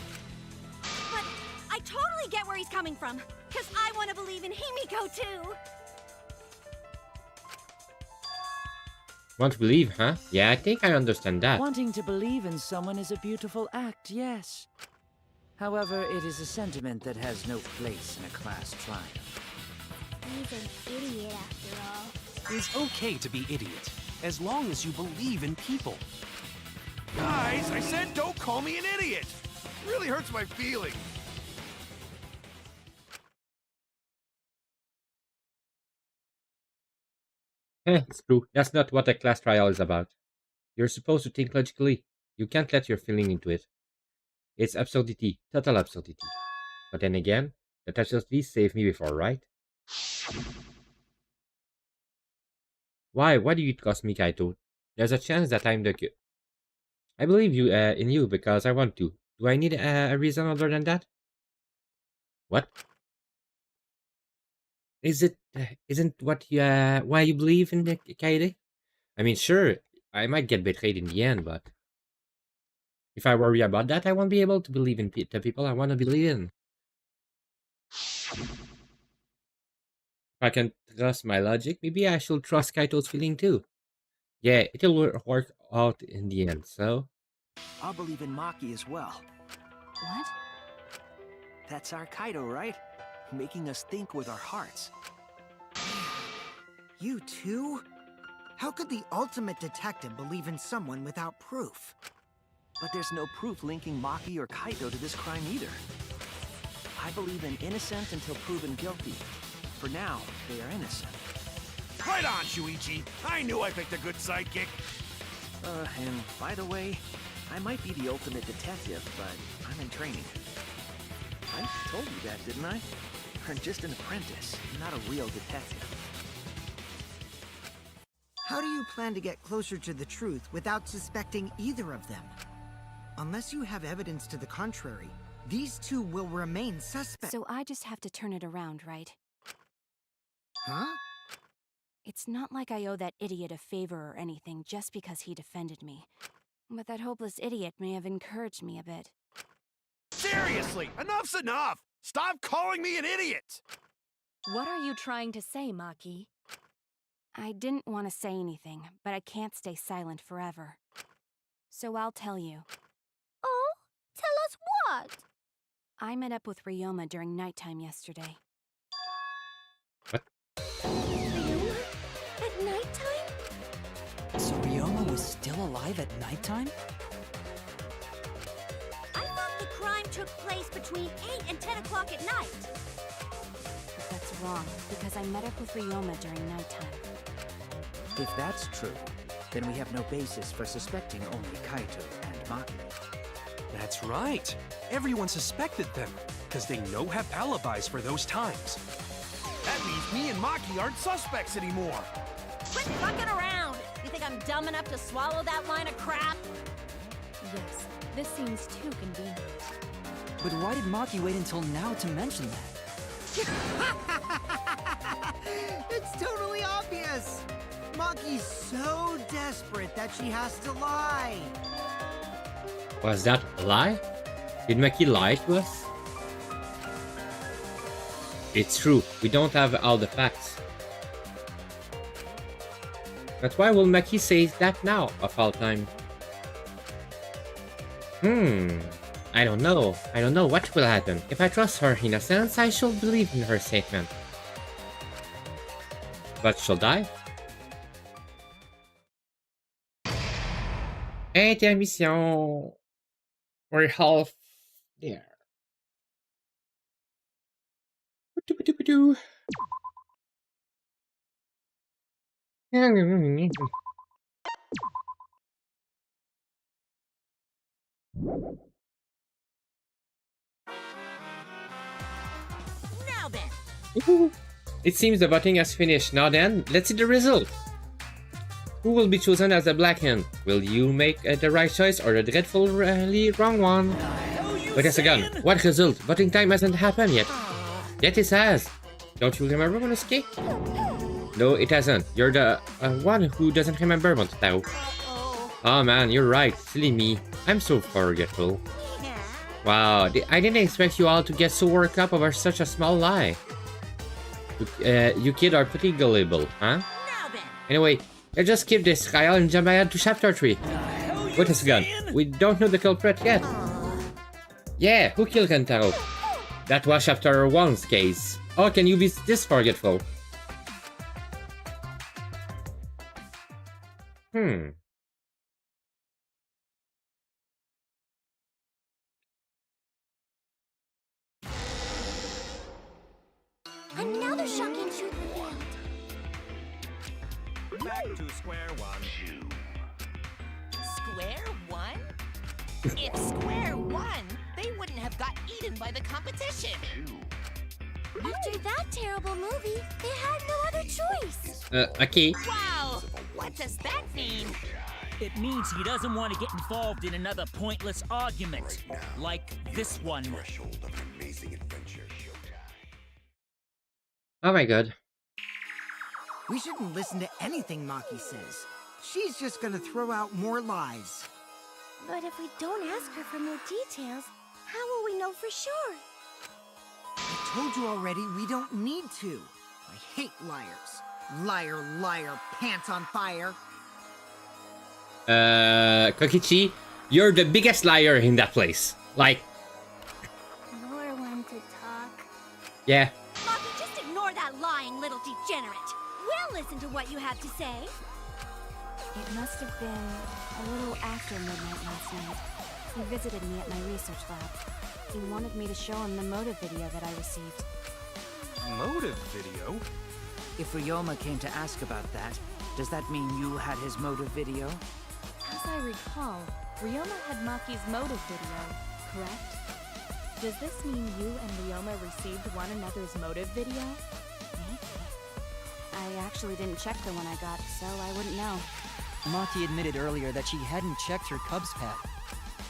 But I totally get where he's coming from. Because I want to believe in Himiko, too. Want to believe, huh? Yeah, I think I understand that. Wanting to believe in someone is a beautiful act, yes. However, it is a sentiment that has no place in a class triumph. He's an idiot after all. It's okay to be idiot, as long as you believe in people. Guys, I said don't call me an idiot. It really hurts my feelings. It's true. That's not what a class trial is about. You're supposed to think logically. You can't let your feeling into it. It's absurdity. Total absurdity. But then again, that absurdity saved me before, right? Why? Why do you trust me, Kaito? There's a chance that I'm the... I believe you in you because I want to. Do I need a reason other than that? What? Isn't what why you believe in the Kaede? I mean, sure, I might get betrayed in the end, but if I worry about that, I won't be able to believe in the people I want to believe in. If I can trust my logic, maybe I should trust Kaito's feeling too. Yeah, it'll work out in the end, so... I'll believe in Maki as well. What? That's our Kaido, right? Making us think with our hearts. You too? How could the ultimate detective believe in someone without proof? But there's no proof linking Maki or Kaido to this crime either. I believe in innocent until proven guilty. For now, they are innocent. Right on, Shuichi. I knew I picked a good sidekick. And by the way, I might be the ultimate detective, but I'm in training. I told you that, didn't I? I'm just an apprentice, not a real detective. How do you plan to get closer to the truth without suspecting either of them? Unless you have evidence to the contrary, these two will remain suspects. So I just have to turn it around, right? Huh? It's not like I owe that idiot a favor or anything just because he defended me. But that hopeless idiot may have encouraged me a bit. Seriously, enough's enough! Stop calling me an idiot! What are you trying to say, Maki? I didn't want to say anything, but I can't stay silent forever. So I'll tell you. Oh? Tell us what? I met up with Ryoma during nighttime yesterday. Ryoma? At nighttime? So Ryoma was still alive at nighttime? I thought the crime took place between 8 and 10 o'clock at night. But that's wrong, because I met up with Ryoma during nighttime. If that's true, then we have no basis for suspecting only Kaito and Maki. That's right. Everyone suspected them, because they know have alibis for those times. That means me and Maki aren't suspects anymore. Quit fucking around! You think I'm dumb enough to swallow that line of crap? Yes, this seems too convenient. But why did Maki wait until now to mention that? It's totally obvious! Maki's so desperate that she has to lie. Was that a lie? Did Maki lie to us? It's true, we don't have all the facts. But why will Maki say that now, of all time? I don't know. I don't know what will happen. If I trust her innocence, I shall believe in her statement. But should I? Intermission. We're half there. Now then, It seems the voting has finished. Now then, let's see the result. Who will be chosen as the Black Hand? Will you make the right choice or the dreadfully wrong one? Wait a second. What result? Voting time hasn't happened yet. Yet it has. Don't you remember Monosuke? No, it hasn't. You're the one who doesn't remember Montao. Oh man, you're right. Silly me. I'm so forgetful. Wow, I didn't expect you all to get so worked up over such a small lie. You kids are pretty gullible, huh? Anyway, Let's just skip this trial and jump ahead to chapter 3. What is gun? We don't know the culprit yet. Yeah, who killed Kentaro? That was chapter 1's case. How can you be this forgetful? Another shocking truth revealed. Back to square one. Square one? If square one, they wouldn't have got eaten by the competition. After that terrible movie, they had no other choice. Okay. Wow! What does that mean? It means he doesn't want to get involved in another pointless argument, like this one. Oh my god. We shouldn't listen to anything Maki says. She's just gonna throw out more lies. But if we don't ask her for more details, how will we know for sure? I told you already, we don't need to. I hate liars. Liar, liar, pants on fire. Kokichi, you're the biggest liar in that place. Like, More one to talk. yeah. Maki, just ignore that lying little degenerate. We'll listen to what you have to say. It must have been a little after midnight last night. He visited me at my research lab. He wanted me to show him the motive video that I received. Motive video? If Ryoma came to ask about that, does that mean you had his motive video? As I recall, Ryoma had Maki's motive video, correct? Does this mean you and Ryoma received one another's motive video? Maybe. I actually didn't check the one I got, so I wouldn't know. Maki admitted earlier that she hadn't checked her Cubs pad.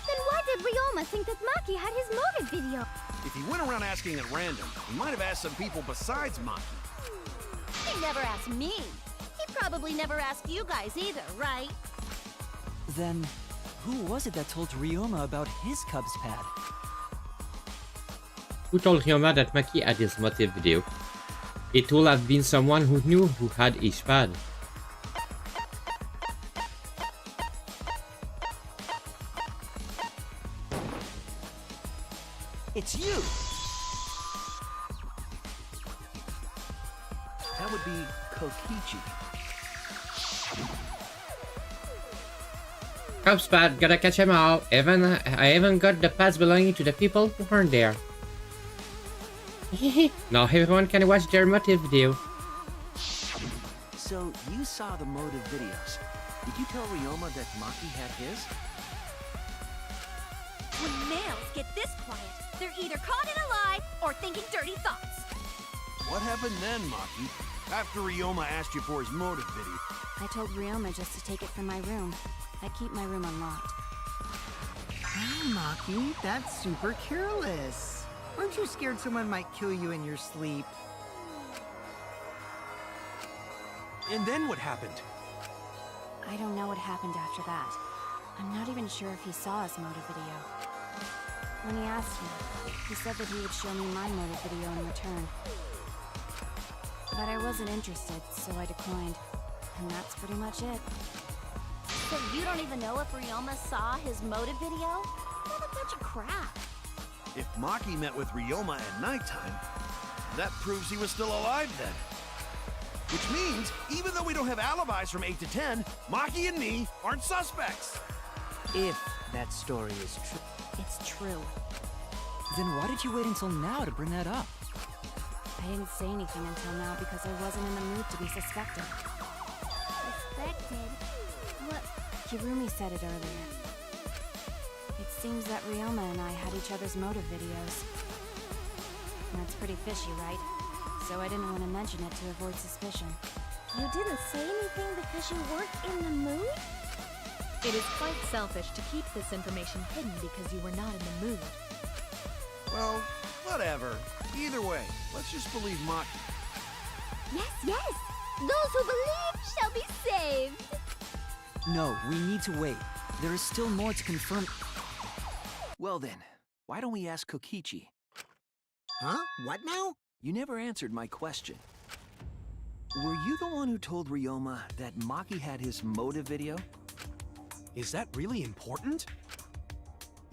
Then why did Ryoma think that Maki had his motive video? If he went around asking at random, he might have asked some people besides Maki. He never asked me. He probably never asked you guys either, right? Then, who was it that told Ryoma about his Cubs pad? Who told Ryoma that Maki had his motive video? It would have been someone who knew who had each pad. It's you! That would be Kokichi. Cubs pad, gotta catch him out. I even got the pads belonging to the people who weren't there. Now everyone can watch their motive video. So, you saw the motive videos. Did you tell Ryoma that Maki had his? When males get this quiet, they're either caught in a lie or thinking dirty thoughts. What happened then, Maki? After Ryoma asked you for his motive video. I told Ryoma just to take it from my room. I keep my room unlocked. Oh, Maki, that's super careless. Aren't you scared someone might kill you in your sleep? And then what happened? I don't know what happened after that. I'm not even sure if he saw his motive video. When he asked me, he said that he would show me my motive video in return. But I wasn't interested, so I declined. And that's pretty much it. So you don't even know if Ryoma saw his motive video? What a bunch of crap. If Maki met with Ryoma at nighttime, that proves he was still alive then. Which means, even though we don't have alibis from 8 to 10, Maki and me aren't suspects. If that story is true. It's true. Then why did you wait until now to bring that up? I didn't say anything until now because I wasn't in the mood to be suspected. Suspected? What? Kirumi said it earlier. It seems that Ryoma and I had each other's motive videos. That's pretty fishy, right? So I didn't want to mention it to avoid suspicion. You didn't say anything because you weren't in the mood? It is quite selfish to keep this information hidden because you were not in the mood. Well, whatever. Either way, let's just believe Maki. Yes, yes! Those who believe shall be saved! No, we need to wait. There is still more to confirm. Well then, why don't we ask Kokichi? Huh? What now? You never answered my question. Were you the one who told Ryoma that Maki had his motive video? Is that really important?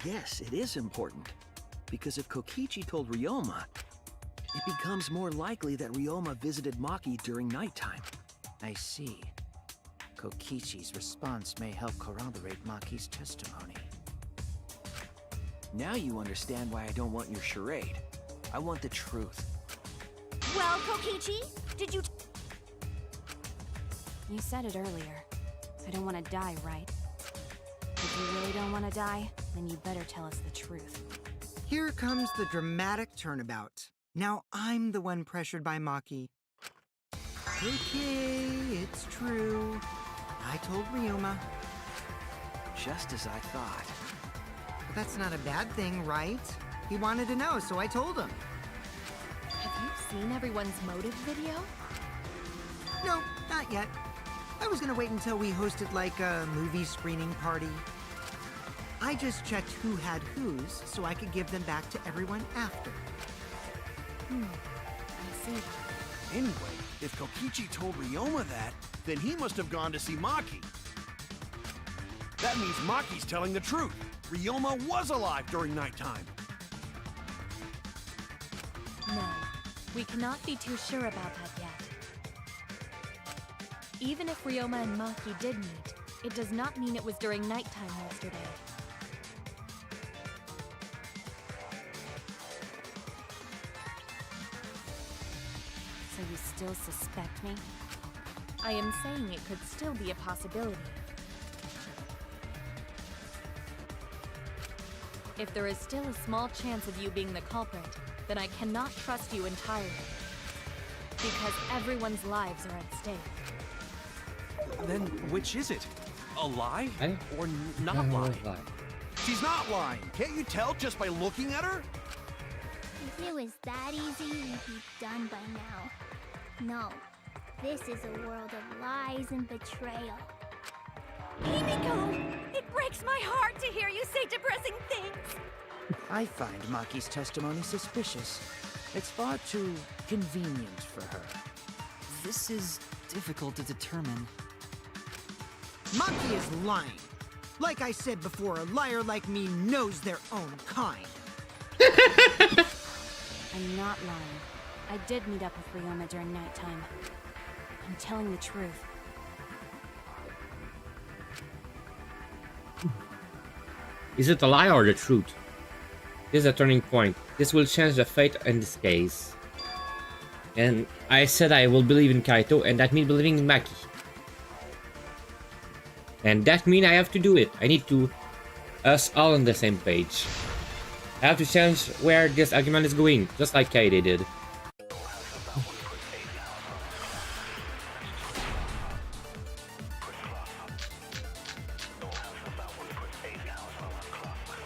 Yes, it is important. Because if Kokichi told Ryoma, it becomes more likely that Ryoma visited Maki during nighttime. I see. Kokichi's response may help corroborate Maki's testimony. Now you understand why I don't want your charade. I want the truth. Well, Kokichi, did you... You said it earlier. I don't want to die, right? If you really don't want to die, then you better tell us the truth. Here comes the dramatic turnabout. Now I'm the one pressured by Maki. Okay, it's true. I told Ryoma. Just as I thought. But that's not a bad thing, right? He wanted to know, so I told him. Have you seen everyone's motive video? No, not yet. I was gonna wait until we hosted like a movie screening party. I just checked who had whose so I could give them back to everyone after. I see. Anyway, if Kokichi told Ryoma that, then he must have gone to see Maki. That means Maki's telling the truth. Ryoma was alive during nighttime. No, we cannot be too sure about that yet. Even if Ryoma and Maki did meet, it does not mean it was during nighttime yesterday. So you still suspect me? I am saying it could still be a possibility. If there is still a small chance of you being the culprit, then I cannot trust you entirely. Because everyone's lives are at stake. Then which is it? A lie? Eh? Or not lying? She's not lying. Can't you tell just by looking at her? If it was that easy, we'd be done by now. No, this is a world of lies and betrayal. Himiko! It breaks my heart to hear you say depressing things! I find Maki's testimony suspicious. It's far too convenient for her. This is difficult to determine. Maki is lying. Like I said before, a liar like me knows their own kind. I'm not lying. I did meet up with Ryoma during nighttime. I'm telling the truth. Is it a lie or the truth? This is a turning point. This will change the fate in this case. And I said I will believe in Kaito, and that means believing in Maki. And that means I have to do it. I need to... us all on the same page. I have to change where this argument is going, just like Kaede did.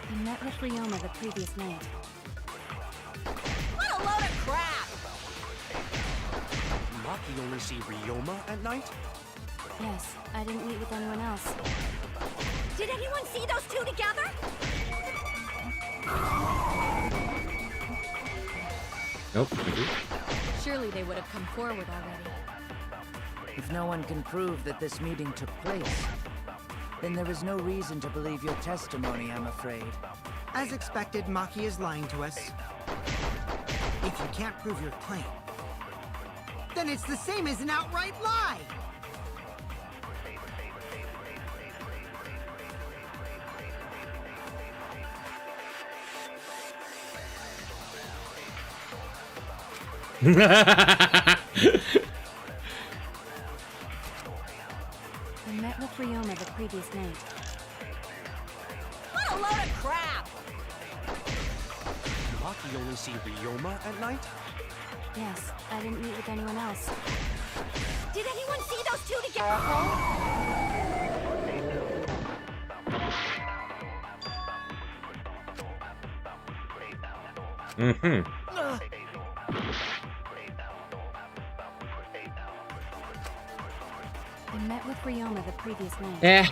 I met with Ryoma the previous night. What a load of crap! Maki only see Ryoma at night? Yes, I didn't meet with anyone else. Did anyone see those two together? Nope. Surely they would have come forward already. If no one can prove that this meeting took place, then there is no reason to believe your testimony, I'm afraid. As expected, Maki is lying to us. If you can't prove your claim, then it's the same as an outright lie! I met with Ryoma the previous night. What a load of crap! Maki only see Ryoma at night? Yes, I didn't meet with anyone else. Did anyone see those two together? Mm-hmm. I met with Ryoma the previous night. Yeah.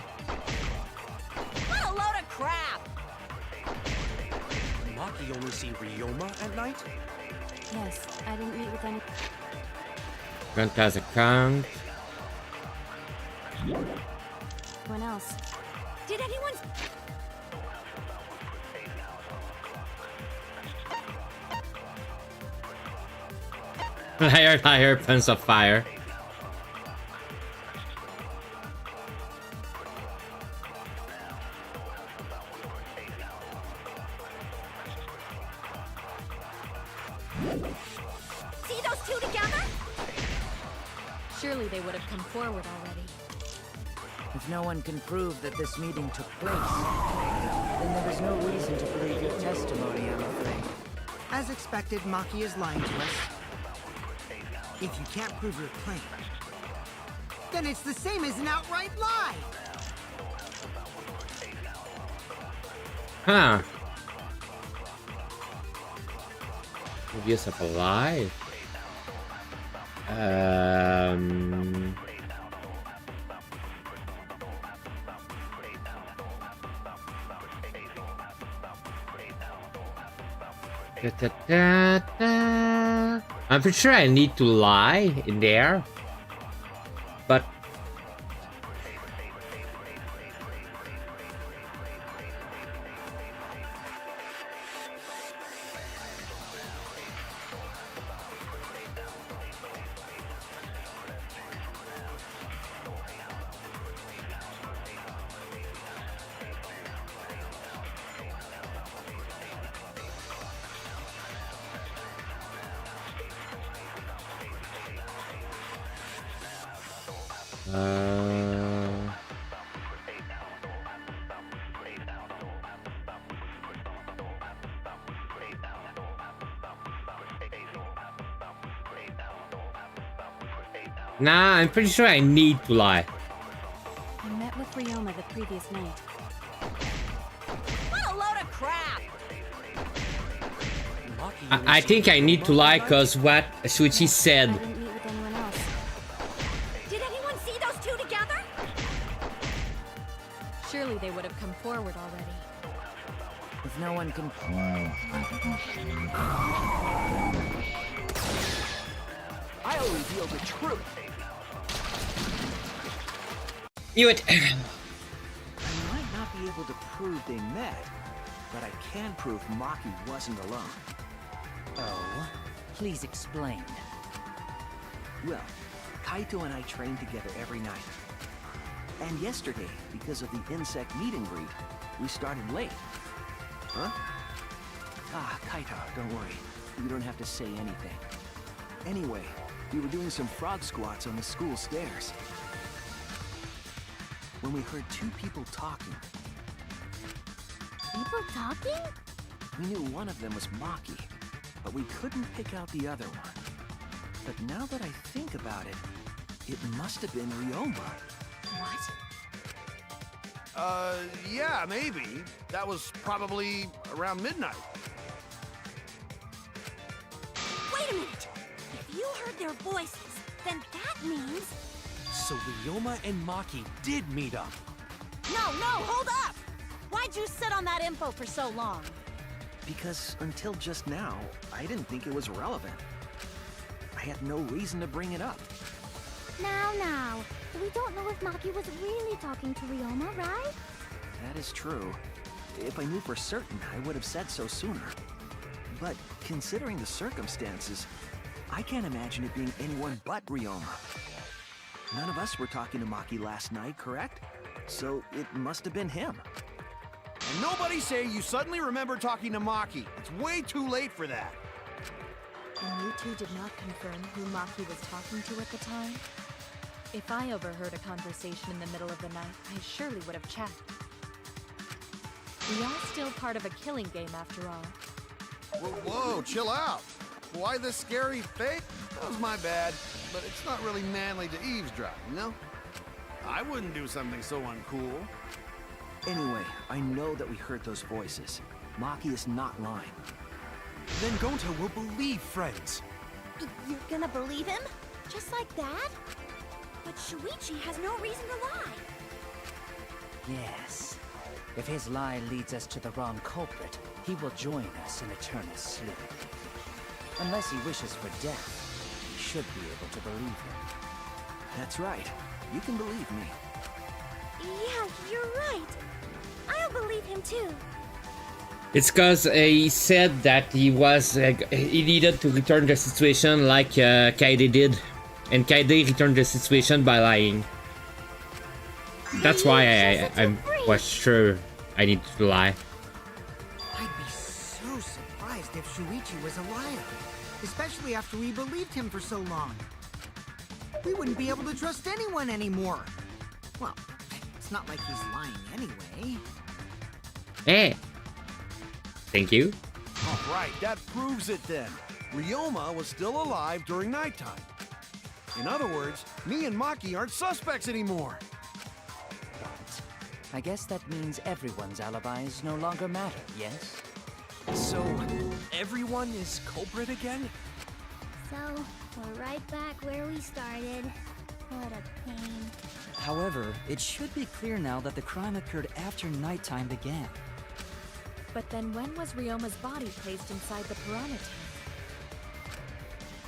What a load of crap! Maki only see Ryoma at night? Yes, I didn't meet with any... Gonta's account. Anyone else? Did anyone... Liar, Prince of Fire. See those two together? Surely they would have come forward already. If no one can prove that this meeting took place, then there is no reason to believe your testimony, I'm afraid. As expected, Maki is lying to us. If you can't prove your claim, then it's the same as an outright lie! Huh. Obvious of a lie. I'm pretty sure I need to lie in there, but nah, I'm pretty sure I need to lie. I met with Ryoma the previous night. What a load of crap! I think I need to lie because what Shuichi said. I didn't meet with anyone else. Did anyone see those two together? Surely they would have come forward already. If no one can... I'll reveal the truth. Knew it. I might not be able to prove they met, but I can prove Maki wasn't alone. Oh? Please explain. Well, Kaito and I train together every night. And yesterday, because of the insect meet and greet, we started late. Huh? Ah, Kaito, don't worry. You don't have to say anything. Anyway, we were doing some frog squats on the school stairs when we heard two people talking. People talking? We knew one of them was Maki, but we couldn't pick out the other one. But now that I think about it, it must have been Ryoma. What? Yeah, maybe. That was probably around midnight. Wait a minute. If you heard their voices, then that means... So Ryoma and Maki did meet up. No, hold up! Why'd you sit on that info for so long? Because until just now, I didn't think it was relevant. I had no reason to bring it up. Now. We don't know if Maki was really talking to Ryoma, right? That is true. If I knew for certain, I would have said so sooner. But considering the circumstances, I can't imagine it being anyone but Ryoma. None of us were talking to Maki last night, correct? So it must have been him. And nobody say you suddenly remember talking to Maki. It's way too late for that. And you two did not confirm who Maki was talking to at the time? If I overheard a conversation in the middle of the night, I surely would have checked. We are still part of a killing game after all. Whoa, chill out. Why this scary fake? That was my bad, but it's not really manly to eavesdrop, you know? I wouldn't do something so uncool. Anyway, I know that we heard those voices. Maki is not lying. Then Gonta will believe friends. You're gonna believe him? Just like that? But Shuichi has no reason to lie. Yes. If his lie leads us to the wrong culprit, he will join us in eternal sleep. Unless he wishes for death, he should be able to believe him. That's right. You can believe me. Yeah, you're right. I'll believe him too. It's because he said that he needed to return the situation like Kaede did, and Kaede returned the situation by lying. That's why I was sure I needed to lie. I'd be so surprised if Shuichi was a liar, especially after we believed him for so long. We wouldn't be able to trust anyone anymore. Well, it's not like he's lying anyway. Eh. Thank you. All right, that proves it then. Ryoma was still alive during nighttime. In other words, me and Maki aren't suspects anymore. I guess that means everyone's alibis no longer matter, yes? So, everyone is culprit again? So, we're right back where we started. What a pain. However, it should be clear now that the crime occurred after nighttime began. But then when was Ryoma's body placed inside the piranha tank?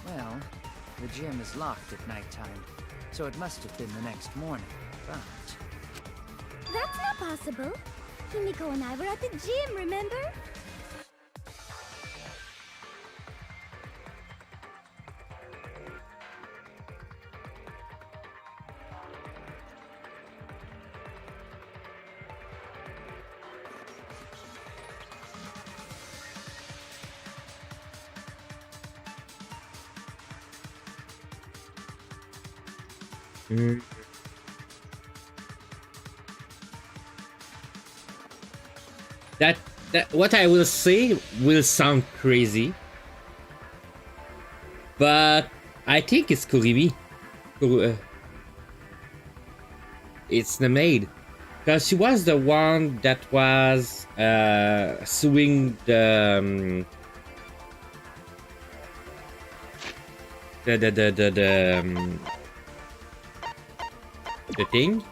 Well, the gym is locked at nighttime, so it must have been the next morning, but... That's not possible. Himiko and I were at the gym, remember? That what I will say will sound crazy, but I think it's Kurimi. It's the maid, because she was the one that was suing the thing.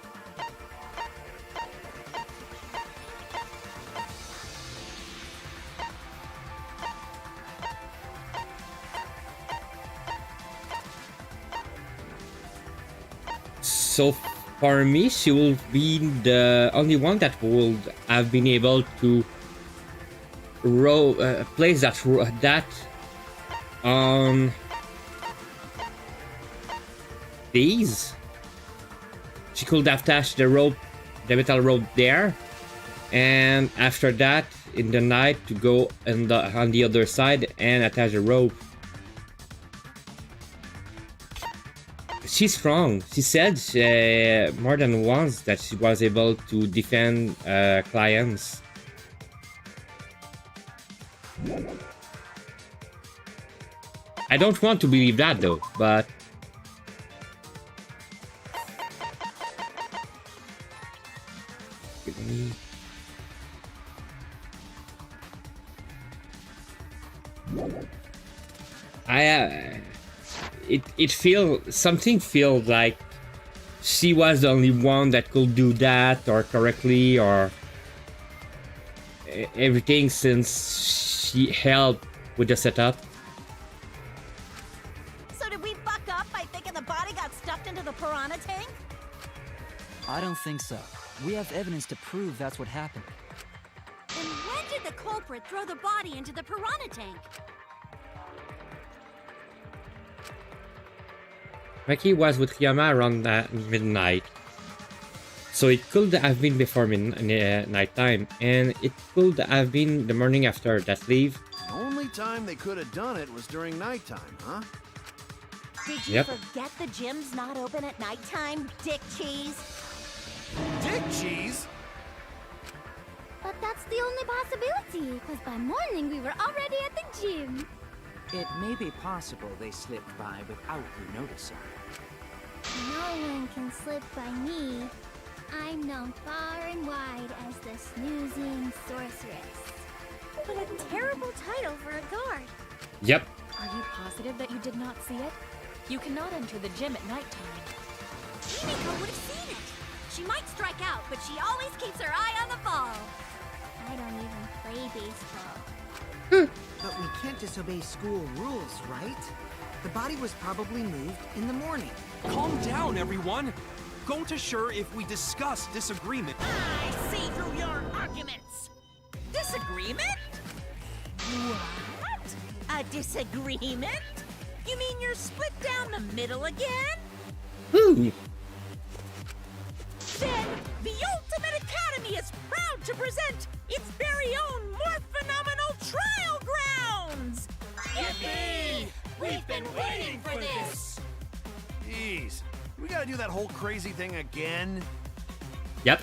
So for me, she will be the only one that would have been able to place that on these. She could have attached the metal rope there, and after that, in the night, to go on the other side and attach the rope. She's strong. She said more than once that she was able to defend clients. I don't want to believe that though, but it feels like she was the only one that could do that or correctly or everything, since she helped with the setup. So did we buck up by thinking the body got stuffed into the piranha tank? I don't think so. We have evidence to prove that's what happened. And when did the culprit throw the body into the piranha tank? Maki was with Ryoma around midnight, so it could have been before nighttime, and it could have been the morning after that leave. The only time they could have done it was during nighttime, huh? Did you forget the gym's not open at nighttime, Dick Cheese? Dick Cheese? But that's the only possibility, because by morning we were already at the gym. It may be possible they slipped by without you noticing. No one can slip by me. I'm known far and wide as the snoozing sorceress. What a terrible title for a guard. Yep. Are you positive that you did not see it? You cannot enter the gym at nighttime. Himiko would have seen it. She might strike out, but she always keeps her eye on the ball. I don't even play baseball. But we can't disobey school rules, right? The body was probably moved in the morning. Calm down, everyone. Gonta's sure if we discuss disagreement. I see through your arguments. Disagreement? What? A disagreement? You mean you're split down the middle again? Ooh. Then, the Ultimate Academy is proud to present its very own more phenomenal trial grounds! Yippee! We've been waiting for this! Jeez, we gotta do that whole crazy thing again? Yep.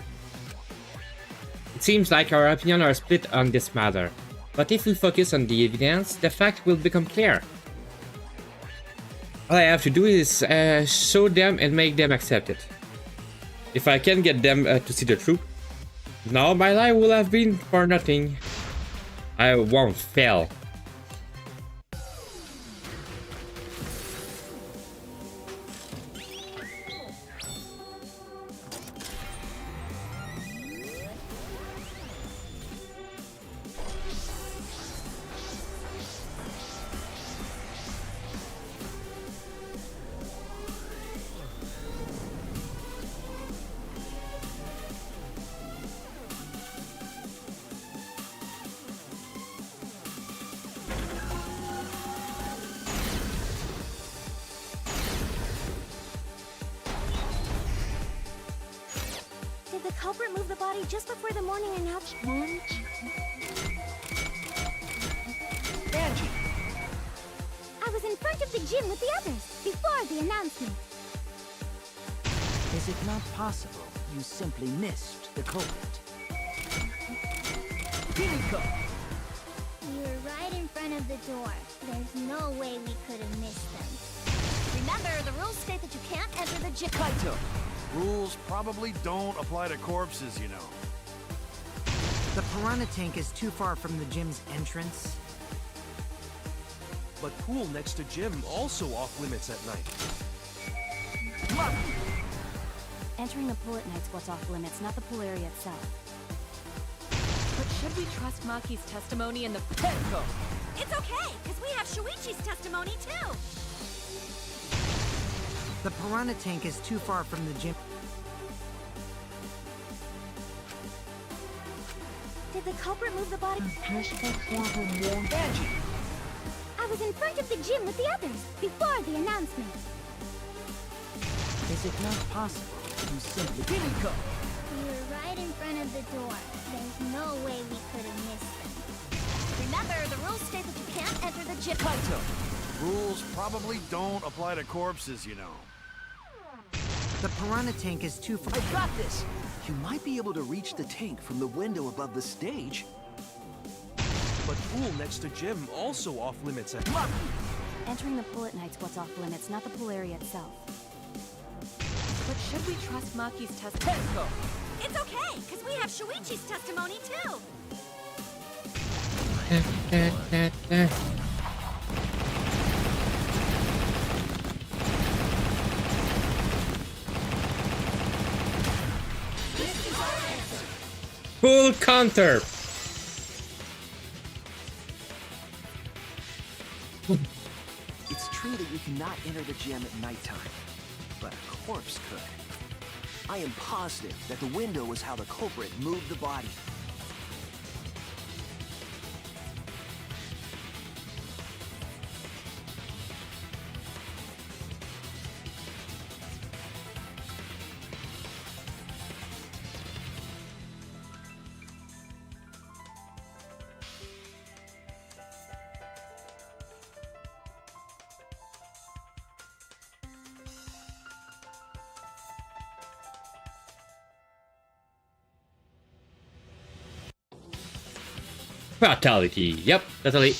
It seems like our opinions are split on this matter, but if we focus on the evidence, the fact will become clear. All I have to do is show them and make them accept it. If I can get them to see the truth, now my life will have been for nothing. I won't fail. Did the culprit move the body just before the morning announcement? Angie! I was in front of the gym with the others, before the announcement. Is it not possible you simply missed the culprit? Himiko! We were right in front of the door. There's no way we could have missed them. Remember, the rules state that you can't enter the gym. Kaito! Rules probably don't apply to corpses, you know. The piranha tank is too far from the gym's entrance. But pool next to gym also off limits at night. Entering the pool at night's what's off limits, not the pool area itself. But should we trust Maki's testimony in the Tenko! It's okay, because we have Shuichi's testimony too. The piranha tank is too far from the gym. Did the culprit move the body? Angie! I was in front of the gym with the others, before the announcement. Is it not possible you simply... Himiko! We were right in front of the door. There's no way we could have missed them. Remember, the rules state that you can't enter the gym. Kaito! Rules probably don't apply to corpses, you know. The piranha tank is too far. I got this! You might be able to reach the tank from the window above the stage. But pool next to gym also off limits at Maki! Entering the pool at night's what's off limits, not the pool area itself. But should we trust Maki's testimony? Tenko! It's okay, because we have Shuichi's testimony too. Full counter. It's true that you cannot enter the gym at nighttime, but a corpse could. I am positive that the window was how the culprit moved the body. Fatality. Yep, totally.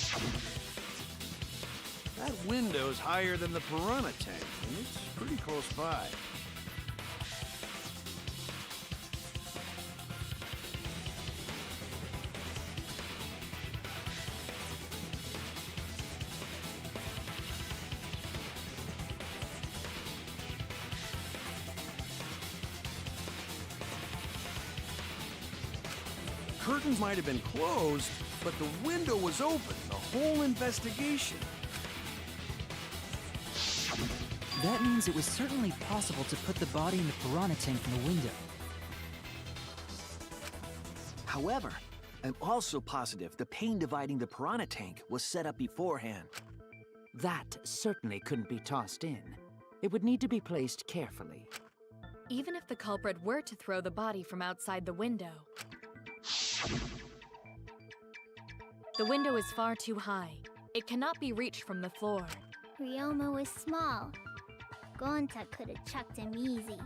That window's higher than the piranha tank, and it's pretty close by. Curtains might have been closed, but the window was open the whole investigation. That means it was certainly possible to put the body in the piranha tank from the window. However, I'm also positive the pane dividing the piranha tank was set up beforehand. That certainly couldn't be tossed in. It would need to be placed carefully. Even if the culprit were to throw the body from outside the window is far too high. It cannot be reached from the floor. Ryoma was small. Gonta could have chucked him easy.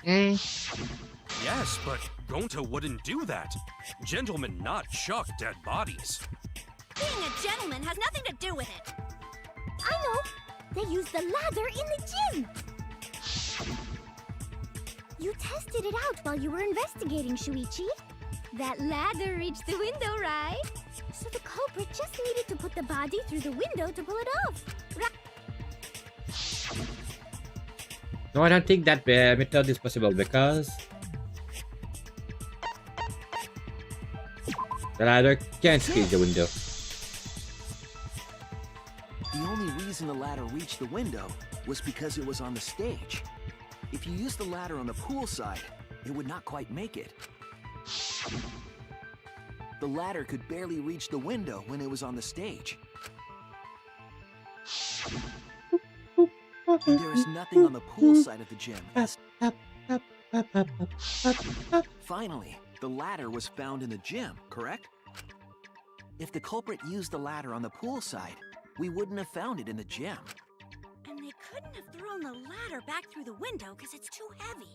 Yes, but Gonta wouldn't do that. Gentlemen not chuck dead bodies. Being a gentleman has nothing to do with it. I know! They used the ladder in the gym! You tested it out while you were investigating, Shuichi. That ladder reached the window, right? So the culprit just needed to put the body through the window to pull it off. No, I don't think that method is possible because the ladder can't reach the window. The only reason the ladder reached the window was because it was on the stage. If you used the ladder on the pool side, it would not quite make it. The ladder could barely reach the window when it was on the stage. And there is nothing on the pool side of the gym. Finally, the ladder was found in the gym, correct? If the culprit used the ladder on the pool side, we wouldn't have found it in the gym. And they couldn't have thrown the ladder back through the window because it's too heavy.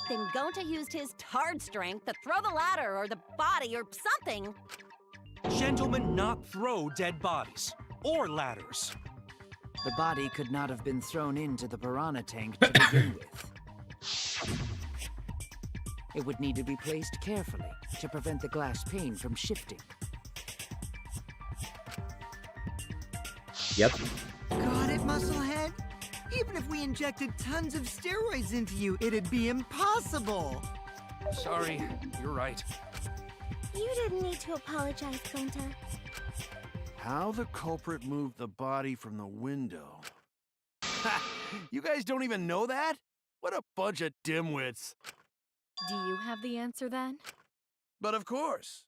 Then Gonta used his tard strength to throw the ladder or the body or something. Gentlemen not throw dead bodies. Or ladders. The body could not have been thrown into the piranha tank to begin with. It would need to be placed carefully to prevent the glass pane from shifting. Yep. Got it, Musclehead? Even if we injected tons of steroids into you, it'd be impossible! Sorry, you're right. You didn't need to apologize, Gonta. How the culprit moved the body from the window. Ha! You guys don't even know that? What a bunch of dimwits. Do you have the answer then? But of course.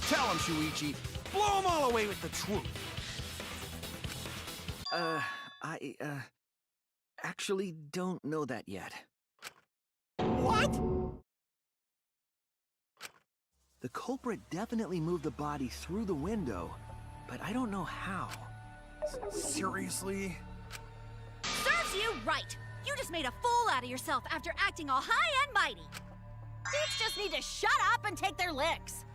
Tell him, Shuichi. Blow them all away with the truth. I actually don't know that yet. What? The culprit definitely moved the body through the window, but I don't know how. Seriously? Serves you right! You just made a fool out of yourself after acting all high and mighty. Dudes just need to shut up and take their licks.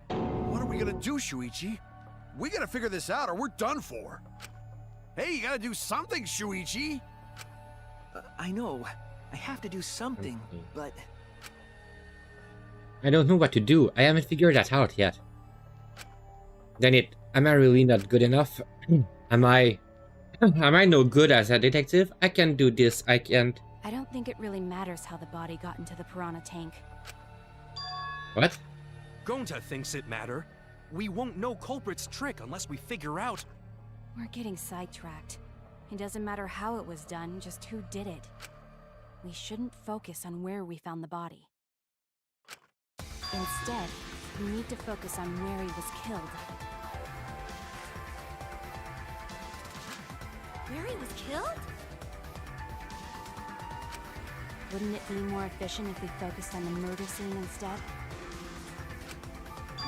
What are we gonna do, Shuichi? We gotta figure this out or we're done for. Hey, you gotta do something, Shuichi! I know. I have to do something, but... I don't know what to do. I haven't figured that out yet. Am I really not good enough? Am I no good as a detective? I can do this, I can't. I don't think it really matters how the body got into the piranha tank. What? Gonta thinks it matter. We won't know culprit's trick unless we figure out. We're getting sidetracked. It doesn't matter how it was done, just who did it. We shouldn't focus on where we found the body. Instead, we need to focus on where he was killed. Where he was killed? Wouldn't it be more efficient if we focused on the murder scene instead?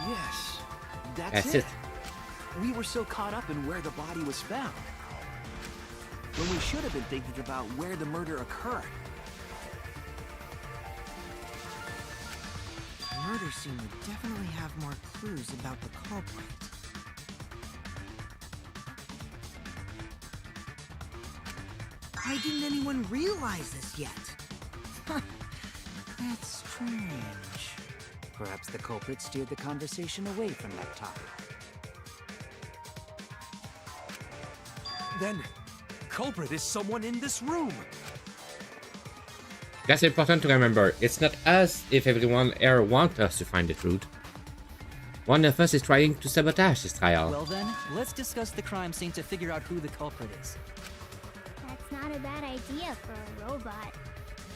Yes, that's it. We were so caught up in where the body was found, when we should have been thinking about where the murder occurred. The murder scene would definitely have more clues about the culprit. Why didn't anyone realize this yet? That's strange. Perhaps the culprit steered the conversation away from that topic. Then, culprit is someone in this room. That's important to remember. It's not as if everyone ever wants us to find the truth. One of us is trying to sabotage this trial. Well then, let's discuss the crime scene to figure out who the culprit is. That's not a bad idea for a robot.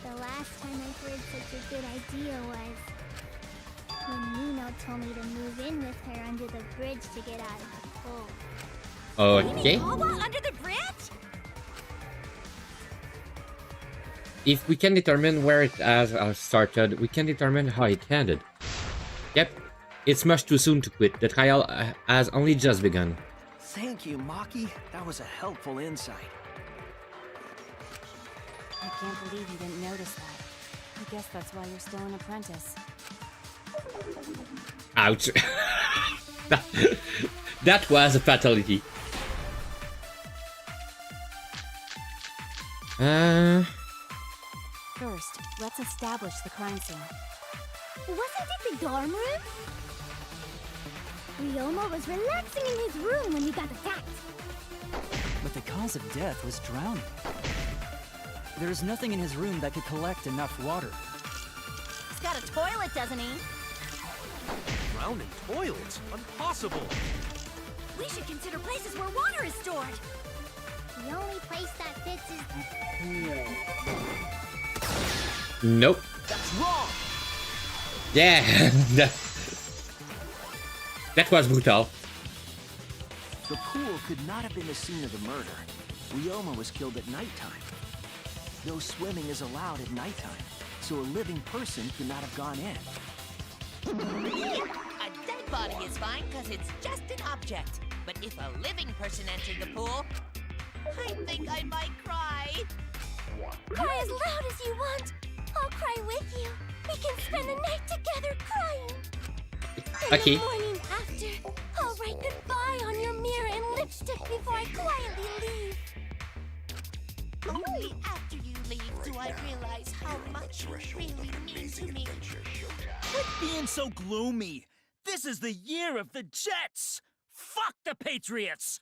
The last time I heard such a good idea was when Nino told me to move in with her under the bridge to get out of the pool. Okay. Under the bridge? If we can determine where it has started, we can determine how it ended. Yep, it's much too soon to quit. The trial has only just begun. Thank you, Maki. That was a helpful insight. I can't believe you didn't notice that. I guess that's why you're still an apprentice. Ouch. That was a fatality. First, let's establish the crime scene. Wasn't it the dorm room? Ryoma was relaxing in his room when we got attacked. But the cause of death was drowning. There's nothing in his room that could collect enough water. He's got a toilet, doesn't he? Drowning toilets? Impossible! We should consider places where water is stored. The only place that fits is... Nope. That's wrong! Yeah, that was brutal. The pool could not have been the scene of the murder. Ryoma was killed at nighttime. No swimming is allowed at nighttime, so a living person could not have gone in. A dead body is fine because it's just an object. But if a living person entered the pool, I think I might cry. Cry as loud as you want. I'll cry with you. We can spend the night together crying. Okay. In the morning after, I'll write goodbye on your mirror in lipstick before I quietly leave. Only after you leave do I realize how much you really mean to me. Quit being so gloomy. This is the year of the Jets. Fuck the Patriots.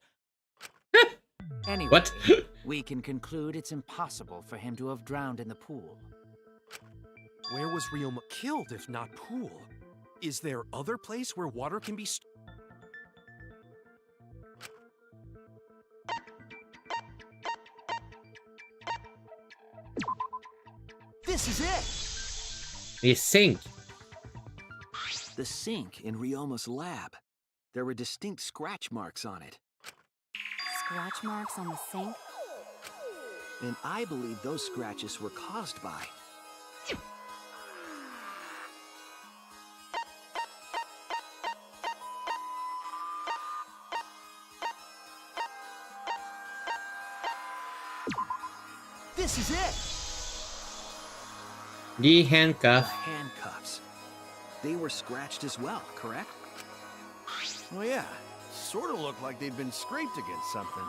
Anyway, What? we can conclude it's impossible for him to have drowned in the pool. Where was Ryoma killed if not pool? Is there other place where water can be This is it! The sink. The sink in Ryoma's lab. There were distinct scratch marks on it. Scratch marks on the sink? And I believe those scratches were caused by... This is it! The The handcuff. handcuffs. They were scratched as well, correct? Oh yeah, sort of looked like they'd been scraped against something.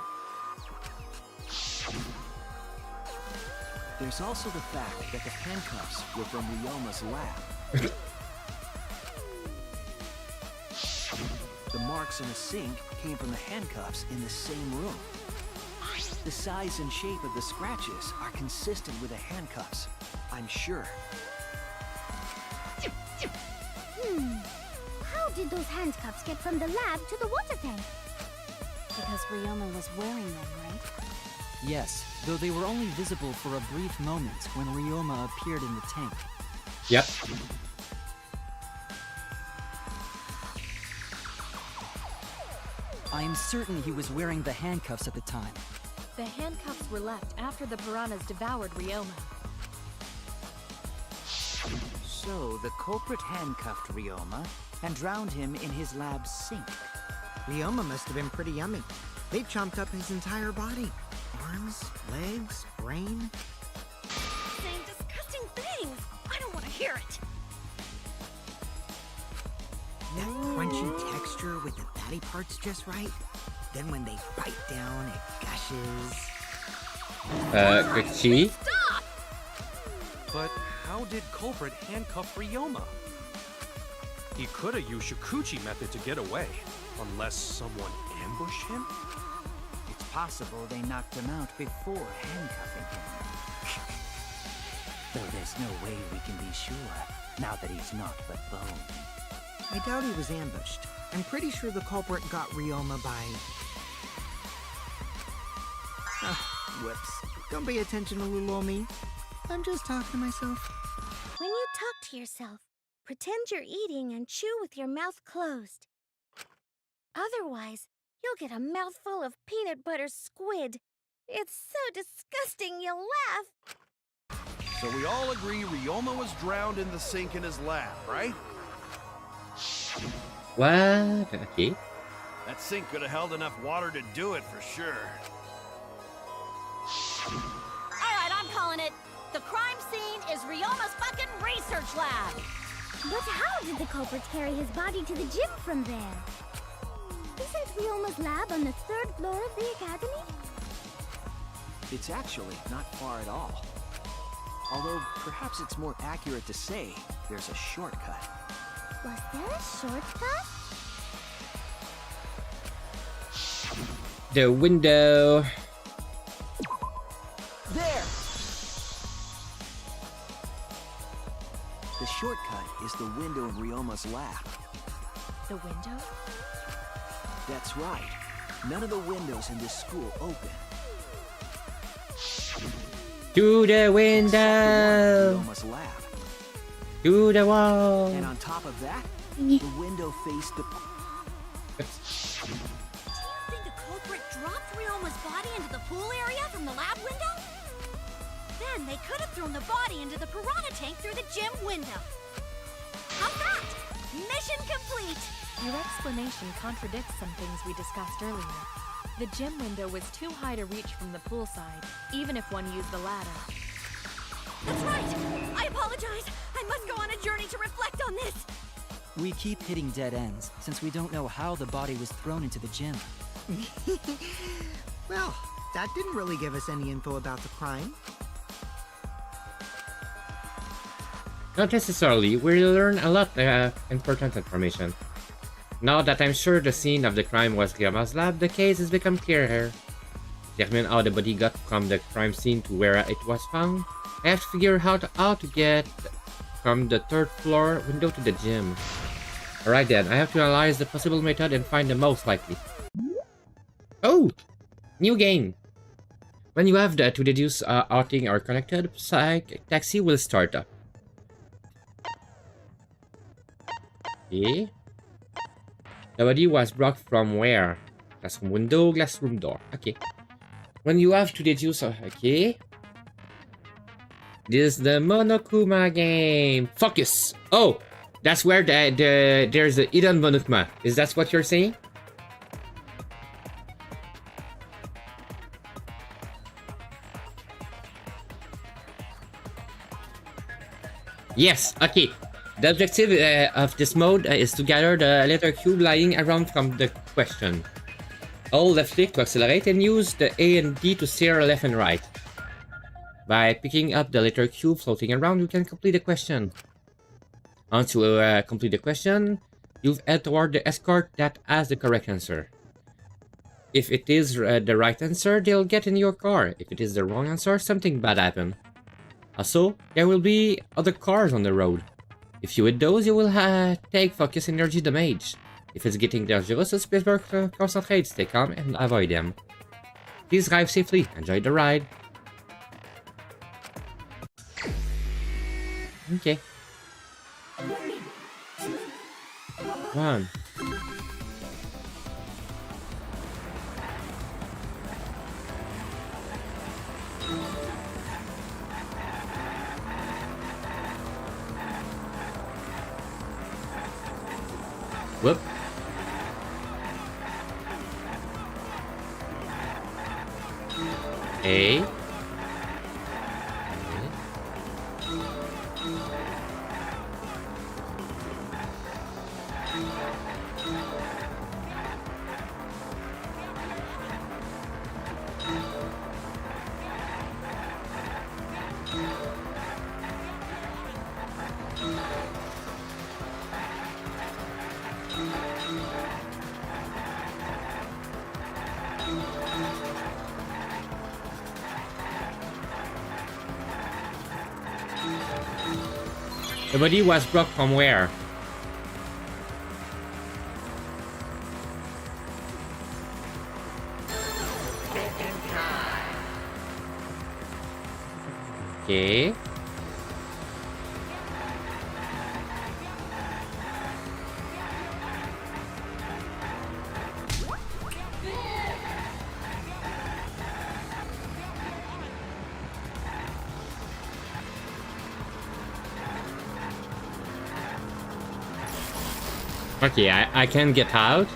There's also the fact that the handcuffs were from Ryoma's lab. The marks on the sink came from the handcuffs in the same room. The size and shape of the scratches are consistent with the handcuffs, I'm sure. How did those handcuffs get from the lab to the water tank? Because Ryoma was wearing them, right? Yes, though they were only visible for a brief moment when Ryoma appeared in the tank. Yep. I am certain he was wearing the handcuffs at the time. The handcuffs were left after the piranhas devoured Ryoma. So the culprit handcuffed Ryoma and drowned him in his lab's sink. Ryoma must have been pretty yummy. They chomped up his entire body. Arms, legs, brain. Saying disgusting things. I don't want to hear it. That crunchy texture with the fatty parts just right. Then when they bite down, it gushes. Quick tea. Stop! But how did culprit handcuff Ryoma? He could have used Shikuchi method to get away, unless someone ambushed him? It's possible they knocked him out before handcuffing him. Though there's no way we can be sure, now that he's not but bone. I doubt he was ambushed. I'm pretty sure the culprit got Ryoma by... Whoops. Don't pay attention to little old me. I'm just talking to myself. When you talk to yourself, pretend you're eating and chew with your mouth closed. Otherwise, you'll get a mouthful of peanut butter squid. It's so disgusting you'll laugh. So we all agree Ryoma was drowned in the sink in his lab, right? What? Okay. That sink could have held enough water to do it for sure. Alright, I'm calling it. The crime scene is Ryoma's fucking research lab. But how did the culprit carry his body to the gym from there? Isn't Ryoma's lab on the 3rd floor of the academy? It's actually not far at all. Although, perhaps it's more accurate to say there's a shortcut. Was there a shortcut? The window. There! The shortcut is the window in Ryoma's lab. The window? That's right. None of the windows in this school open. To the window. Ryoma's lab. To the wall. And on top of that, the window faced the... Do you think the culprit dropped Ryoma's body into the pool area from the lab window? Then they could have thrown the body into the piranha tank through the gym window. How's that? Mission complete! Your explanation contradicts some things we discussed earlier. The gym window was too high to reach from the pool side, even if one used the ladder. That's right! I apologize! I must go on a journey to reflect on this! We keep hitting dead ends, since we don't know how the body was thrown into the gym. Well, that didn't really give us any info about the crime. Not necessarily. We learn a lot of important information. Now that I'm sure the scene of the crime was Ryoma's lab, the case has become clearer. To determine how the body got from the crime scene to where it was found, I have to figure out how to get from the 3rd floor window to the gym. Alright then, I have to analyze the possible method and find the most likely. Oh! New game! When you have the to deduce outing are connected, Psych Taxi will start up. Okay. The body was brought from where? Classroom window, classroom door. Okay. When you have to deduce... okay. This is the Monokuma game. Focus! Oh! That's where there's the hidden Monokuma. Is that what you're saying? Yes, okay. The objective of this mode is to gather the letter cube lying around from the question. Hold left click to accelerate and use the A and D to steer left and right. By picking up the letter cube floating around, you can complete the question. Once you complete the question, you've head toward the escort that has the correct answer. If it is the right answer, they'll get in your car. If it is the wrong answer, something bad happened. Also, there will be other cars on the road. If you hit those, you will take focus energy damage. If it's getting dangerous, it's better to concentrate, stay calm, and avoid them. Please drive safely. Enjoy the ride. Okay. 1. Whoop. A. The body was brought from where? Okay. Okay, I can get out.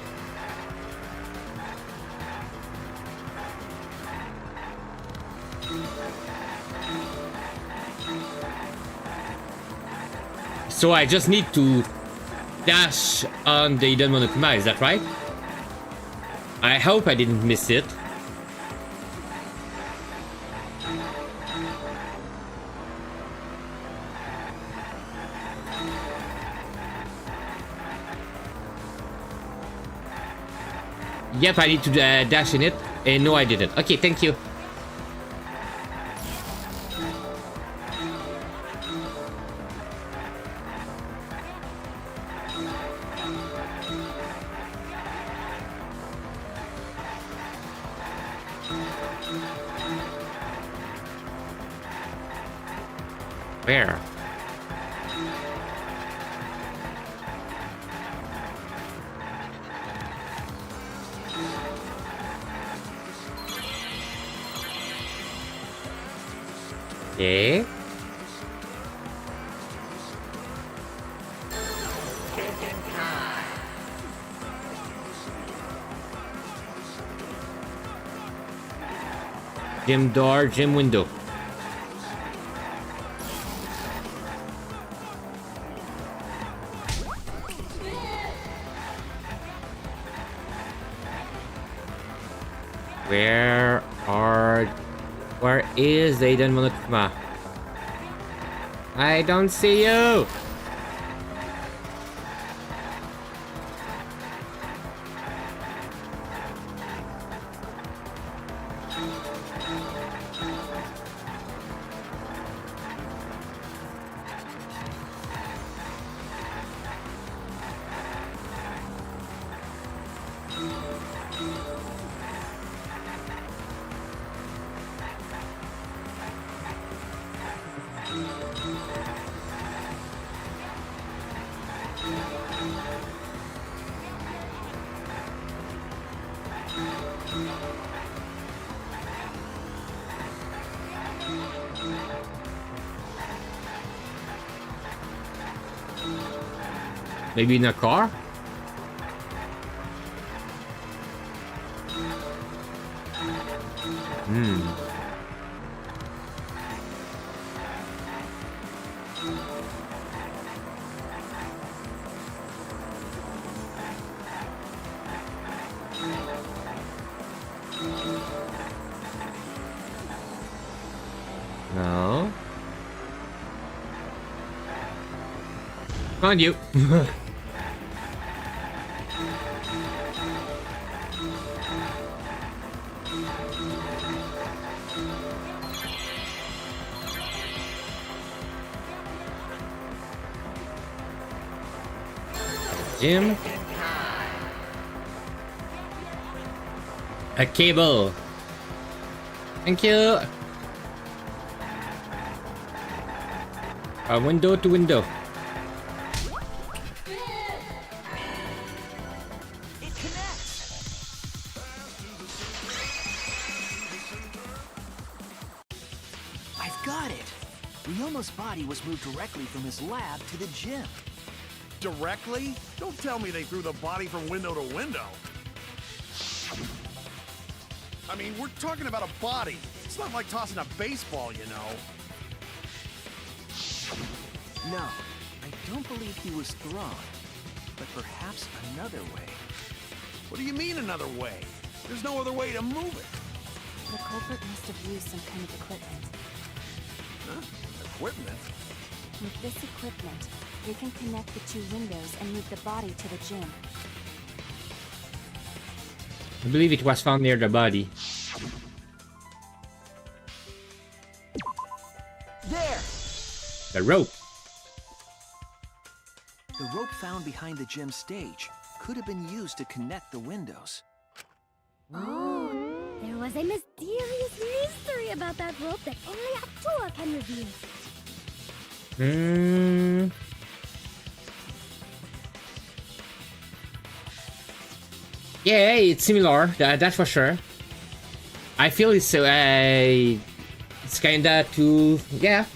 So I just need to dash on the hidden Monokuma, is that right? I hope I didn't miss it. Yep, I need to dash in it. And no, I didn't. Okay, thank you. Where? Okay. Gym door, gym window. Where is Aiden Monokuma? I don't see you! Maybe in a car? No. Found you. Jim. A cable. Thank you. Window to window. It connects. I've got it. Ryoma's body was moved directly from his lab to the gym. Directly? Don't tell me they threw the body from window to window. I mean, we're talking about a body. It's not like tossing a baseball, you know. No, I don't believe he was thrown. But perhaps another way. What do you mean another way? There's no other way to move it. The culprit must have used some kind of equipment. Huh? Equipment? With this equipment, we can connect the two windows and move the body to the gym. I believe it was found near the body. There! The rope. The rope found behind the gym stage could have been used to connect the windows. Oh, there was a mysterious mystery mystery about that rope that only Atua can reveal. Yeah, it's similar. That's for sure. I feel it's kinda too, yeah.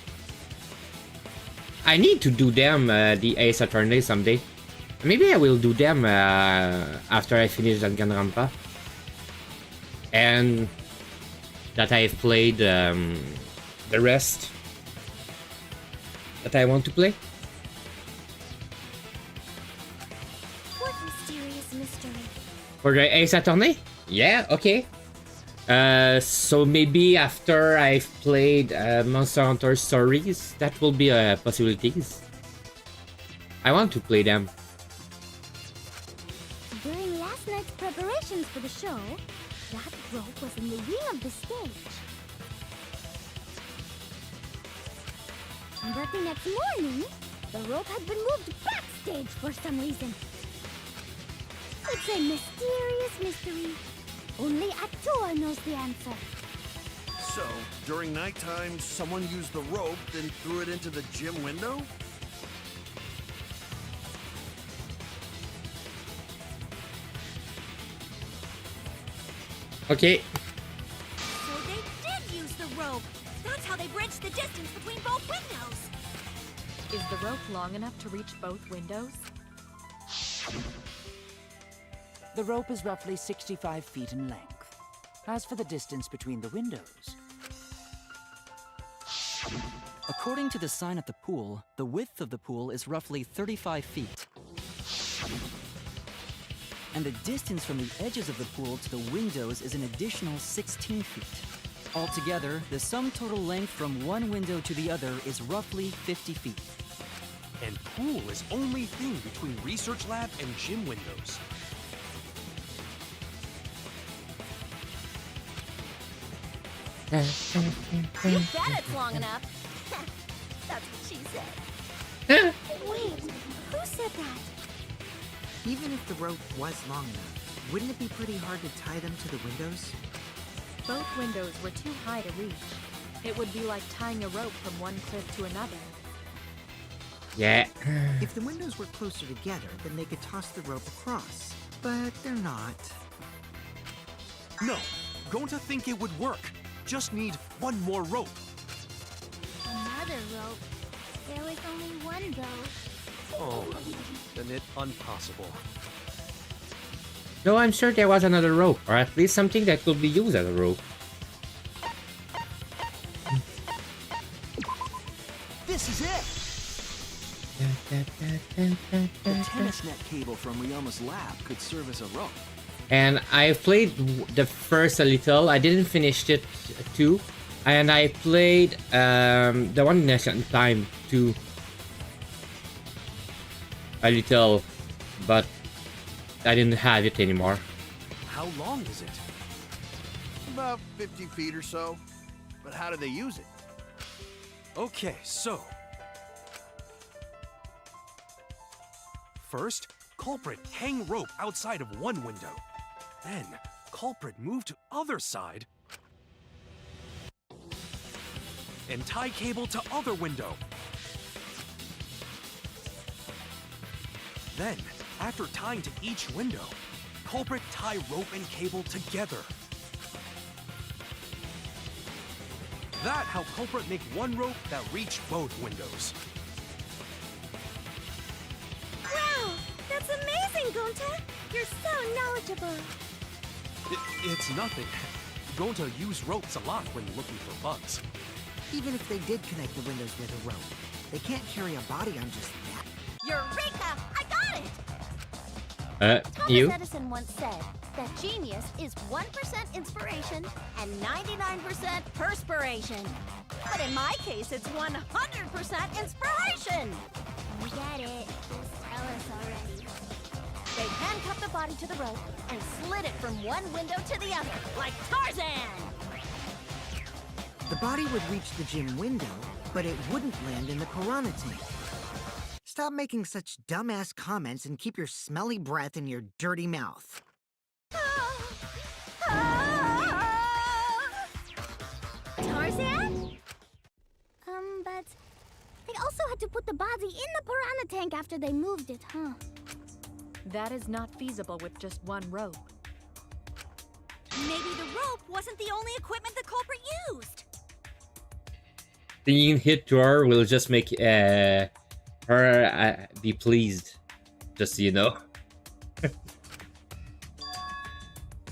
I need to do them the Ace Attorney someday. Maybe I will do them after I finish Danganronpa. And that I've played the rest that I want to play. What mysterious mystery? For the Ace Attorney? Yeah, okay. So maybe after I've played Monster Hunter Stories, that will be possibilities. I want to play them. During last night's preparations for the show, that rope was in the wing of the stage. But the next morning, the rope had been moved backstage for some reason. It's a mysterious mystery. Only Atua knows the answer. So, during nighttime, someone used the rope, then threw it into the gym window? Okay. So they did use the rope. That's how they bridged the distance between both windows. Is the rope long enough to reach both windows? The rope is roughly 65 feet in length. As for the distance between the windows, According to the sign at the pool, the width of the pool is roughly 35 feet. And the distance from the edges of the pool to the windows is an additional 16 feet. Altogether, the sum total length from one window to the other is roughly 50 feet. And pool is only thing between research lab and gym windows. You bet it's long enough. That's what she said. Wait, who said that? Even if the rope was long enough, wouldn't it be pretty hard to tie them to the windows? Both windows were too high to reach. It would be like tying a rope from one cliff to another. Yeah. If the windows were closer together, then they could toss the rope across. But they're not. No, Gonta think it would work. Just need one more rope. Another rope. There was only one though. Oh, then it impossible. No, I'm sure there was another rope, or at least something that could be used as a rope. This is it! The tennis net cable from Ryoma's lab could serve as a rope. And I played the first a little. I didn't finish it too, and I played the one in a certain time too. A little, but I didn't have it anymore. How long is it? About 50 feet or so. But how do they use it? Okay, so... First, culprit hang rope outside of one window. Then, culprit move to other side and tie cable to other window. Then, after tying to each window, culprit tie rope and cable together. That how culprit make one rope that reach both windows. Wow, that's amazing, Gonta. You're so knowledgeable. It's nothing. Gonta use ropes a lot when looking for bugs. Even if they did connect the windows with a rope, they can't carry a body on just that. Eureka! I got it! You? Thomas Edison once said that genius is 1% inspiration and 99% perspiration. But in my case, it's 100% inspiration! We get it. Just tell us already. They handcuffed the body to the rope and slid it from one window to the other, like Tarzan! The body would reach the gym window, but it wouldn't land in the piranha tank. Stop making such dumbass comments and keep your smelly breath in your dirty mouth. to put the body in the piranha tank after they moved it, huh? That is not feasible with just one rope. Maybe the rope wasn't the only equipment the culprit used. Being hit to her will just make her be pleased. Just so you know.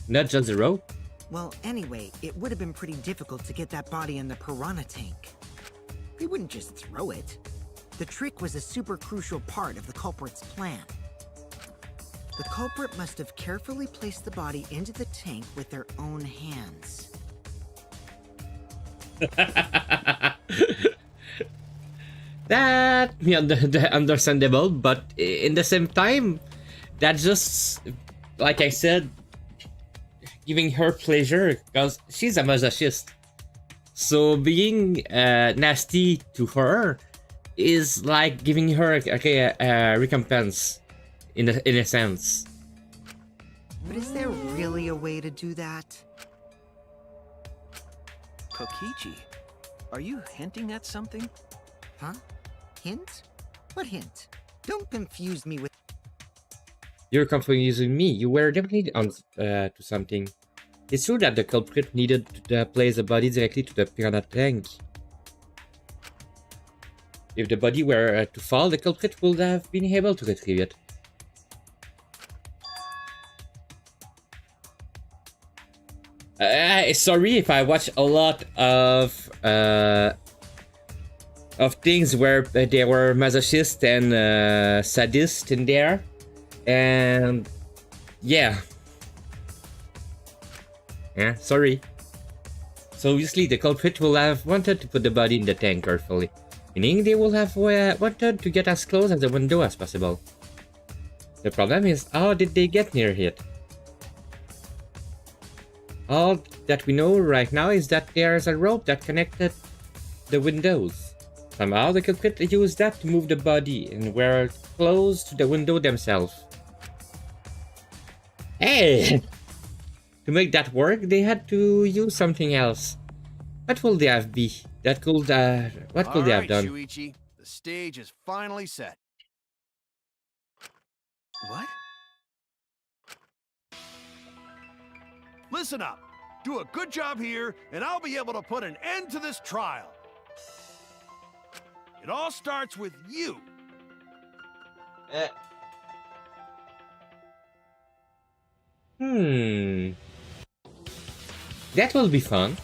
Not just the rope. Well, anyway, it would have been pretty difficult to get that body in the piranha tank. They wouldn't just throw it. The trick was a super crucial part of the culprit's plan. The culprit must have carefully placed the body into the tank with their own hands. That understandable, but in the same time, that just, like I said, giving her pleasure because she's a masochist. So being nasty to her is like giving her a recompense in a sense. But is there really a way to do that? Kokichi, are you hinting at something? Huh? Hint? What hint? Don't confuse me with... You're confusing me. You were definitely on to something. It's true that the culprit needed to place the body directly to the piranha tank. If the body were to fall, the culprit would have been able to retrieve it. Sorry if I watch a lot of things where there were masochists and sadists in there, and yeah, sorry. So obviously the culprit will have wanted to put the body in the tank carefully, meaning they will have wanted to get as close as the window as possible. The problem is, how did they get near it? All that we know right now is that there's a rope that connected the windows. Somehow the culprit used that to move the body and were close to the window themselves. Hey! To make that work, they had to use something else. What would they have be? That could what could they have done? Shuichi, the stage is finally set. What? Listen up. Do a good job here, and I'll be able to put an end to this trial. It all starts with you. That will be fun.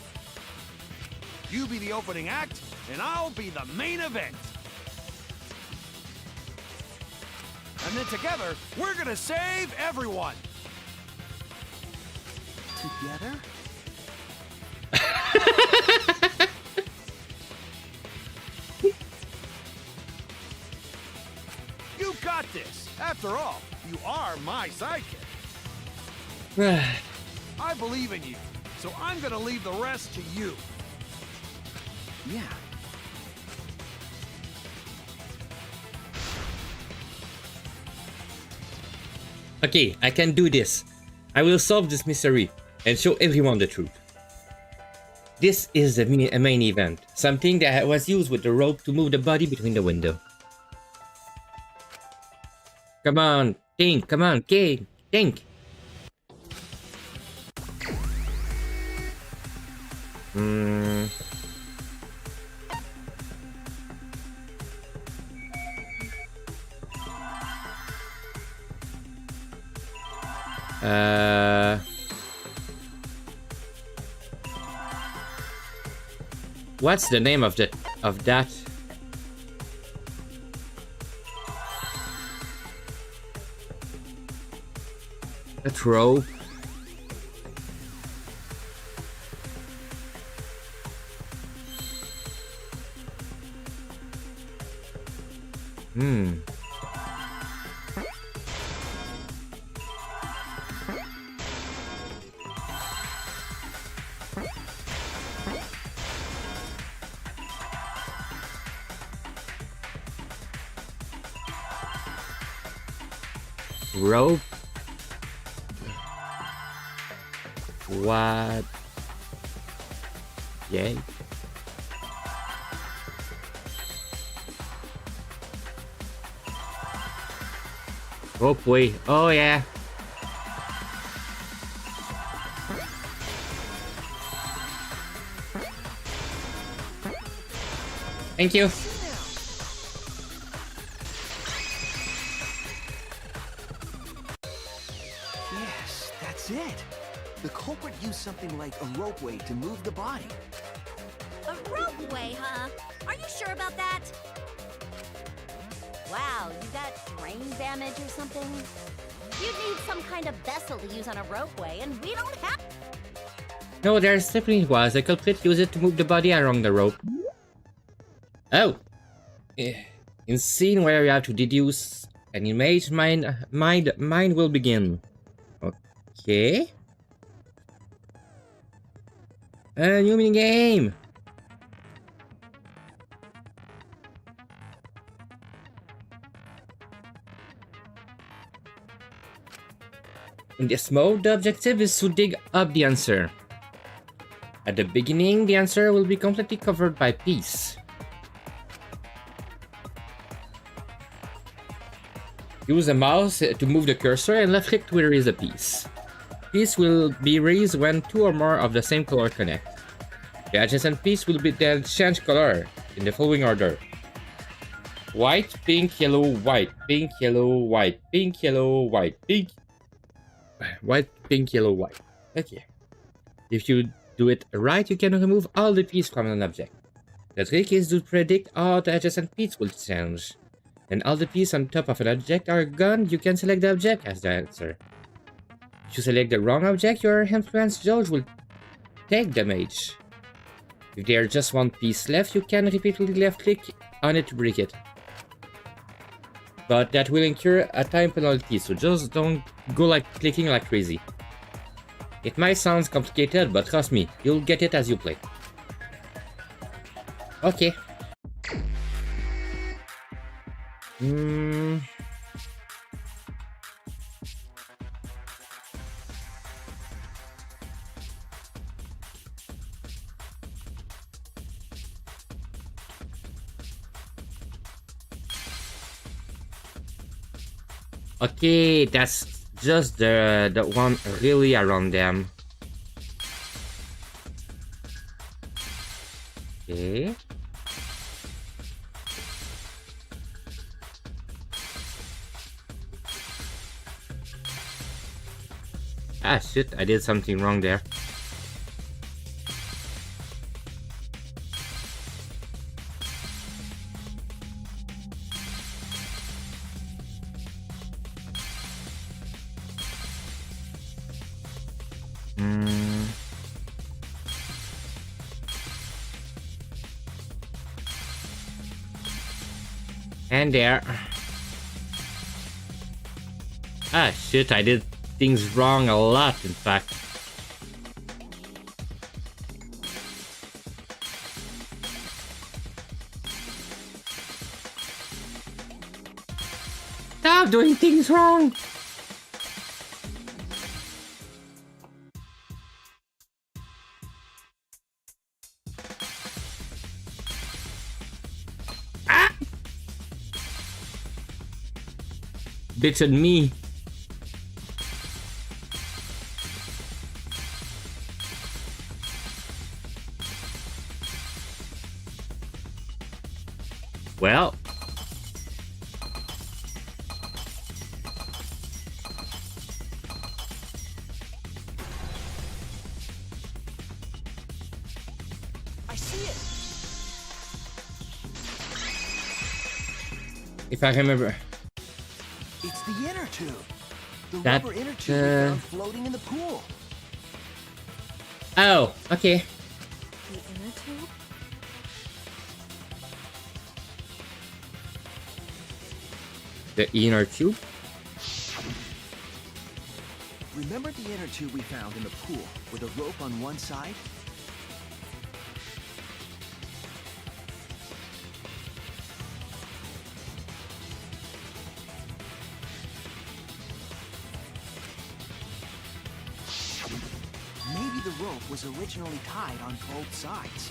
You be the opening act, and I'll be the main event. And then together, we're gonna save everyone. Together? You got this. After all, you are my sidekick. I believe in you, so I'm gonna leave the rest to you. Yeah. Okay, I can do this. I will solve this mystery and show everyone the truth. This is a main event, something that was used with the rope to move the body between the window. Come on, think, come on, Kate, think. What's the name of that? That rope. Rope. What? Yay. Ropeway. Oh yeah. Thank you. Yes, that's it. The culprit used something like a ropeway to move the body. A ropeway, huh? Are you sure about that? Wow, you got brain damage or something? You'd need some kind of vessel to use on a ropeway, and we don't have. No, there definitely was. The culprit used it to move the body along the rope. Oh! In scene where you have to deduce an image, mind will begin. Okay. A new minigame! In this mode, the objective is to dig up the answer. At the beginning, the answer will be completely covered by peace. Use the mouse to move the cursor and left click to erase the piece. Piece will be erased when two or more of the same color connect. The adjacent piece will be then change color in the following order: white, pink, yellow, white, pink, yellow, white, pink, yellow, white, pink, white, pink, yellow, white. Okay. If you do it right, you can remove all the pieces from an object. The trick is to predict how the adjacent piece will change. When all the pieces on top of an object are gone, you can select the object as the answer. If you select the wrong object, your influence judge will take damage. If there is just one piece left, you can repeatedly left-click on it to break it. But that will incur a time penalty, so just don't go clicking like crazy. It might sound complicated, but trust me, you'll get it as you play. Okay. Okay, that's just the one really around them. Okay. Ah shit, I did something wrong there. And there. Ah shit, I did things wrong a lot, in fact. Stop doing things wrong! Bitchin' me. Well. I see it. If I remember. It's the inner tube. The That, rubber inner tube we found floating in the pool. Oh, okay. The inner tube? The inner tube? Remember the inner tube we found in the pool with a rope on one side? Maybe the rope was originally tied on both sides.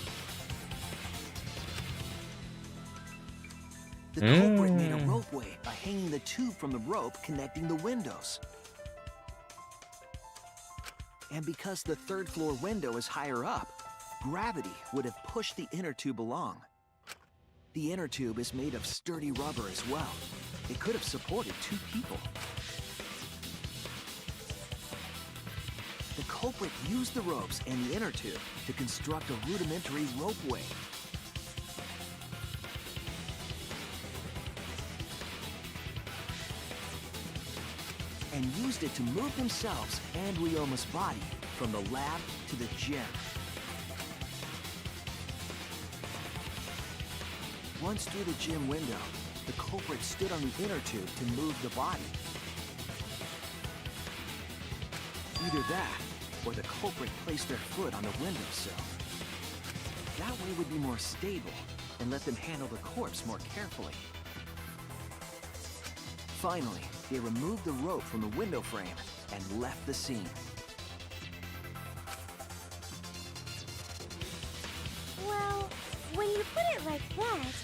The culprit made a ropeway by hanging the tube from the rope connecting the windows. And because the third floor window is higher up, gravity would have pushed the inner tube along. The inner tube is made of sturdy rubber as well. It could have supported 2 people. The culprit used the ropes and the inner tube to construct a rudimentary ropeway. And used it to move themselves and Ryoma's body from the lab to the gym. Once through the gym window, the culprit stood on the inner tube to move the body. Either that, or the culprit placed their foot on the windowsill. That way would be more stable and let them handle the corpse more carefully. Finally, they removed the rope from the window frame and left the scene. Well, when you put it like that,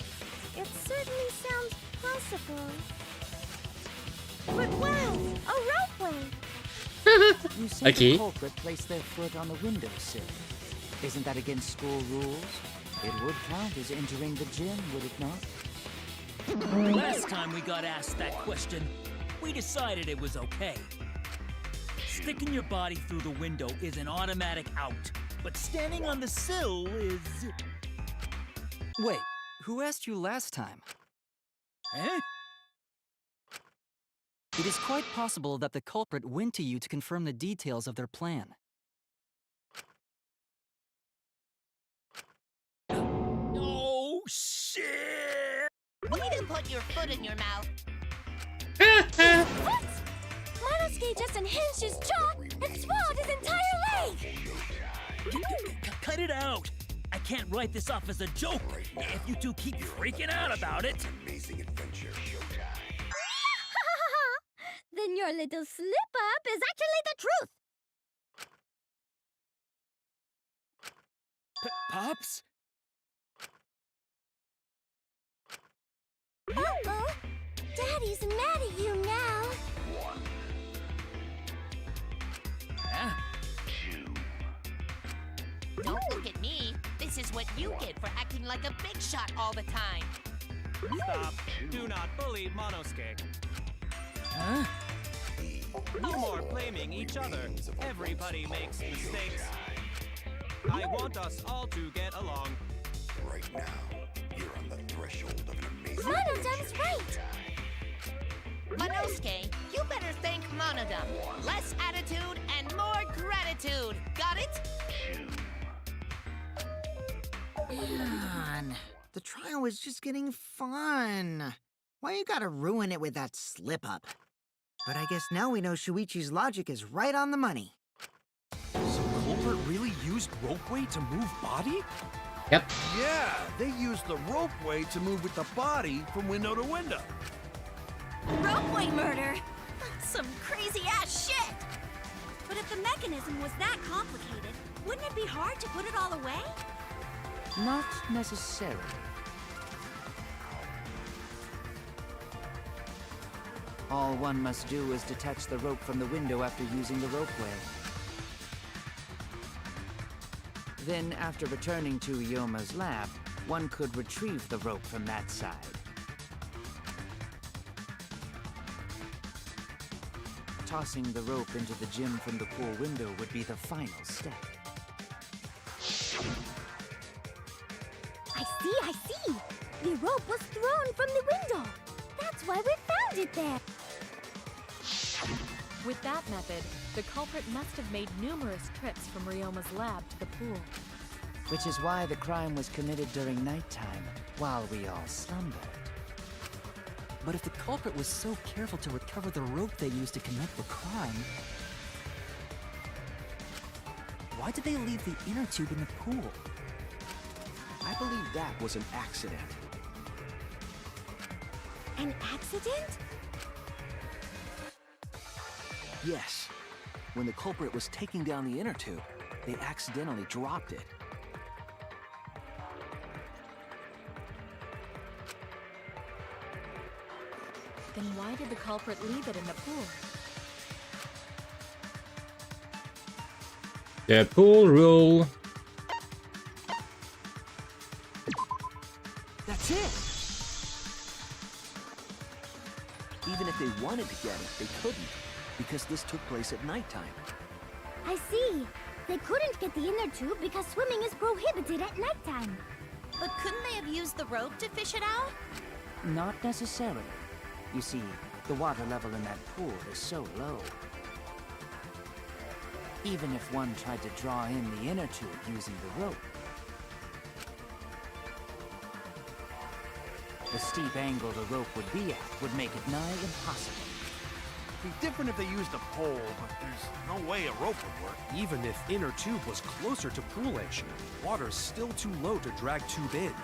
it certainly sounds possible. But wow, a ropeway! You say Okay. the culprit placed their foot on the windowsill. Isn't that against school rules? It would count as entering the gym, would it not? Last time we got asked that question, we decided it was okay. Sticking your body through the window is an automatic out, but standing on the sill is... Wait, who asked you last time? Eh? It is quite possible that the culprit went to you to confirm the details of their plan. Oh, shit! Way to put your foot in your mouth. What? Monosuke just unhinged his jaw and swallowed his entire leg! Cut it out! I can't write this off as a joke if you two keep freaking out about it. Amazing adventure showtime. Then your little slip-up is actually the truth! Pops? Uh-oh! Daddy's mad at you now! Huh? Don't look at me. This is what you get for acting like a big shot all the time. Stop. Do not bully Monosuke. Huh? No more blaming each other. Everybody makes mistakes. I want us all to get along. Right now, you're on the threshold of an amazing Monodam's right! Monosuke, you better thank Monodam. Less attitude and more gratitude. Got it? Man, the trial was just getting fun. Why you gotta ruin it with that slip-up? But I guess now we know Shuichi's logic is right on the money. So culprit really used ropeway to move body? Yep. Yeah, they used the ropeway to move with the body from window to window. Ropeway murder? Some crazy-ass shit! But if the mechanism was that complicated, wouldn't it be hard to put it all away? Not necessarily. All one must do is detach the rope from the window after using the ropeway. Then, after returning to Ryoma's lab, one could retrieve the rope from that side. Tossing the rope into the gym from the pool window would be the final step. I see! The rope was thrown from the window! That's why we found it there! With that method, the culprit must have made numerous trips from Ryoma's lab to the pool. Which is why the crime was committed during nighttime, while we all slumbered. But if the culprit was so careful to recover the rope they used to commit the crime, why did they leave the inner tube in the pool? I believe that was an accident. An accident? Yes. When the culprit was taking down the inner tube, they accidentally dropped it. Then why did the culprit leave it in the pool? The pool rule. That's it! Even if they wanted to get it, they couldn't, because this took place at nighttime. I see. They couldn't get the inner tube because swimming is prohibited at nighttime. But couldn't they have used the rope to fish it out? Not necessarily. You see, the water level in that pool is so low. Even if one tried to draw in the inner tube using the rope, the steep angle the rope would be at would make it nigh impossible. It'd be different if they used a pole, but there's no way a rope would work. Even if inner tube was closer to pool edge, water's still too low to drag tube in.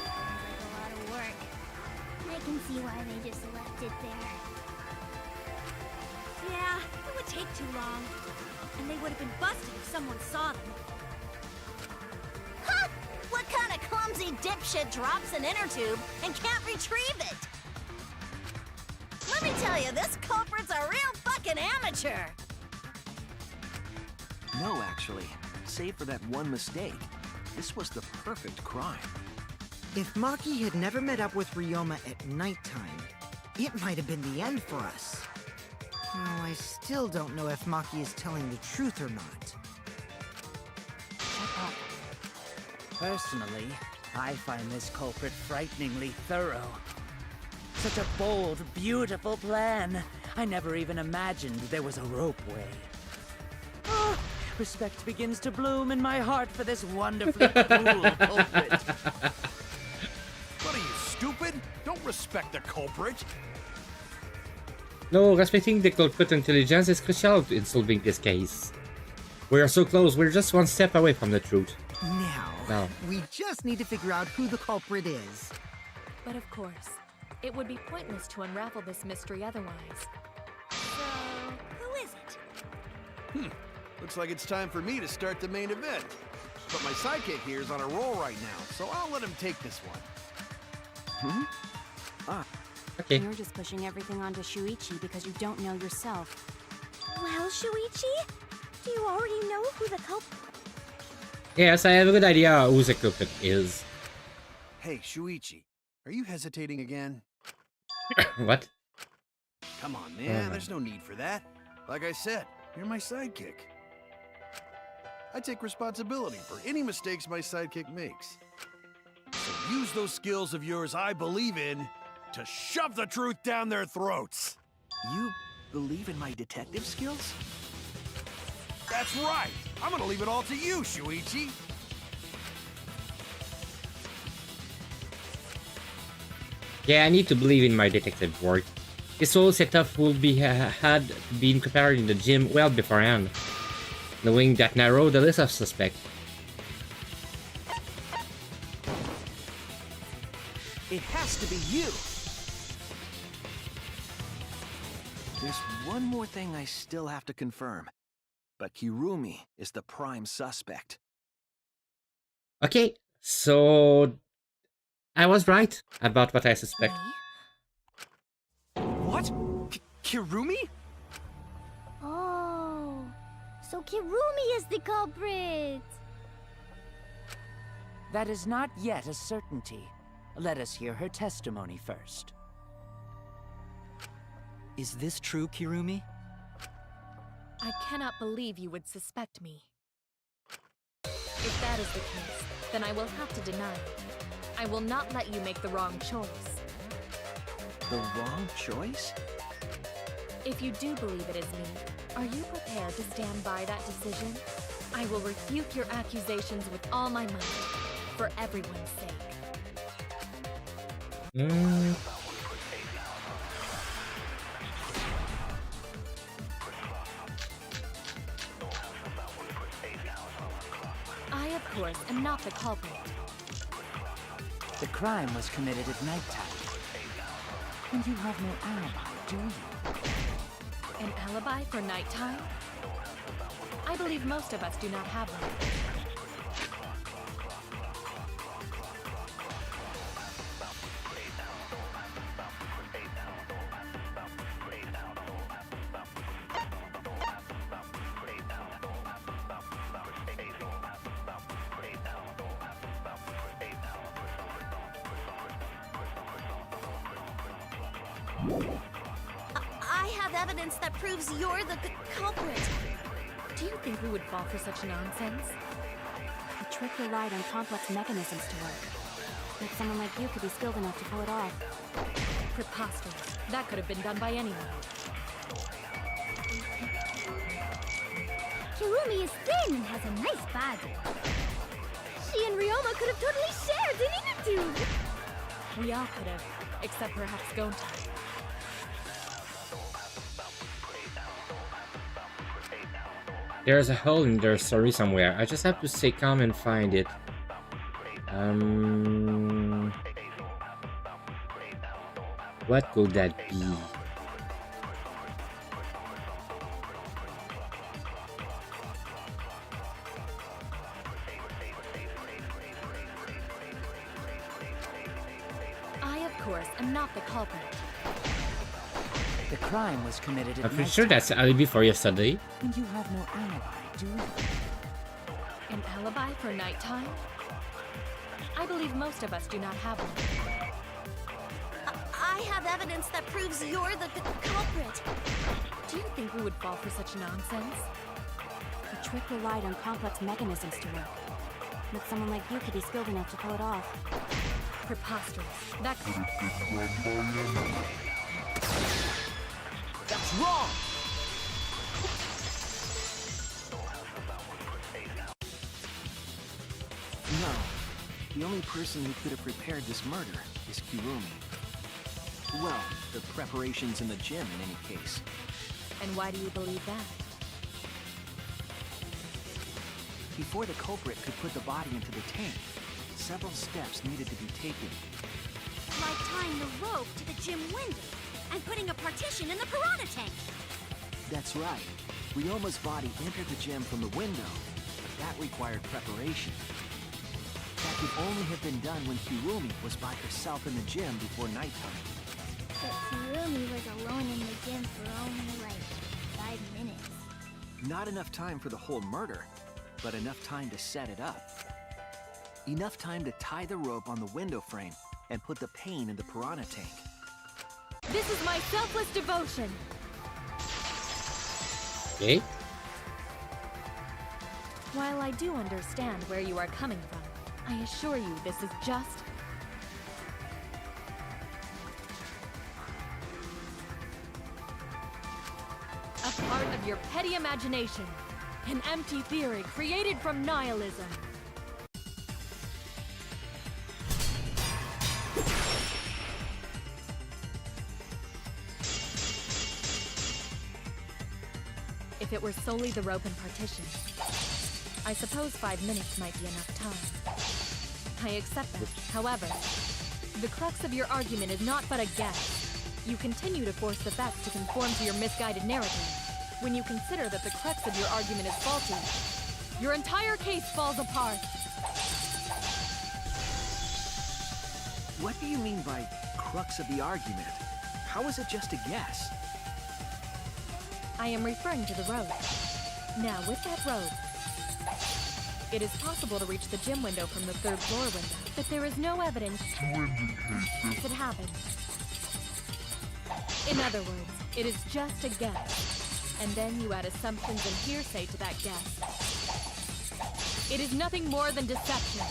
Sounds like a lot of work. I can see why they just left it there. Yeah, it would take too long. And they would have been busted if someone saw them. Huh! What kind of clumsy dipshit drops an inner tube and can't retrieve it? Let me tell you, this culprit's a real fucking amateur! No, actually. Save for that one mistake, this was the perfect crime. If Maki had never met up with Ryoma at nighttime, it might have been the end for us. Now, I still don't know if Maki is telling the truth or not. Shut up. Personally, I find this culprit frighteningly thorough. Such a bold, beautiful plan. I never even imagined there was a ropeway. Oh, respect begins to bloom in my heart for this wonderfully cool culprit. What are you, stupid? Don't respect the culprit. No, respecting the culprit intelligence is crucial in solving this case. We are so close, we're just one step away from the truth. Now, we just need to figure out who the culprit is. But of course, it would be pointless to unravel this mystery otherwise. So, who is it? Looks like it's time for me to start the main event. But my sidekick here is on a roll right now, so I'll let him take this one. Okay. You're just pushing everything onto Shuichi because you don't know yourself. Well, Shuichi, do you already know who the culprit? Yes, I have a good idea who the culprit is. Hey, Shuichi, are you hesitating again? What? Come on, man, there's no need for that. Like I said, you're my sidekick. I take responsibility for any mistakes my sidekick makes. So use those skills of yours I believe in to shove the truth down their throats. You believe in my detective skills? That's right. I'm gonna leave it all to you, Shuichi. Yeah, I need to believe in my detective work. This whole setup will be had been prepared in the gym well beforehand, knowing that narrowed the list of suspects. It has to be you! There's one more thing I still have to confirm. But Kirumi is the prime suspect. Okay, so I was right about what I suspect. What? Kirumi? Oh, so Kirumi is the culprit. That is not yet a certainty. Let us hear her testimony first. Is this true, Kirumi? I cannot believe you would suspect me. If that is the case, then I will have to deny it. I will not let you make the wrong choice. The wrong choice? If you do believe it is me, are you prepared to stand by that decision? I will refute your accusations with all my might, for everyone's sake. I, of course, am not the culprit. The crime was committed at nighttime. And you have no alibi, do you? An alibi for nighttime? I believe most of us do not have one. I have evidence that proves you're the culprit. Do you think we would fall for such nonsense? The trick relied on complex mechanisms to work. But someone like you could be skilled enough to pull it off. Preposterous. That could have been done by anyone. Kirumi is thin and has a nice body. She and Ryoma could have totally shared an inner tube. We all could have, except perhaps Gonta. There's a hole in their story somewhere. I just have to stay calm and find it. What could that be? I, of course, am not the culprit. The crime was committed at I'm pretty night sure that's an alibi for yesterday. and you have no alibi, do you? An alibi for nighttime? I believe most of us do not have one. I have evidence that proves you're the culprit. Do you think we would fall for such nonsense? The trick relied on complex mechanisms to work. But someone like you could be skilled enough to pull it off. Preposterous. That could That's wrong! No. The only person who could have prepared this murder is Kirumi. Well, the preparations in the gym in any case. And why do you believe that? Before the culprit could put the body into the tank, several steps needed to be taken. Like tying the rope to the gym window and putting a partition in the piranha tank. That's right. Ryoma's body entered the gym from the window, but that required preparation. That could only have been done when Kirumi was by herself in the gym before nighttime. But Kirumi was alone in the gym for only like 5 minutes. Not enough time for the whole murder, but enough time to set it up. Enough time to tie the rope on the window frame and put the pain in the piranha tank. This is my selfless devotion. Okay. While I do understand where you are coming from, I assure you this is just... a part of your petty imagination. An empty theory created from nihilism. If it were solely the rope and partition, I suppose 5 minutes might be enough time. I accept that. However, the crux of your argument is not but a guess. You continue to force the facts to conform to your misguided narrative. When you consider that the crux of your argument is faulty, your entire case falls apart. What do you mean by crux of the argument? How is it just a guess? I am referring to the road. Now, with that road, it is possible to reach the gym window from the 3rd floor window, but there is no evidence to indicate this happened. In other words, it is just a guess. And then you add assumptions and hearsay to that guess. It is nothing more than deception.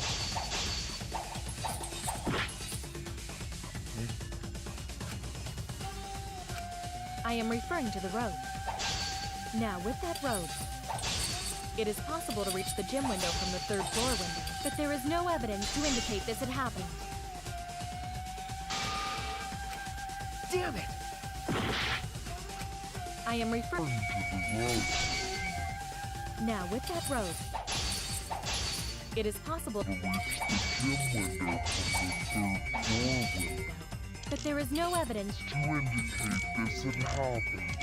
I am referring to the road. Now, with that road, it is possible to reach the gym window from the 3rd floor window, but there is no evidence to indicate this had happened. Damn it! I am referring to the road. Now, with that road, it is possible to reach the gym window from the 3rd floor window, but there is no evidence to indicate this had happened.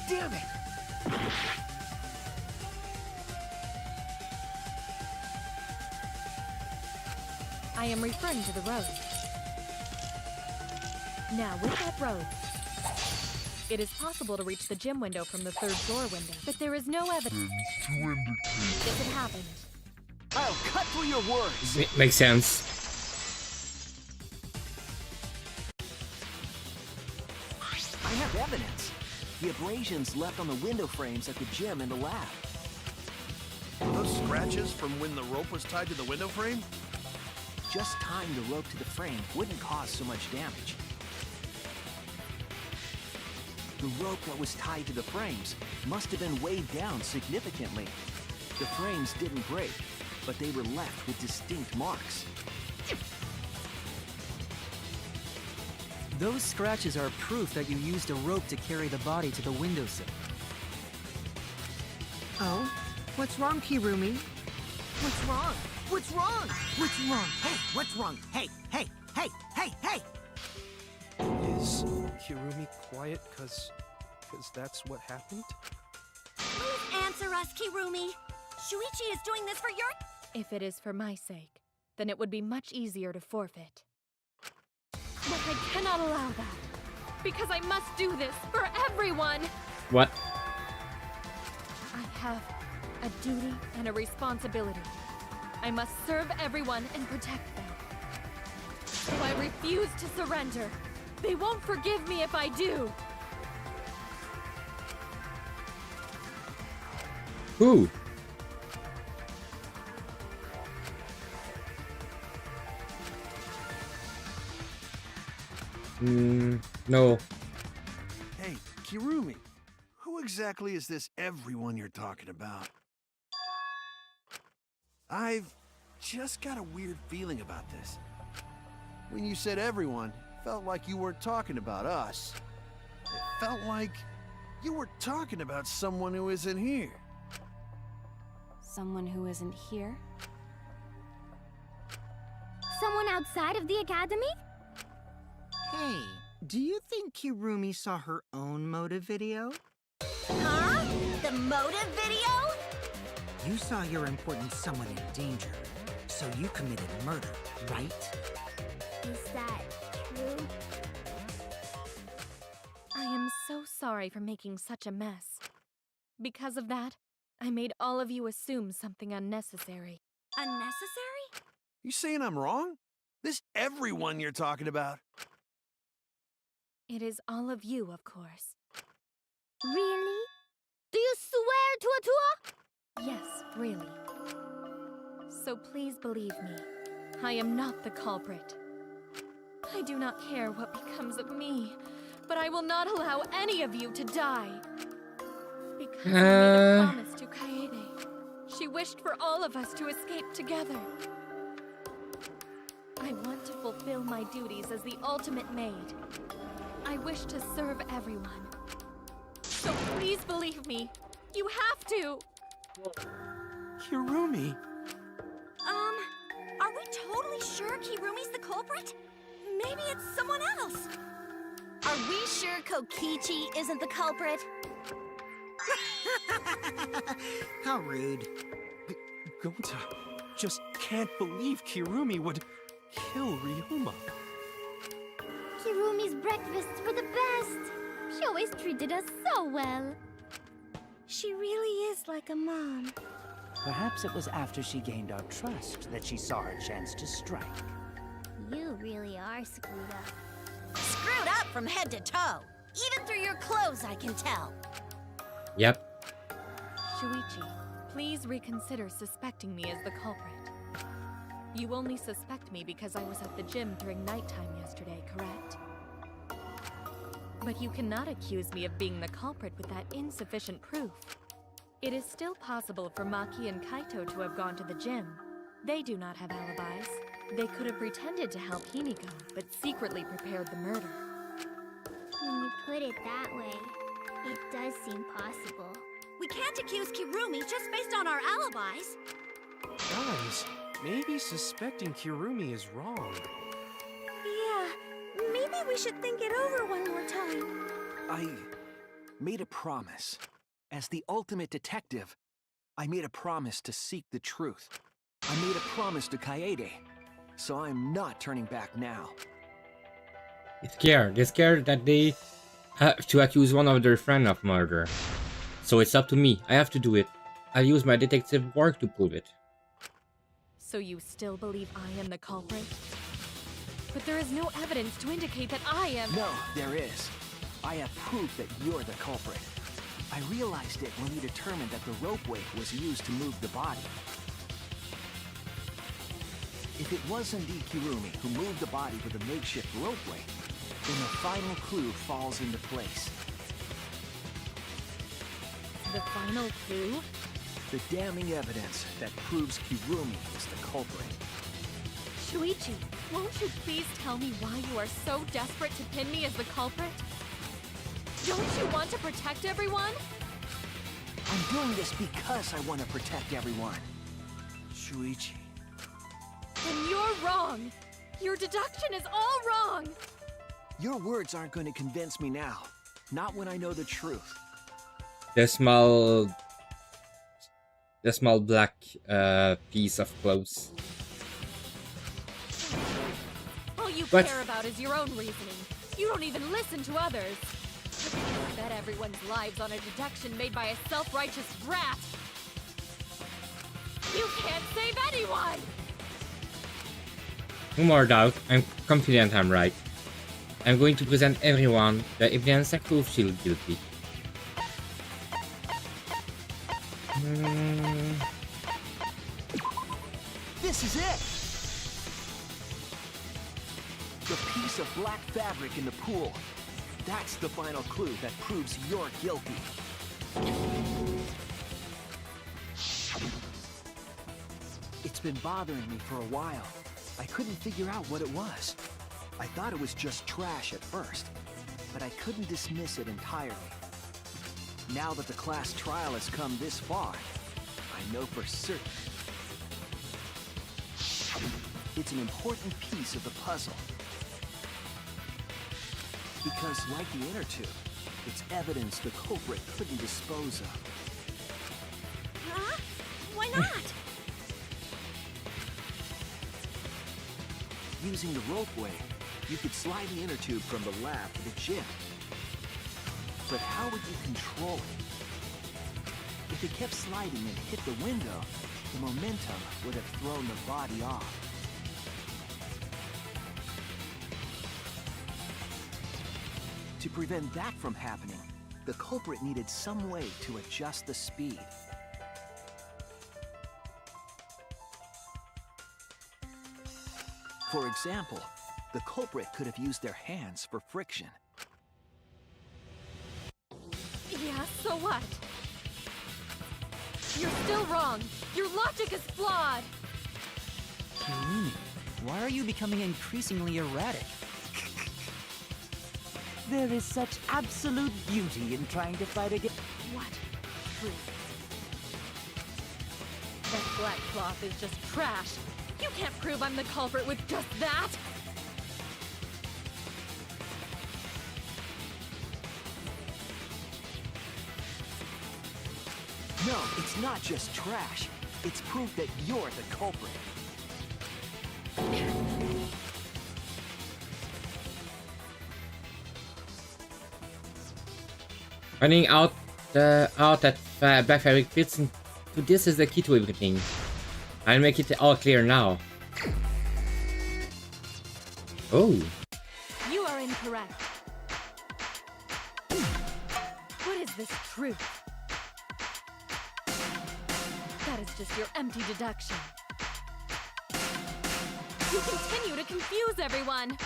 Damn it! I am referring to the road. Now, with that road, it is possible to reach the gym window from the third floor window, but there is no evidence to indicate if it happened. I'll cut through your words. Makes sense. I have evidence. The abrasions left on the window frames at the gym and the lab. Those scratches from when the rope was tied to the window frame? Just tying the rope to the frame wouldn't cause so much damage. The rope that was tied to the frames must have been weighed down significantly. The frames didn't break, but they were left with distinct marks. Those scratches are proof that you used a rope to carry the body to the windowsill. Oh? What's wrong, Kirumi? What's wrong? What's wrong? What's wrong? Hey, what's wrong? Hey, hey, hey, hey, hey! Is Kirumi quiet cause that's what happened? Please answer us, Kirumi. Shuichi is doing this for your... If it is for my sake, then it would be much easier to forfeit. But I cannot allow that, because I must do this for everyone! What? I have a duty and a responsibility. I must serve everyone and protect them. So I refuse to surrender. They won't forgive me if I do. Who? No. Hey, Kirumi, who exactly is this everyone you're talking about? I've just got a weird feeling about this. When you said everyone, it felt like you weren't talking about us. It felt like you were talking about someone who isn't here. Someone who isn't here? Someone outside of the academy? Hey, do you think Kirumi saw her own motive video? Huh? The motive video? You saw your important someone in danger, so you committed murder, right? Is that true? I am so sorry for making such a mess. Because of that, I made all of you assume something unnecessary. Unnecessary? You saying I'm wrong? This everyone you're talking about? It is all of you, of course. Really? Do you swear to Atua? Yes, really. So please believe me, I am not the culprit. I do not care what becomes of me, but I will not allow any of you to die. Because I made a promise to Kaede. She wished for all of us to escape together. I want to fulfill my duties as the ultimate maid. I wish to serve everyone. So please believe me. You have to! Kirumi! Are we totally sure Kirumi's the culprit? Maybe it's someone else. Are we sure Kokichi isn't the culprit? How rude. Gonta just can't believe Kirumi would kill Ryoma. Kirumi's breakfasts were the best. She always treated us so well. She really is like a mom. Perhaps it was after she gained our trust that she saw her chance to strike. You really are screwed up. Screwed up from head to toe. Even through your clothes, I can tell. Yep. Shuichi, please reconsider suspecting me as the culprit. You only suspect me because I was at the gym during nighttime yesterday, correct? But you cannot accuse me of being the culprit with that insufficient proof. It is still possible for Maki and Kaito to have gone to the gym. They do not have alibis. They could have pretended to help Himiko, but secretly prepared the murder. When you put it that way, it does seem possible. We can't accuse Kirumi just based on our alibis. Guys, maybe suspecting Kirumi is wrong. Yeah, maybe we should think it over one more time. I made a promise. As the ultimate detective, I made a promise to seek the truth. I made a promise to Kaede. so I'm not turning back now. They're scared that they have to accuse one of their friends of murder. So it's up to me. I have to do it. I'll use my detective work to prove it. So you still believe I am the culprit? But there is no evidence to indicate that I am... No, there is. I have proof that you're the culprit. I realized it when we determined that the ropeway was used to move the body. If it was indeed Kirumi who moved the body with a makeshift ropeway, then the final clue falls into place. The final clue? The damning evidence that proves Kirumi is the culprit. Shuichi, won't you please tell me why you are so desperate to pin me as the culprit? Don't you want to protect everyone? I'm doing this because I want to protect everyone. Shuichi. Then you're wrong. Your deduction is all wrong. Your words aren't going to convince me now. Not when I know the truth. The small black piece of clothes. All you But- care about is your own reasoning. You don't even listen to others. You bet everyone's lives on a deduction made by a self-righteous brat. You can't save anyone! No more doubt. I'm confident I'm right. I'm going to present everyone the evidence that proves she's guilty. This is it! The piece of black fabric in the pool. That's the final clue that proves you're guilty. It's been bothering me for a while. I couldn't figure out what it was. I thought it was just trash at first, but I couldn't dismiss it entirely. Now that the class trial has come this far, I know for certain it's an important piece of the puzzle. Because, like the inner tube, it's evidence the culprit couldn't dispose of. Huh? Why not? Using the ropeway, you could slide the inner tube from the lab to the gym. But how would you control it? If it kept sliding and hit the window, the momentum would have thrown the body off. To prevent that from happening, the culprit needed some way to adjust the speed. For example, the culprit could have used their hands for friction. Yeah, so what? You're still wrong. Your logic is flawed. Kirumi, why are you becoming increasingly erratic? There is such absolute beauty in trying to fight against... What? Truth. That black cloth is just trash. You can't prove I'm the culprit with just that. No, it's not just trash. It's proof that you're the culprit. Finding out that black fabric fits into this is the key to everything. I'll make it all clear now. Oh. You are incorrect. What is this truth? That is just your empty deduction. You continue to confuse everyone.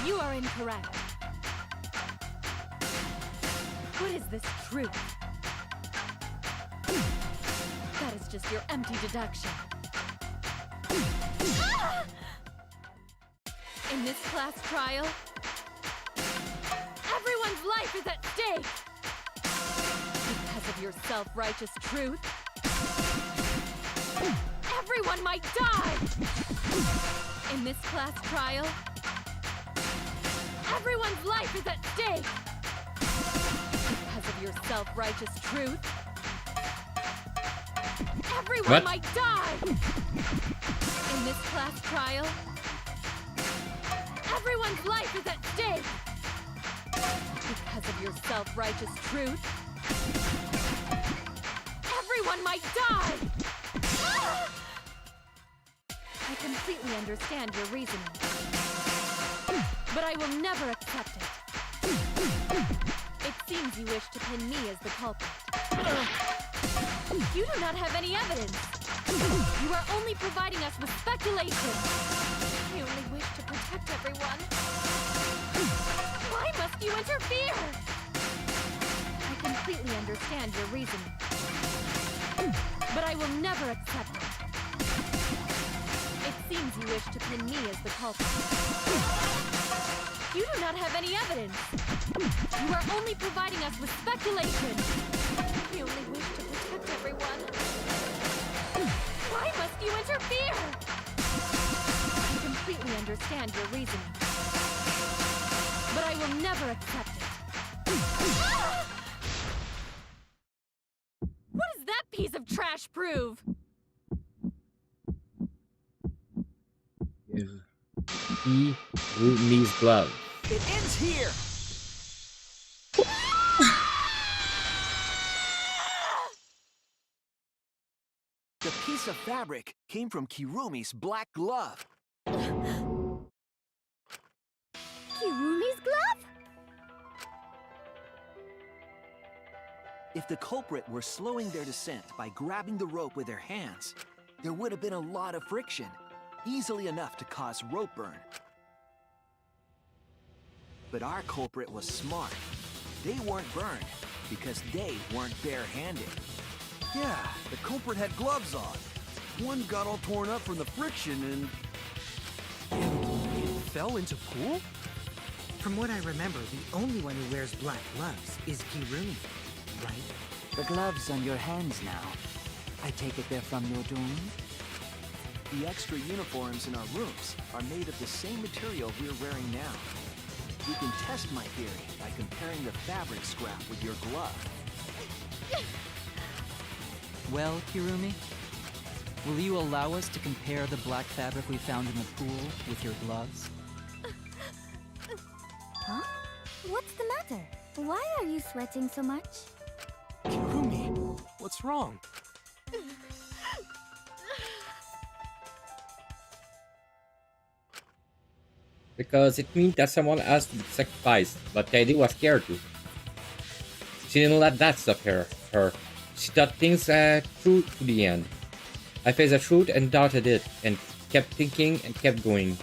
You are incorrect. What is this truth? That is just your empty deduction. In this class trial, everyone's life is at stake. Because of your self-righteous truth, everyone might die. In this class trial, everyone's life is at stake. Because of your self-righteous truth, Everyone What? might die! In this class trial, everyone's life is at stake! Because of your self-righteous truth, everyone might die! I completely understand your reasoning, but I will never accept it. It seems you wish to pin me as the culprit. You do not have any evidence. You are only providing us with speculation. I only wish to protect everyone. Why must you interfere? I completely understand your reasoning, but I will never accept it. It seems you wish to pin me as the culprit. You do not have any evidence. You are only providing us with speculation. We only wish to protect everyone. Why must you interfere? I completely understand your reasoning, but I will never accept it. What does that piece of trash prove? Give Kirumi's glove. It ends here! The piece of fabric came from Kirumi's black glove. Kirumi's glove? If the culprit were slowing their descent by grabbing the rope with their hands, there would have been a lot of friction, easily enough to cause rope burn. But our culprit was smart. They weren't burned because they weren't barehanded. Yeah, the culprit had gloves on. One got all torn up from the friction and... It fell into pool? From what I remember, the only one who wears black gloves is Kirumi, right? The gloves on your hands now. I take it they're from your doom? The extra uniforms in our rooms are made of the same material we're wearing now. We can test my theory by comparing the fabric scrap with your glove. Well, Kirumi, will you allow us to compare the black fabric we found in the pool with your gloves? Huh? What's the matter? Why are you sweating so much? Kirumi, what's wrong? Because it means that someone has to be sacrificed, but Kaede was scared too. She didn't let that stop her. She thought things through to the end. I faced the truth and doubted it, and kept thinking and kept going.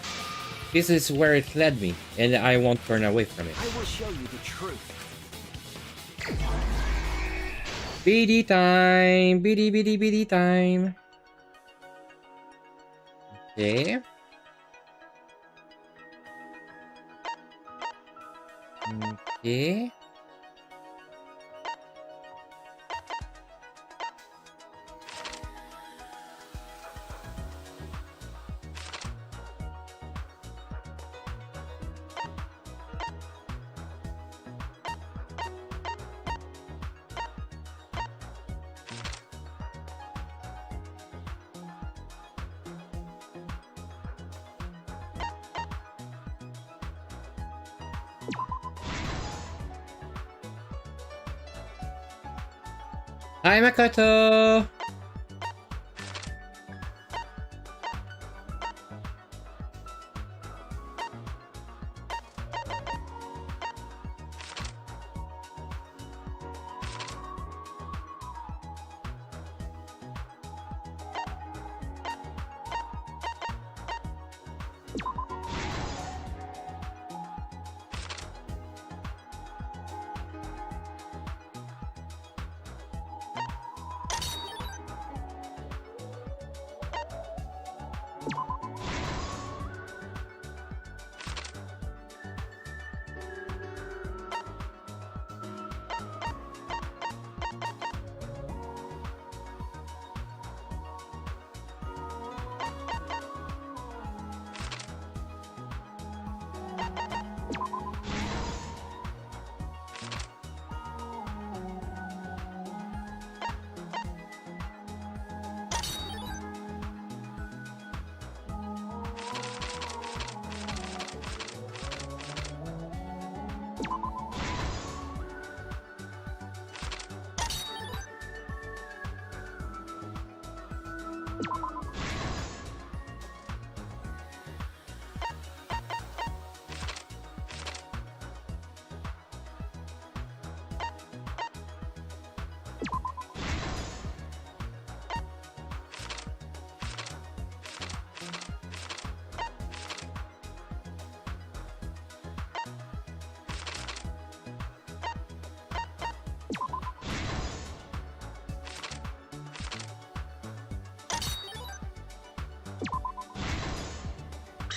This is where it led me, and I won't turn away from it. I will show you the truth. BD time! BD time! Okay. Okay. Hi, Makoto!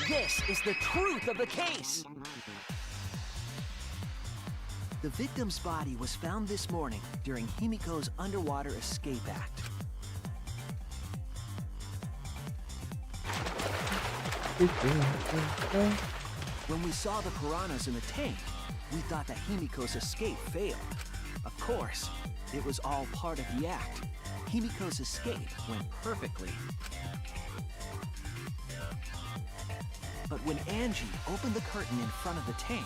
This is the truth of the case. The victim's body was found this morning during Himiko's underwater escape act. When we saw the piranhas in the tank, we thought that Himiko's escape failed. Of course, it was all part of the act. Himiko's escape went perfectly. But when Angie opened the curtain in front of the tank,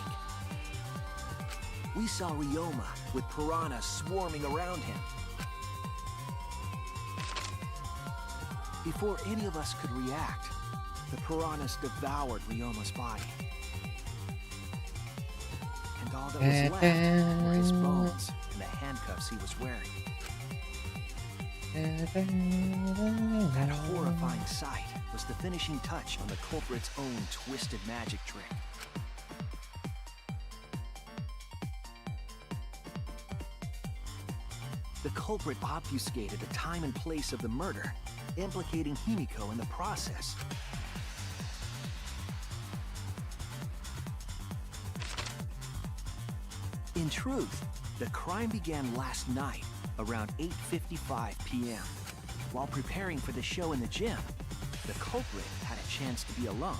we saw Ryoma with piranhas swarming around him. Before any of us could react, the piranhas devoured Ryoma's body. And all that was left were his bones and the handcuffs he was wearing. That horrifying sight was the finishing touch on the culprit's own twisted magic trick. The culprit obfuscated the time and place of the murder, implicating Himiko in the process. In truth, the crime began last night around 8:55 p.m. While preparing for the show in the gym, the culprit had a chance to be alone.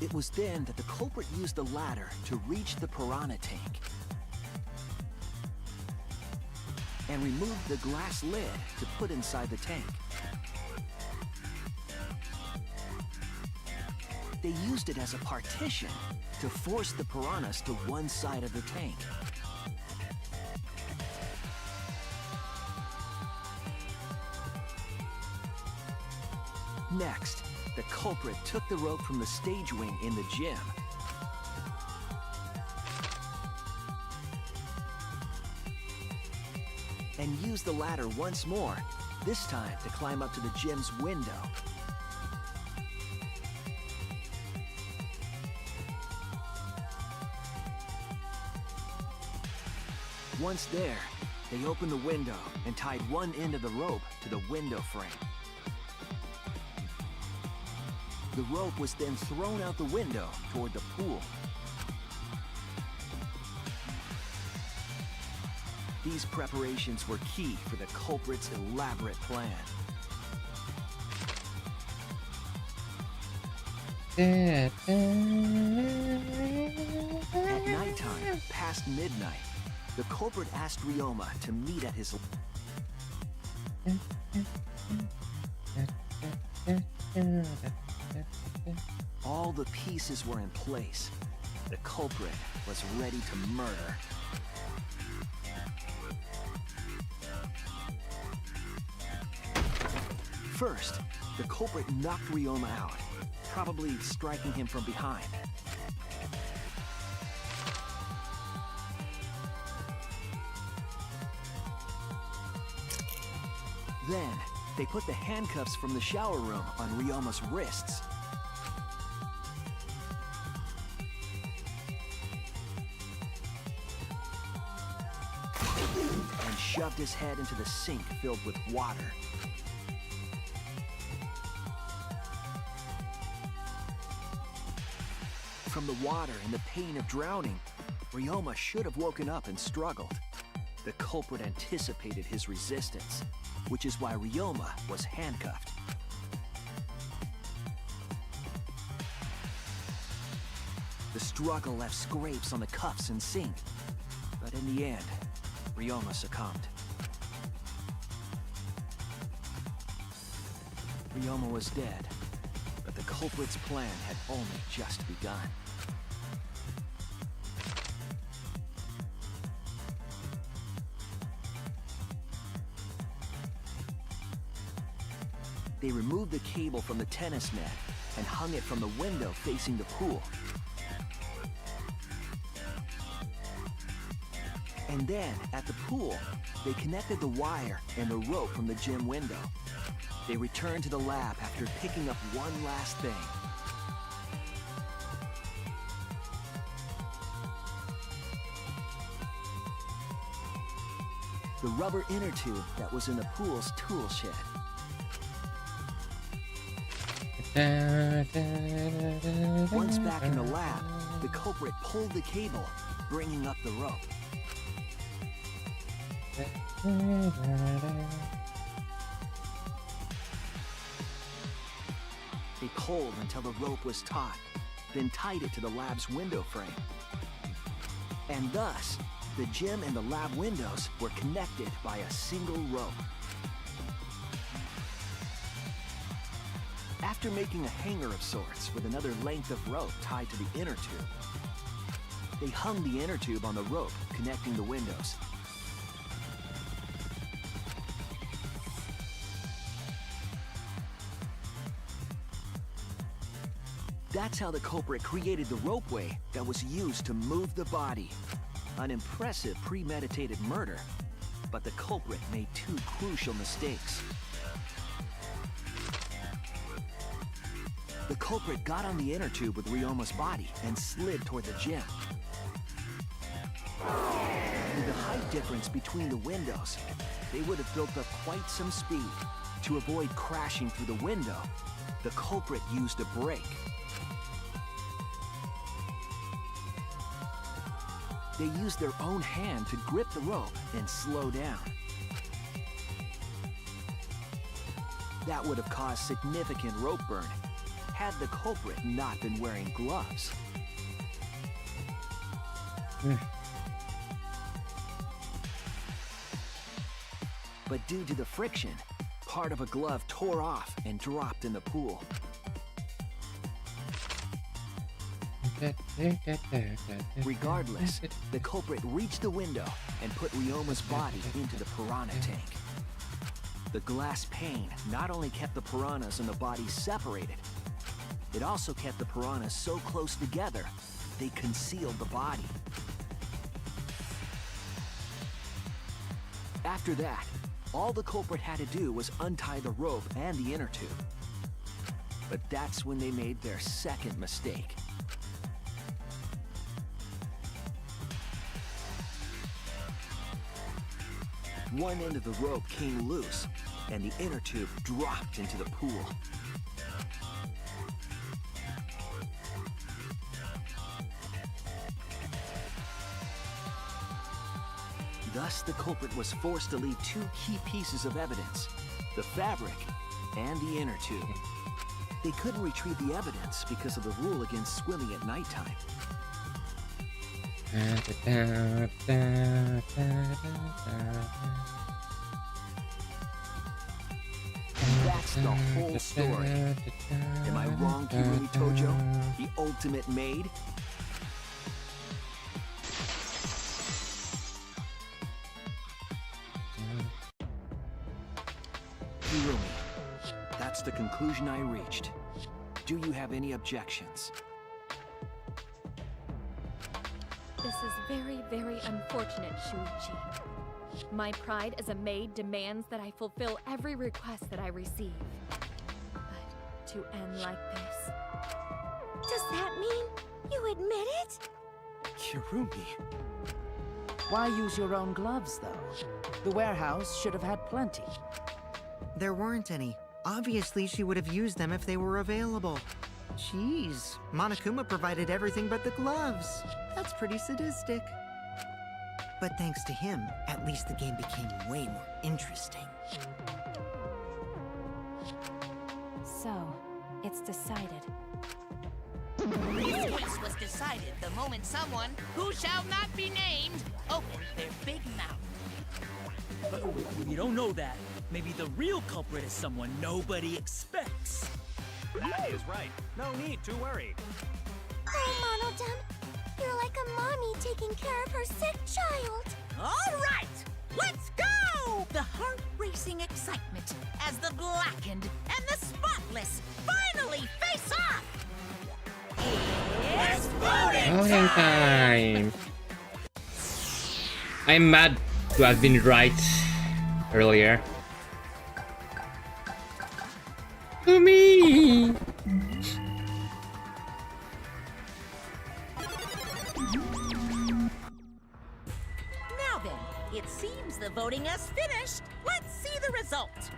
It was then that the culprit used the ladder to reach the piranha tank and removed the glass lid to put inside the tank. They used it as a partition to force the piranhas to one side of the tank. Next, the culprit took the rope from the stage wing in the gym and used the ladder once more, this time to climb up to the gym's window. Once there, they opened the window and tied one end of the rope to the window frame. The rope was then thrown out the window toward the pool. These preparations were key for the culprit's elaborate plan. At nighttime, past midnight, the culprit asked Ryoma to meet at his... All the pieces were in place. The culprit was ready to murder. First, the culprit knocked Ryoma out, probably striking him from behind. Then, they put the handcuffs from the shower room on Ryoma's wrists. And shoved his head into the sink filled with water. From the water and the pain of drowning, Ryoma should have woken up and struggled. The culprit anticipated his resistance, which is why Ryoma was handcuffed. The struggle left scrapes on the cuffs and sink, but in the end, Ryoma succumbed. Ryoma was dead, but the culprit's plan had only just begun. They removed the cable from the tennis net and hung it from the window facing the pool. And then, at the pool, they connected the wire and the rope from the gym window. They returned to the lab after picking up one last thing. The rubber inner tube that was in the pool's tool shed. Once back in the lab, the culprit pulled the cable, bringing up the rope. They pulled until the rope was taut, then tied it to the lab's window frame. And thus, the gym and the lab windows were connected by a single rope. After making a hanger of sorts with another length of rope tied to the inner tube, they hung the inner tube on the rope connecting the windows. That's how the culprit created the ropeway that was used to move the body. An impressive premeditated murder, but the culprit made two crucial mistakes. The culprit got on the inner tube with Ryoma's body and slid toward the gym. With the height difference between the windows, they would have built up quite some speed. To avoid crashing through the window, the culprit used a brake. They used their own hand to grip the rope and slow down. That would have caused significant rope burn had the culprit not been wearing gloves. But due to the friction, part of a glove tore off and dropped in the pool. Regardless, the culprit reached the window and put Ryoma's body into the piranha tank. The glass pane not only kept the piranhas and the body separated, it also kept the piranhas so close together, they concealed the body. After that, all the culprit had to do was untie the rope and the inner tube. But that's when they made their second mistake. One end of the rope came loose, and the inner tube dropped into the pool. Thus, the culprit was forced to leave two key pieces of evidence, the fabric and the inner tube. They couldn't retrieve the evidence because of the rule against swimming at nighttime. That's the whole story. Am I wrong, Kirumi Tojo? The ultimate maid? Kirumi, that's the conclusion I reached. Do you have any objections? This is very, very unfortunate, Shuichi. My pride as a maid demands that I fulfill every request that I receive. But to end like this... Does that mean you admit it? Kirumi. Why use your own gloves, though? The warehouse should have had plenty. There weren't any. Obviously, she would have used them if they were available. Jeez, Monokuma provided everything but the gloves. That's pretty sadistic. But thanks to him, at least the game became way more interesting. So, it's decided. This case was decided the moment someone, who shall not be named, opened their big mouth. But you don't know that. Maybe the real culprit is someone nobody expects. That is right. No need to worry. Oh, Monodem, you're like a mommy taking care of her sick child. All right, let's go! The heart-racing excitement as the blackened and the spotless finally face off! It's voting time! I'm mad to have been right earlier. To me! Now then, it seems the voting has finished. Let's see the result.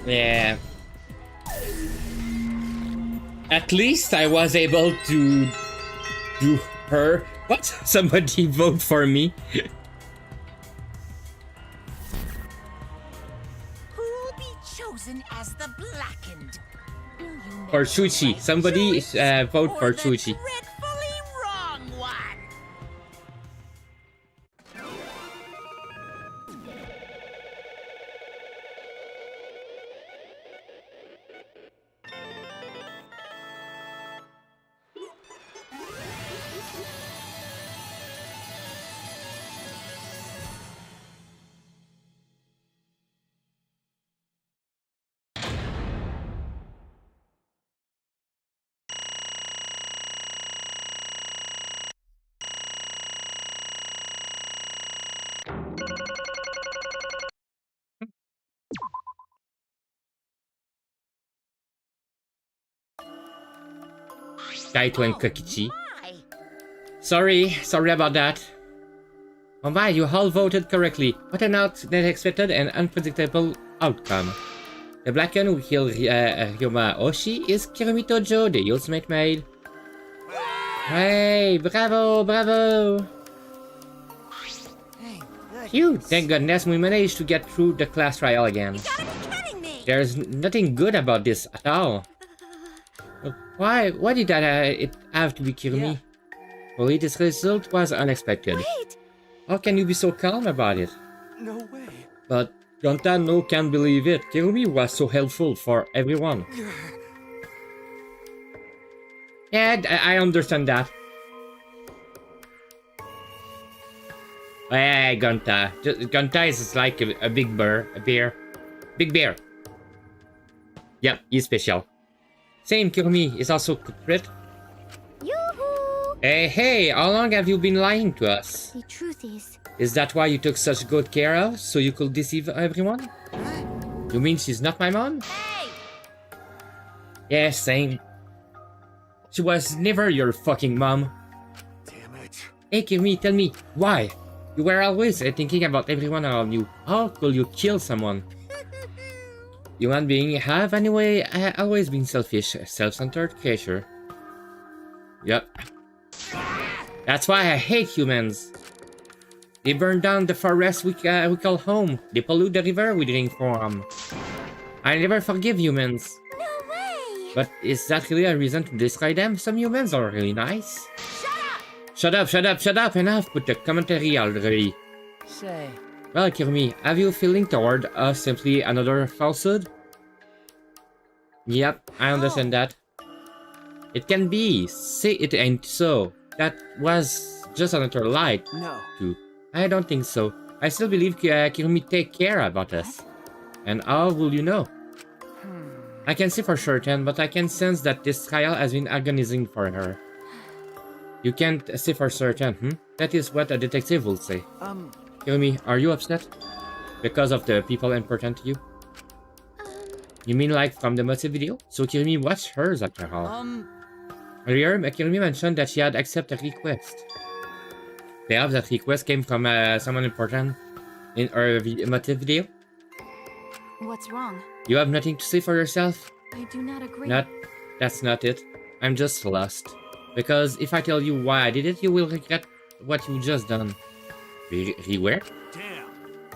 Yeah. At least I was able to do her. What? Somebody vote for me. Who'll be chosen as the blackened? Will you make For the Chuchi. right Somebody choice vote or for the Chuchi. dreadfully wrong one? Kaito and Kokichi. Sorry about that. Oh my, you all voted correctly. What an unexpected and unpredictable outcome. The Blackened who killed Ryoma Oshi is Kirumi Tojo, the ultimate maid. Hey, bravo, bravo! Phew, thank goodness we managed to get through the class trial again. There's nothing good about this at all. Why did it have to be Kirumi? Well, this result was unexpected. Wait! How can you be so calm about it? No way. But Gonta no can't believe it. Kirumi was so helpful for everyone. Yeah, I understand that. Hey, Gonta. Gonta is like a big bear. Big bear. Yep, he's special. Same, Kirumi is also culprit. Yoo-hoo! Hey, how long have you been lying to us? The truth Is that why you took such good care of, so you could deceive everyone? You mean she's not my mom? Hey! Yes, same. She was never your fucking mom. Damn it. Hey, Kirumi, tell me, why? You were always thinking about everyone around you. How could you kill someone? Human beings have, anyway, always been selfish, self-centered creature. Yep. That's why I hate humans. They burn down the forest we call home. They pollute the river we drink from. I never forgive humans. No way! But is that really a reason to destroy them? Some humans are really nice. Shut up! Enough with the commentary already. Say, Well, Kirumi, have you a feeling toward us simply another falsehood? Yep, I understand that. It can be. Say it ain't so. That was just another lie. no. Too. I don't think so. I still believe Kirumi take care about us. And how will you know? I can say for certain, but I can sense that this trial has been agonizing for her. You can't say for certain, That is what a detective will say. Kirumi, are you upset? Because of the people important to you? You mean like from the motive video? So Kirumi watched hers after all. Earlier, Kirumi mentioned that she had accepted a request. Perhaps that request came from someone important in her motive video? What's wrong? You have nothing to say for yourself? I do not agree. That's not it. I'm just lost. Because if I tell you why I did it, you will regret what you just done. Where? Damn.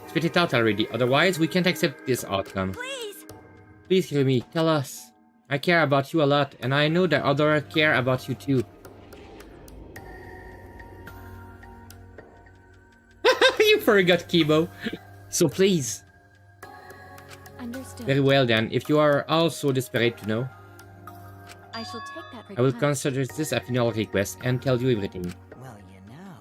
Spit it out already, otherwise we can't accept this outcome. Please, Kirumi, tell us. I care about you a lot, and I know that others care about you too. You forgot Kibo. So please. Understood. Very well then, if you are all so desperate to know, I shall take that request. I will consider this a final request and tell you everything. Well, you know.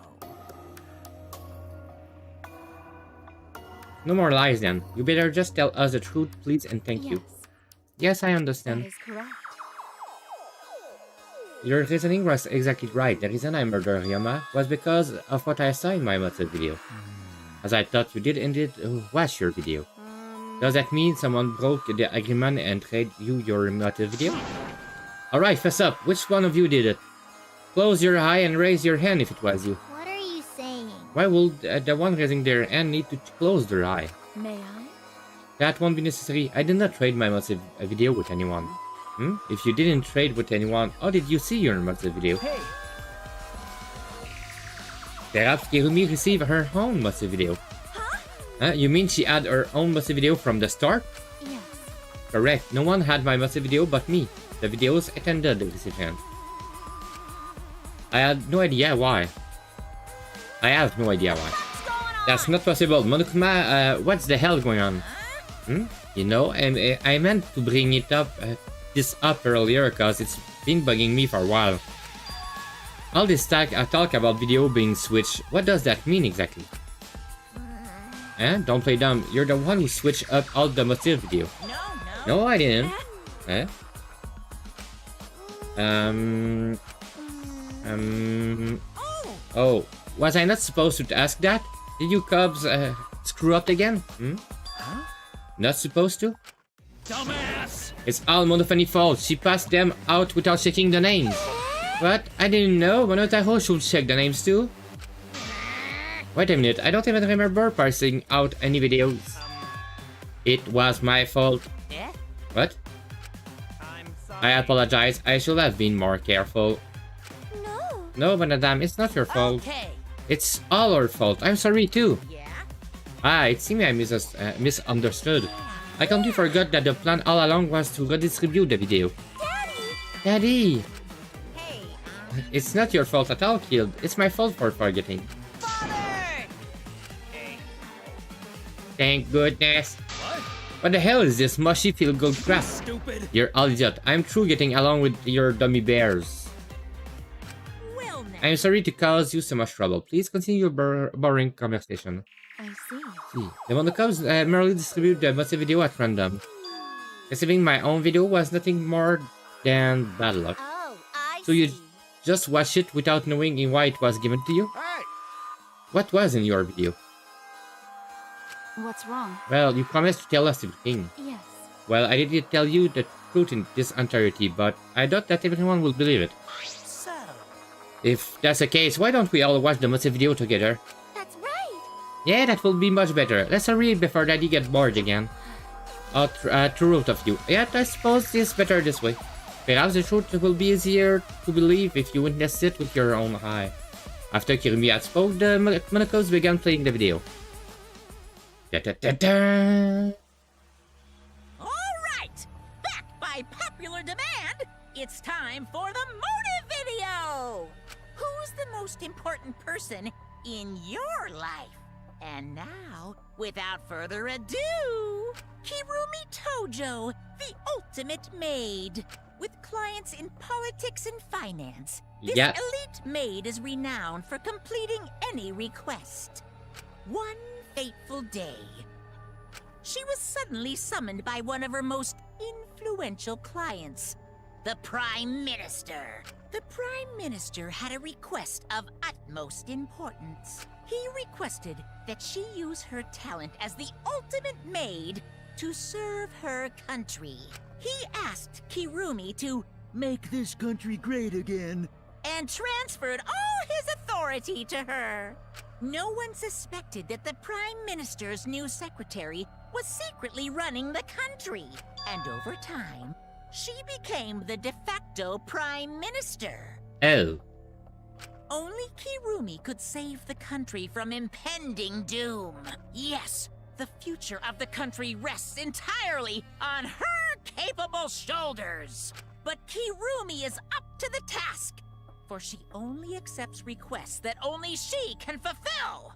No more lies then. You better just tell us the truth, please, and thank you. Yes, I That understand. is correct. Your reasoning was exactly right. The reason I murdered Ryoma was because of what I saw in my motive video. As I thought you did indeed watch your video. Does that mean someone broke the agreement and traded you your motive video? Alright, fess up. Which one of you did it? Close your eye and raise your hand if it was you. What are you saying? Why would the one raising their hand need to close their eye? May I? That won't be necessary. I did not trade my Motsu video with anyone. If you didn't trade with anyone, how did you see your Motsu video? Hey. Perhaps Kirumi received her own Motsu video. Huh? You mean she had her own Motsu video from the start? Yes. Correct. No one had my Motsu video but me. The videos attended the recipient. I had no idea why. I have no idea why. That's not possible. Monokuma, what's the hell going on? You know, I meant to bring it up, this up earlier because it's been bugging me for a while. All this talk about video being switched, what does that mean exactly? Don't play dumb. You're the one who switched up all the Motsu video. No, I didn't. Oh, was I not supposed to ask that? Did you cubs screw up again? Not supposed to? Dumbass! It's all Monofani's fault. She passed them out without checking the names. What? I didn't know. Monotaho should check the names too. Wait a minute. I don't even remember passing out any videos. It was my fault. What? I apologize. I should have been more careful. No, Madame, it's not your fault. It's all our fault. I'm sorry too. It seems I misunderstood. I completely forgot that the plan all along was to redistribute the video. Daddy! It's not your fault at all, Killed. It's my fault for forgetting. Thank goodness. What the hell is this mushy feel-good crap? Stupid. You're all idiot. I'm through getting along with your dummy bears. I'm sorry to cause you so much trouble. Please continue your boring conversation. I see. The Monocubs merely distribute the Motsu video at random. Receiving my own video was nothing more than bad luck. So you just watched it without knowing why it was given to you? What was in your video? What's wrong? Well, you promised to tell us everything. Yes. Well, I did tell you the truth in this entirety, but I doubt that everyone will believe it. If that's the case, why don't we all watch the Motsu video together? That's right. Yeah, that will be much better. Let's hurry before Daddy gets bored again. Truth of you. Yeah, I suppose it's better this way. Perhaps the truth will be easier to believe if you witness it with your own eye. After Kirumi had spoke, the Monocos began playing the video. Alright! Back by popular demand, it's time for the motive video! Who's the most important person in your life? And now, without further ado, Kirumi Tojo, the ultimate maid. With clients in politics and finance, this elite maid is renowned for completing any request. One fateful day, she was suddenly summoned by one of her most influential clients, the Prime Minister. The Prime Minister had a request of utmost importance. He requested that she use her talent as the ultimate maid to serve her country. He asked Kirumi to make this country great again and transferred all his authority to her. No one suspected that the Prime Minister's new secretary was secretly running the country. And over time, she became the de facto Prime Minister. Oh. Only Kirumi could save the country from impending doom. Yes, the future of the country rests entirely on her capable shoulders. But Kirumi is up to the task, for she only accepts requests that only she can fulfill.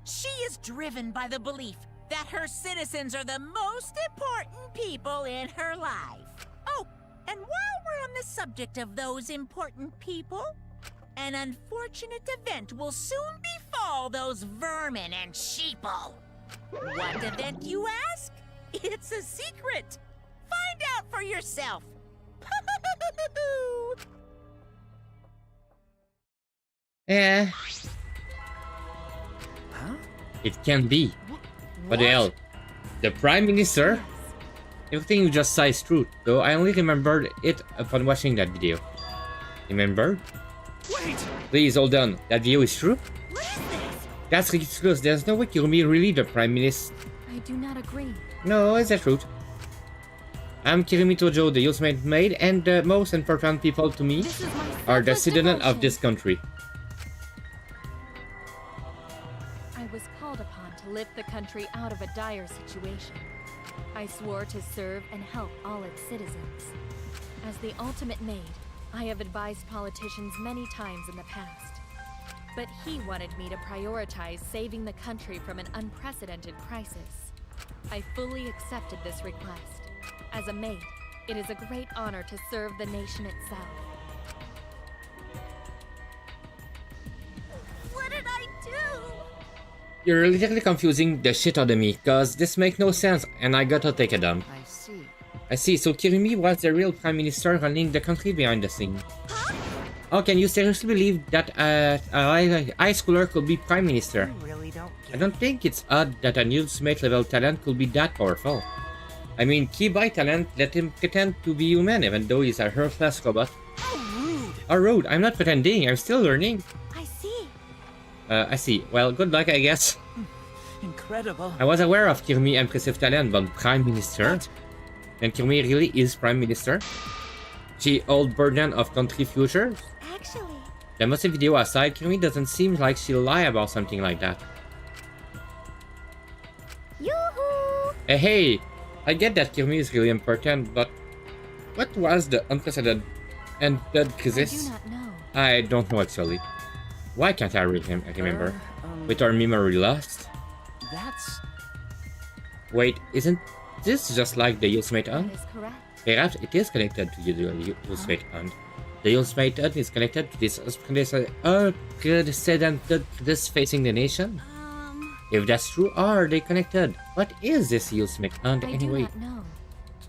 She is driven by the belief that her citizens are the most important people in her life. Oh, and while we're on the subject of those important people, an unfortunate event will soon befall those vermin and sheeple. What event, you ask? It's a secret. Find out for yourself. Yeah. It can be. What the hell? The Prime Minister? Everything you just said is true, though I only remembered it upon watching that video. Remember? Wait! Please hold on. That video is true? What is this? That's ridiculous. There's no way Kirumi really the Prime Minister. I I do not agree. No, it's the truth. I'm Kirumi Tojo, the ultimate maid, and the most important people to me are the citizens of this country. I was called upon to lift the country out of a dire situation. I swore to serve and help all its citizens. As the ultimate maid, I have advised politicians many times in the past. But he wanted me to prioritize saving the country from an unprecedented crisis. I fully accepted this request. As a maid, it is a great honor to serve the nation itself. What did I do? You're literally confusing the shit out of me, cause this makes no sense and I gotta take a dump. I see, so Kirumi was the real prime minister running the country behind the scene. Oh, can you seriously believe that a high schooler could be prime minister? I don't think it's odd that an ultimate level talent could be that powerful. I mean, Kibai talent let him pretend to be human even though he's a worthless robot. Oh, rude. I'm not pretending, I'm still learning. I see. Well, good luck, I guess. Incredible. I was aware of Kirumi's impressive talent, but Prime Minister? And Kirumi really is Prime Minister? She holds burden of country futures? Actually. The massive video aside, Kirumi doesn't seem like she'll lie about something like that. Yoo-hoo! Hey! I get that Kirumi is really important, but what was the unprecedented crisis? I do not know. I don't know actually. Why can't I remember? With our memory lost? That's... Wait, isn't this just like the ultimate hunt? That is correct. Perhaps it is connected to the ultimate hunt. The ultimate hunt is connected to this unprecedented crisis facing the nation? If that's true, are they connected? What is this ultimate hunt anyway? I do not know.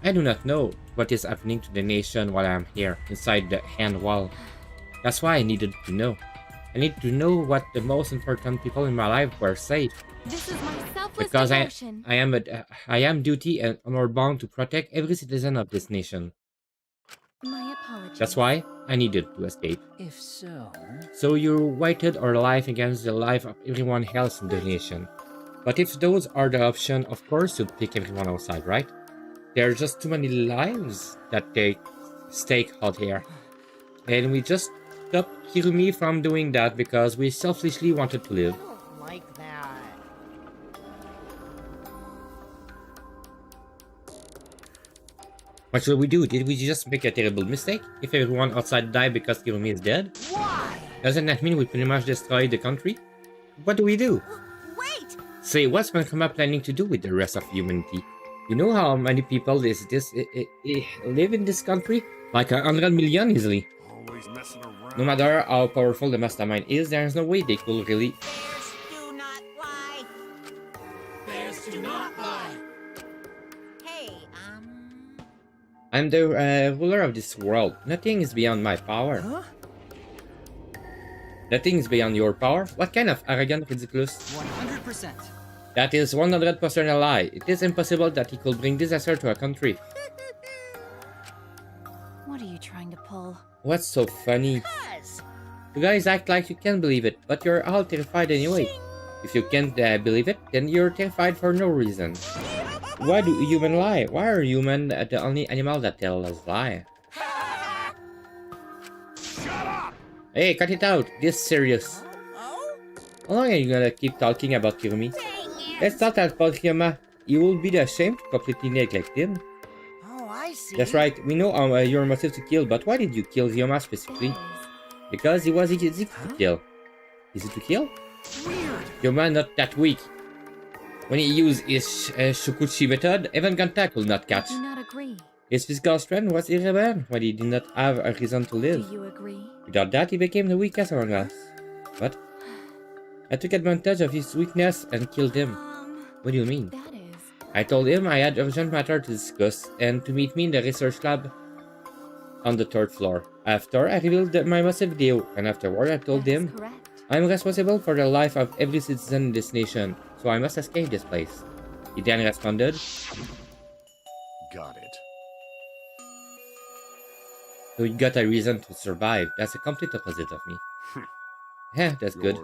I do not know what is happening to the nation while I'm here, inside the hand wall. That's why I needed to know. I need to know what the most important people in my life were safe. This is my selfless Because devotion. I am duty and honor bound to protect every citizen of this nation. My apologies. That's why I needed to escape. If so... So you weighted our life against the life of everyone else in the nation. But if those are the options, of course you'd pick everyone outside, right? There are just too many lives that take stake out here. And we just stopped Kirumi from doing that because we selfishly wanted to live. I don't like that. What should we do? Did we just make a terrible mistake? If everyone outside died because Kirumi is dead? Why? Doesn't that mean we pretty much destroyed the country? What do we do? Wait! Say, what's Mankama planning to do with the rest of humanity? You know how many people live in this country? Like 100 million easily. Always messing around. No matter how powerful the mastermind is, there's no way they could really... Bears do not lie. Bears do not lie. Hey, I'm the ruler of this world. Nothing is beyond my power. Huh? Nothing is beyond your power? What kind of arrogant, ridiculous... 100%. That is 100% a lie. It is impossible that he could bring disaster to a country. What are you trying to pull? What's so funny? You guys act like you can't believe it, but you're all terrified anyway. If you can't believe it, then you're terrified for no reason. Why do humans lie? Why are humans the only animal that tell us lie? Hey, cut it out. This is serious. How long are you gonna keep talking about Kirumi? Let's not talk about Ryoma. You will be ashamed to completely neglect him. Oh, I see. That's right. We know your motive to kill, but why did you kill Ryoma specifically? Because he was easy to kill. Easy to kill? Weird. Ryoma not that weak. When he used his Shukuchi method, even Ganta could not catch. I do not agree. His physical strength was irrelevant when he did not have a reason to live. Do you agree? Without that, he became the weakest among us. What? I took advantage of his weakness and killed him. What do you mean? That is... I told him I had urgent matter to discuss and to meet me in the research lab on the 3rd floor. After, I revealed my massive video, and afterward I told him I'm responsible for the life of every citizen in this nation, so I must escape this place. He then responded, Got it. so you got a reason to survive. That's the complete opposite of me. Yeah, that's good.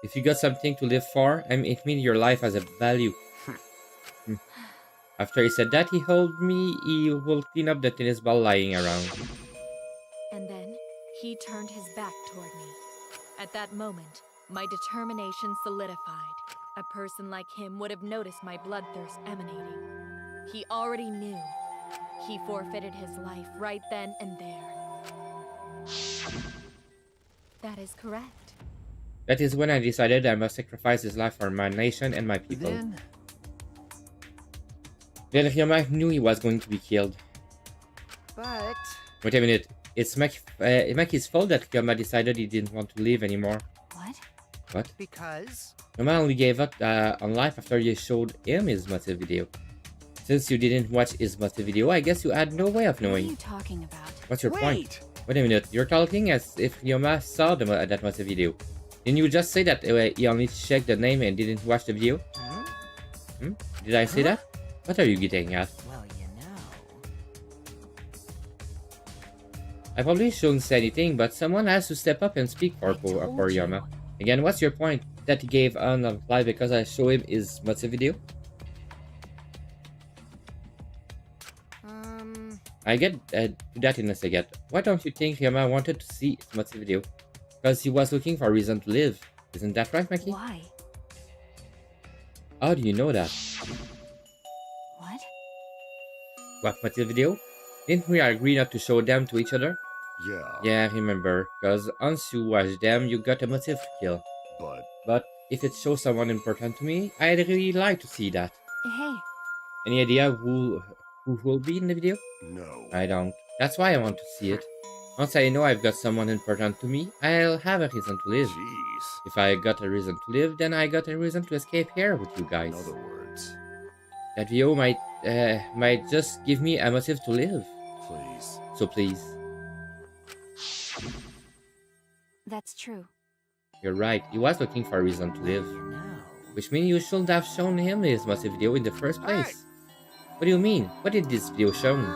If you got something to live for, it means your life has a value. After he said that, he told me he will clean up the tennis ball lying around. And then he turned his back toward me. At that moment, my determination solidified. A person like him would have noticed my bloodthirst emanating. He already knew. He forfeited his life right then and there. That is correct. That is when I decided I must sacrifice his life for my nation and my people. Then Ryoma knew he was going to be killed. But... Wait a minute. It's Maki's fault that Ryoma decided he didn't want to live anymore. What? What? Because... Ryoma only gave up on life after you showed him his motive video. Since you didn't watch his motive video, I guess you had no way of knowing. What are you talking about? What's your point? Wait a minute. You're talking as if Ryoma saw that motive video. Didn't you just say that he only checked the name and didn't watch the video? Did I say that? What are you getting at? Well, you know... I probably shouldn't say anything, but someone has to step up and speak for Ryoma. Again, what's your point? That he gave on life because I showed him his motive video? I get to that in a second. Why don't you think Ryoma wanted to see his motive video? Because he was looking for a reason to live. Isn't that right, Maki? Why? How do you know that? What? What motive video? Didn't we agree not to show them to each other? Yeah. Yeah, I remember. Because once you watch them, you got a motive to kill. But if it shows someone important to me, I'd really like to see that. Hey. Any idea who will be in the video? No. I don't. That's why I want to see it. Once I know I've got someone important to me, I'll have a reason to live. Jeez. If I got a reason to live, then I got a reason to escape here with you guys. In other words. That video might just give me a motive to live. Please. So please. That's true. You're right. He was looking for a reason to live. Which means you shouldn't have shown him his motive video in the first place. What do you mean? What did this video show me?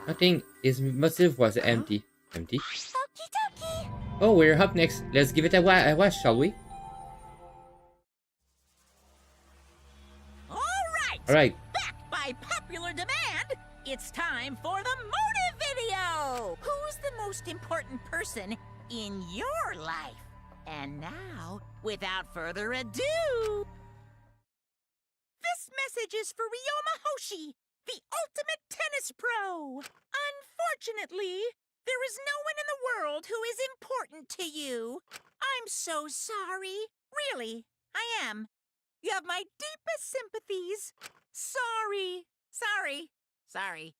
Nothing. His motive was empty. Empty? Oh, we're up next. Let's give it a watch, shall we? Alright. Back by popular demand, it's time for the motive video! Who's the most important person in your life? And now, without further ado... This message is for Ryoma Hoshi, the ultimate tennis pro! Unfortunately, there is no one in the world who is important to you. I'm so sorry. Really, I am. You have my deepest sympathies. Sorry. Sorry.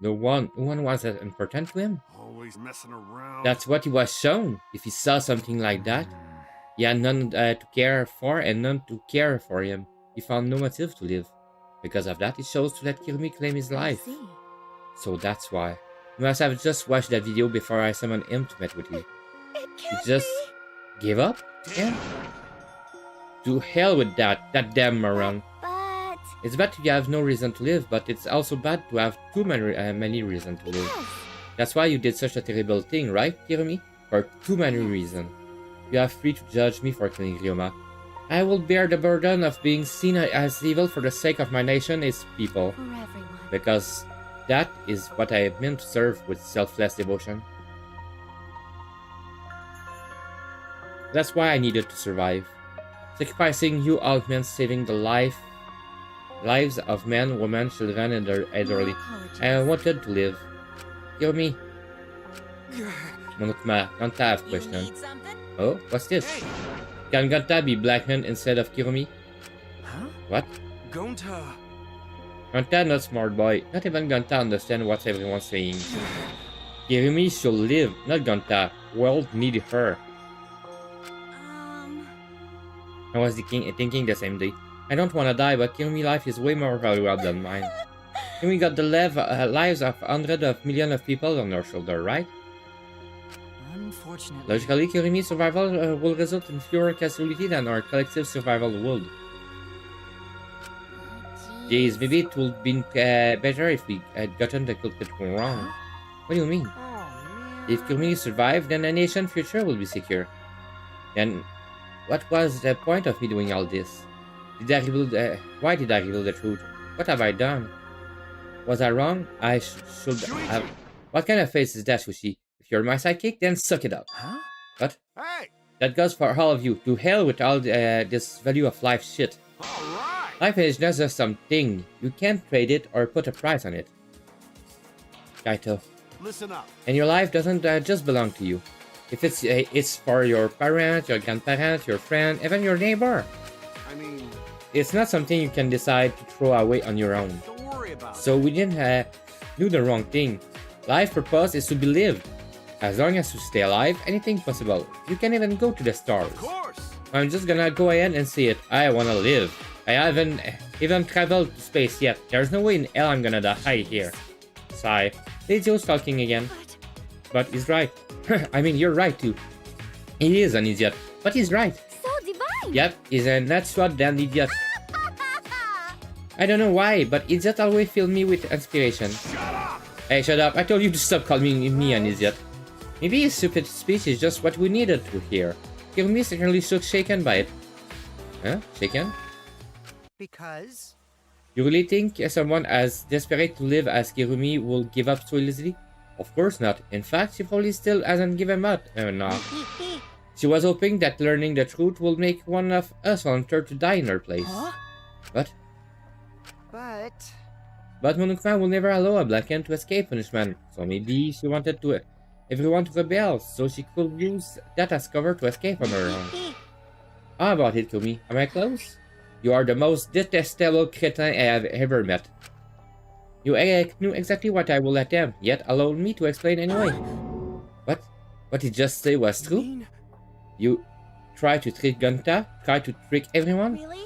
No one was important to him. Always messing around. That's what he was shown. If he saw something like that, he had none to care for and none to care for him. He found no motive to live. Because of that, he chose to let Kirumi claim his life. So that's why. You must have just watched that video before I summoned him to meet with you. He just gave up? Yeah. To hell with that damn moron. But... It's bad to have no reason to live, but it's also bad to have too many reasons to live. That's why you did such a terrible thing, right, Kirumi? For too many reasons. You are free to judge me for killing Ryoma. I will bear the burden of being seen as evil for the sake of my nation and its people. For everyone. Because that is what I meant to serve with selfless devotion. That's why I needed to survive. Sacrificing you all meant saving the lives of men, women, children, and the elderly. I wanted to live. Kirumi. Monokuma, Gonta have question. Oh, what's this? Can Gonta be Blackman instead of Kirumi? Huh? What? Gonta. Gonta not smart boy. Not even Gonta understand what everyone's saying. Kirumi should live, not Gonta. World need her. I was thinking the same day. I don't wanna die, but Kirumi's life is way more valuable than mine. Kirumi got the lives of hundreds of millions of people on her shoulder, right? Unfortunately. Logically, Kirumi's survival will result in fewer casualties than our collective survival would. Jeez, maybe it would have been better if we had gotten the culprit wrong. What do you mean? If Kirumi survived, then the nation's future will be secure. Then What was the point of me doing all this? Why did I reveal the truth? What have I done? Was I wrong? I should have... What kind of face is that, Sushi? If you're my sidekick, then suck it up. Huh? What? Hey! That goes for all of you. To hell with all this value of life shit. Alright! Life is not just something. You can't trade it or put a price on it. Kaito. Listen up. And your life doesn't just belong to you. If it's for your parents, your grandparents, your friend, even your neighbor. I mean... It's not something you can decide to throw away on your own. Don't worry about it. So we didn't do the wrong thing. Life purpose is to be lived. As long as you stay alive, anything's possible. You can even go to the stars. Of course! I'm just gonna go ahead and say it. I wanna live. I haven't even traveled to space yet. There's no way in hell I'm gonna die here. Sigh. Lidio's talking again. But he's right. I mean, you're right too. He is an idiot, but he's right. So divine! Yep, he's a natural damn idiot. I don't know why, but idiots always fill me with inspiration. Shut up! Hey, shut up. I told you to stop calling me an idiot. Maybe his stupid speech is just what we needed to hear. Kirumi certainly looks shaken by it. Huh? Shaken? Because? You really think someone as desperate to live as Kirumi will give up so easily? Of course not. In fact, she probably still hasn't given up. No. She was hoping that learning the truth will make one of us volunteer to die in her place. Huh? What? But Monokuma will never allow a Blacken to escape punishment, so maybe she wanted everyone to rebel, so she could use that as cover to escape on her own. How about it, Kumi? Am I close? You are the most detestable cretin I have ever met. You knew exactly what I will attempt, yet allowed me to explain anyway. What? What he just said was true? You try to trick Gunta? Try to trick everyone? Really?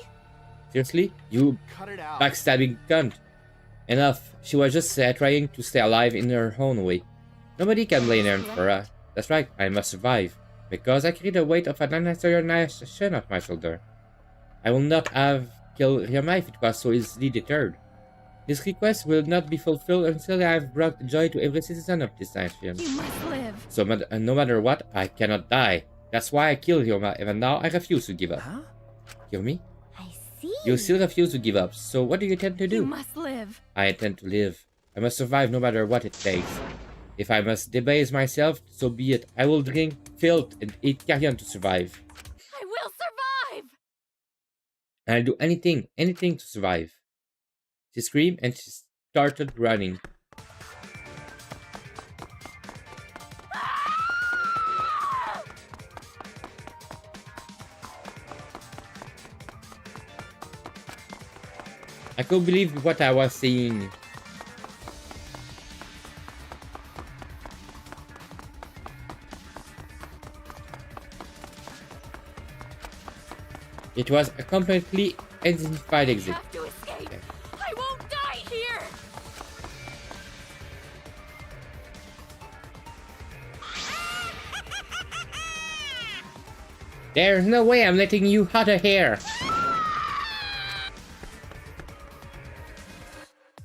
Seriously? You Cut it out. backstabbing cunt. Enough. She was just trying to stay alive in her own way. Nobody can blame her for that. That's right, I must survive. Because I carry the weight of an unnecessary nation on my shoulder. I will not have killed Ryoma if it was so easily deterred. This request will not be fulfilled until I have brought joy to every citizen of this nation. You must live. So no matter what, I cannot die. That's why I killed Ryoma, even now I refuse to give up. Huh? Hear me? I see. You still refuse to give up, so what do you intend to do? You must live. I intend to live. I must survive no matter what it takes. If I must debase myself, so be it. I will drink filth and eat carrion to survive. I will survive! And I'll do anything to survive. She screamed and she started running. I couldn't believe what I was seeing. It was a completely identified exit. I have to escape. I won't die here. There's no way I'm letting you out of here.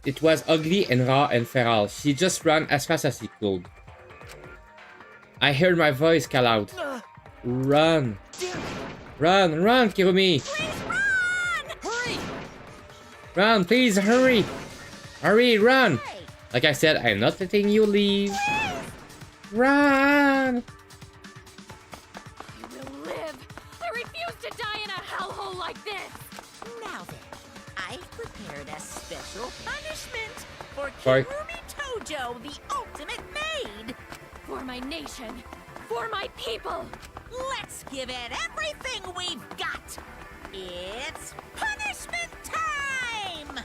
It was ugly and raw and feral. She just ran as fast as she could. I heard my voice call out. Run. Run, run, Kirumi! Please run! Hurry! Run, please, hurry! Hurry, run! Like I said, I'm not letting you leave. Run! I will live. I refuse to die in a hellhole like this. Now then, I've prepared a special punishment for For- Kirumi Tojo, the ultimate maid. For my nation. For my people. Let's give it everything we've got. It's punishment time!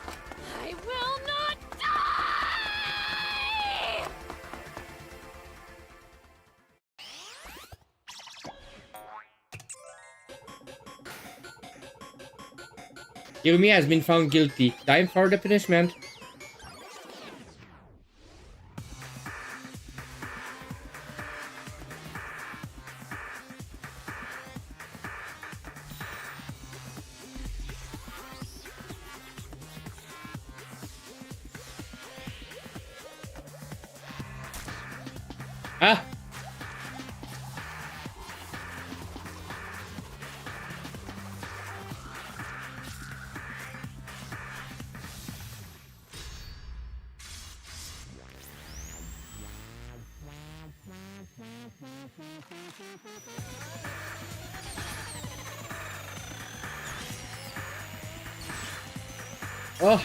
I will not die! Kirumi has been found guilty. Time for the punishment. Ah! Oh.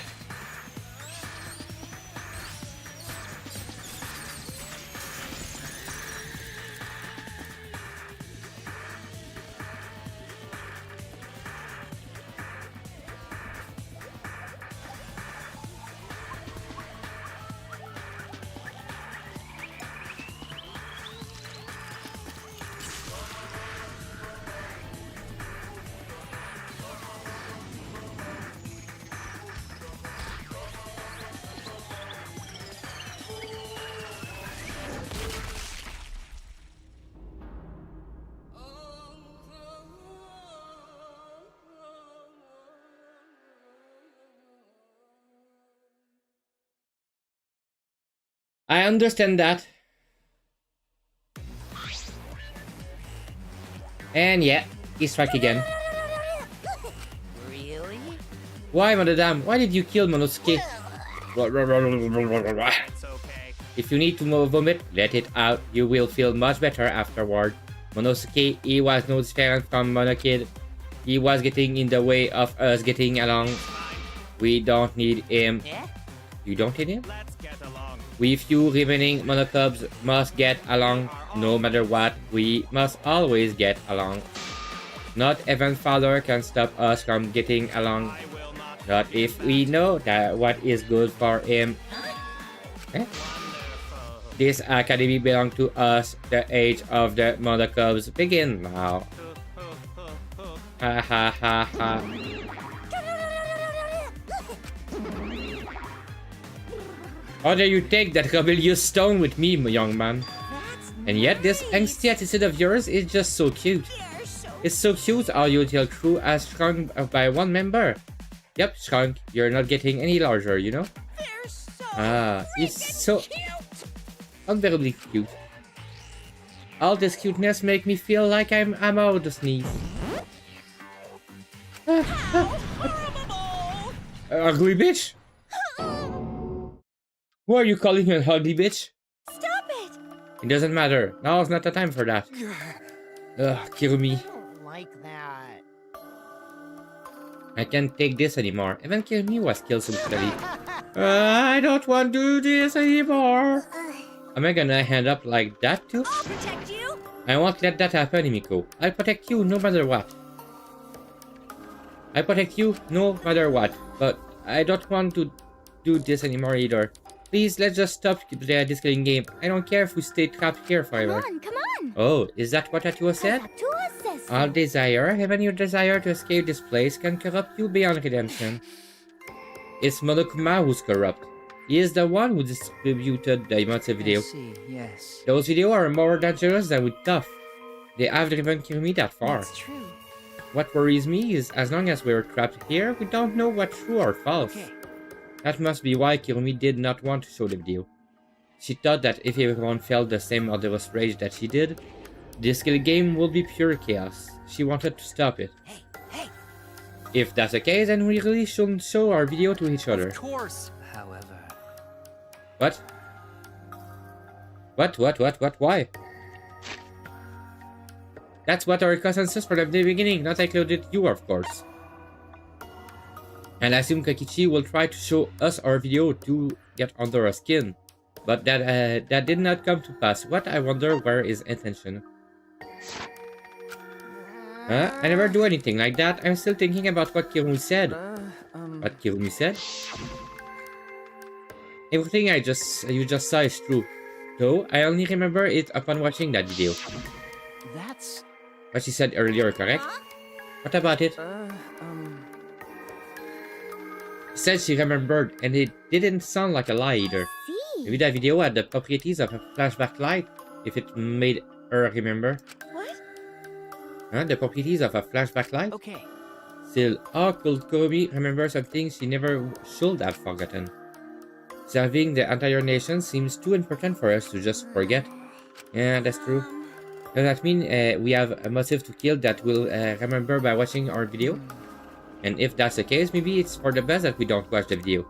I understand that. And yeah, he struck again. Really? Why, Madame? Why did you kill Monosuke? If you need to vomit, let it out. You will feel much better afterward. Monosuke, he was no different from Monokid. He was getting in the way of us getting along. We don't need him. Yeah? You don't need him? We few remaining monocubs must get along. No matter what, we must always get along. Not even father can stop us from getting along. Not if we know that what is good for him. Eh? This academy belongs to us. The age of the monocubs begin now. Ha ha ha ha. How dare you take that rebellious stone with me, young man? And yet this angsty attitude of yours is just so cute. It's so cute how your tail crew has shrunk by one member. Yep, shrunk. You're not getting any larger, you know? It's so unbearably cute. All this cuteness make me feel like I'm out to sneeze. Ugly bitch? Who are you calling an ugly bitch? Stop it! It doesn't matter. Now is not the time for that. Ugh, Kirumi. I don't like that. I can't take this anymore. Even Kirumi was killed so brutally. I don't want to do this anymore. Am I gonna hand up like that too? I'll protect you. I won't let that happen, Himiko. I'll protect you no matter what. I protect you no matter what. But I don't want to do this anymore either. Please, let's just stop this killing game. I don't care if we stay trapped here forever. Come on. Oh, is that what Atua said? Atua says so. All desire, even your desire to escape this place, can corrupt you beyond redemption. It's Monokuma who's corrupt. He is the one who distributed the emotive video. I see, yes. Those videos are more dangerous than with Tough. They have driven Kirumi that far. That's true. What worries me is, as long as we're trapped here, we don't know what's true or false. Okay. That must be why Kirumi did not want to show the video. She thought that if everyone felt the same murderous rage that she did, this kill game would be pure chaos. She wanted to stop it. Hey! If that's the case, then we really shouldn't show our video to each other. Of course. However... What? What? Why? That's what our consensus from the beginning, not included you, of course. And I assume Kokichi will try to show us our video to get under our skin. But that did not come to pass. What I wonder where his intention. I never do anything like that. I'm still thinking about what Kirumi said. What Kirumi said? Everything you just saw is true. Though, I only remember it upon watching that video. That's... What she said earlier, correct? What about it? She said she remembered, and it didn't sound like a lie either. Maybe that video had the properties of a flashback light, if it made her remember. What? The properties of a flashback light? Okay. Still, how could Kirumi remember something she never should have forgotten? Serving the entire nation seems too important for us to just forget. Yeah, that's true. Does that mean we have a motive to kill that we'll remember by watching our video? And if that's the case, maybe it's for the best that we don't watch the video.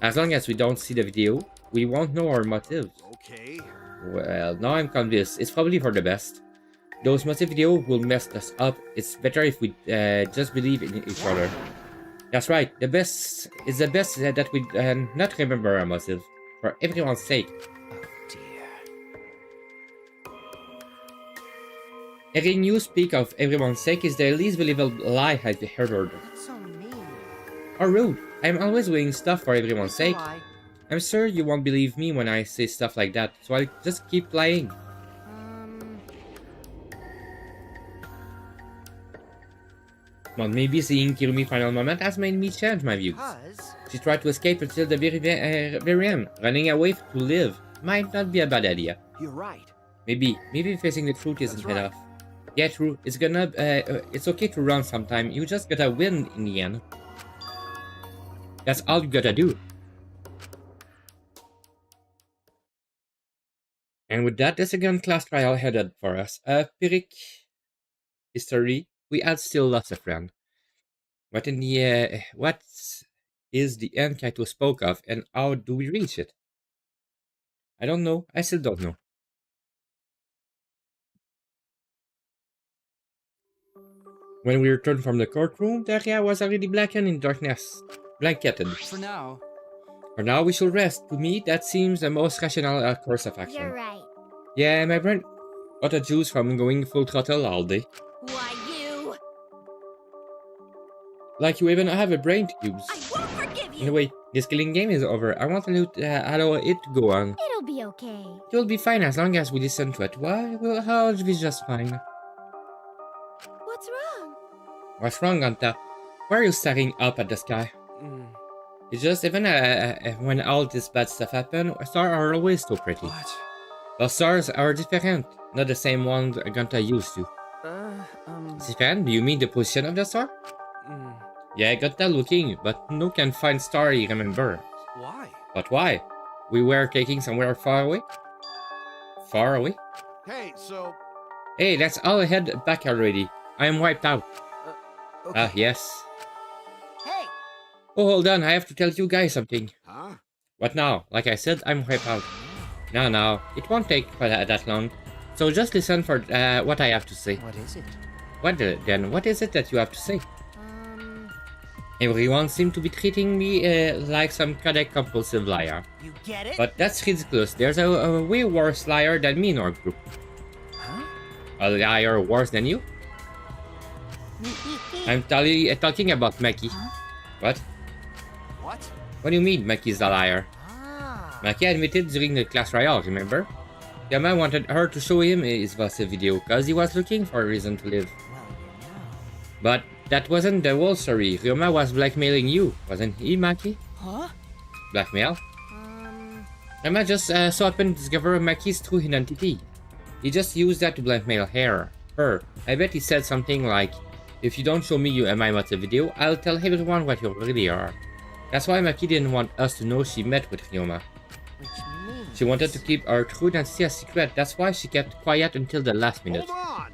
As long as we don't see the video, we won't know our motives. Okay. Well, now I'm convinced. It's probably for the best. Those motive videos will mess us up. It's better if we just believe in each other. That's right. The best is the best that we not remember ourselves for everyone's sake. Hearing you speak of everyone's sake is the least believable lie I've heard. That's so mean. Or rude. I'm always doing stuff for everyone's It's a sake. lie. I'm sure you won't believe me when I say stuff like that, so I'll just keep lying. Well, maybe seeing Kirumi's final moment has made me change my views. She tried to escape until the very end. Running away to live might not be a bad idea. You're right. Maybe facing the truth isn't enough. Yeah, true. It's okay to run sometime. You just gotta win in the end. That's all you gotta do. And with that, the second class trial headed for us. Pyrrhic history. We had still lost a friend. What is the end Kaito spoke of, and how do we reach it? I don't know. I still don't know. When we returned from the courtroom, the area was already blackened in darkness. Blanketed. For now. For now, we should rest. To me, that seems the most rational course of action. You're right. Yeah, my brain got a juice from going full throttle all day. Why, you? Like you even have a brain to use. I won't forgive you! Anyway, this killing game is over. I want to allow it to go on. It'll be okay. It will be fine as long as we listen to it. Why? Well, how be just fine. What's wrong? What's wrong, Anta? Why are you staring up at the sky? It's just even when all this bad stuff happen, stars are always so pretty. What? Well, stars are different, not the same ones Ganta used to. Different? Do you mean the position of the star? Yeah, I got that looking, but no can find star he remember. Why? But why? We were taking somewhere far away? Far away? Hey, so... Hey, let's all head back already. I am wiped out. Okay. Yes. Hey! Oh, hold on, I have to tell you guys something. Huh? What now? Like I said, I'm wiped out. No, it won't take that long. So just listen for what I have to say. What is it? Then, what is it that you have to say? Everyone seemed to be treating me like some cardiac compulsive liar. You get it? But that's ridiculous. There's a way worse liar than me in our group. Huh? A liar worse than you? I'm talking about Maki. What? What? What do you mean Maki's a liar? Maki admitted during the class trial, remember? Yama wanted her to show him his Vase video because he was looking for a reason to live. But that wasn't the whole story. Ryoma was blackmailing you, wasn't he, Maki? Huh? Blackmail? Ryoma just so happened to discover Maki's true identity. He just used that to blackmail her. I bet he said something like, if you don't show me my motive video, I'll tell everyone what you really are. That's why Maki didn't want us to know she met with Ryoma. Which means... She wanted to keep her true identity a secret. That's why she kept quiet until the last minute. Hold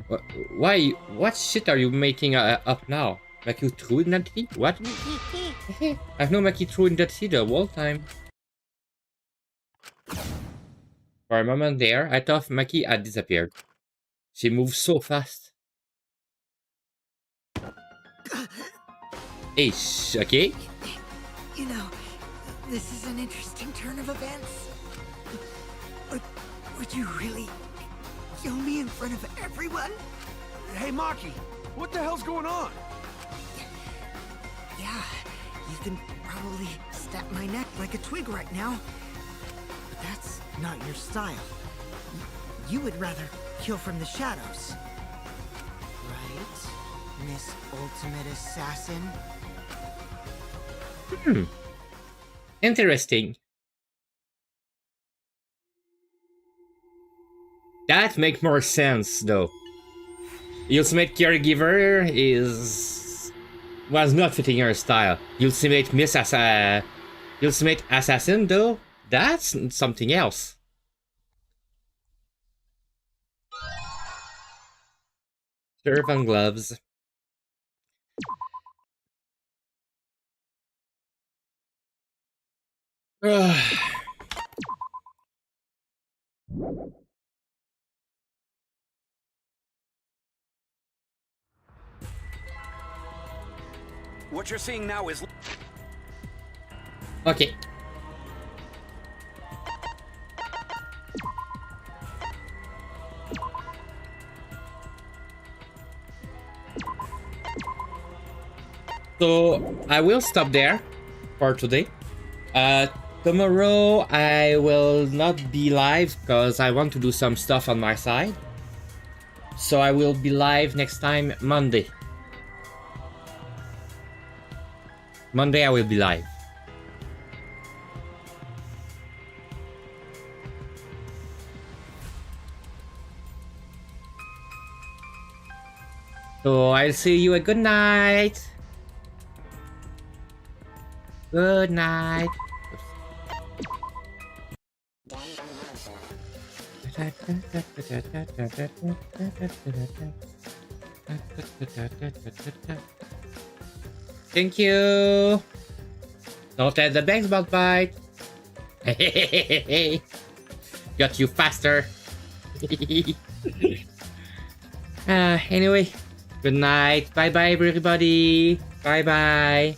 on! Why? What shit are you making up now? Maki true identity? What? I've known Maki true identity the whole time. For a moment there, I thought Maki had disappeared. She moved so fast. Hey, okay? You know, this is an interesting turn of events. Would you really kill me in front of everyone? Hey, Maki, what the hell's going on? Yeah, you can probably snap my neck like a twig right now. But that's not your style. You would rather kill from the shadows. Right, Miss Ultimate Assassin? Interesting. That makes more sense, though. Ultimate Caregiver was not fitting her style. Ultimate Ultimate Assassin, though, that's something else. Servant gloves. What you're seeing now is... Okay. So I will stop there for today. Tomorrow I will not be live because I want to do some stuff on my side. So I will be live next time Monday. Monday I will be live. So I'll see you a good night. Good night. Thank you. Don't let the baseball bite. Got you faster. Anyway, good night. Bye bye, everybody. Bye bye.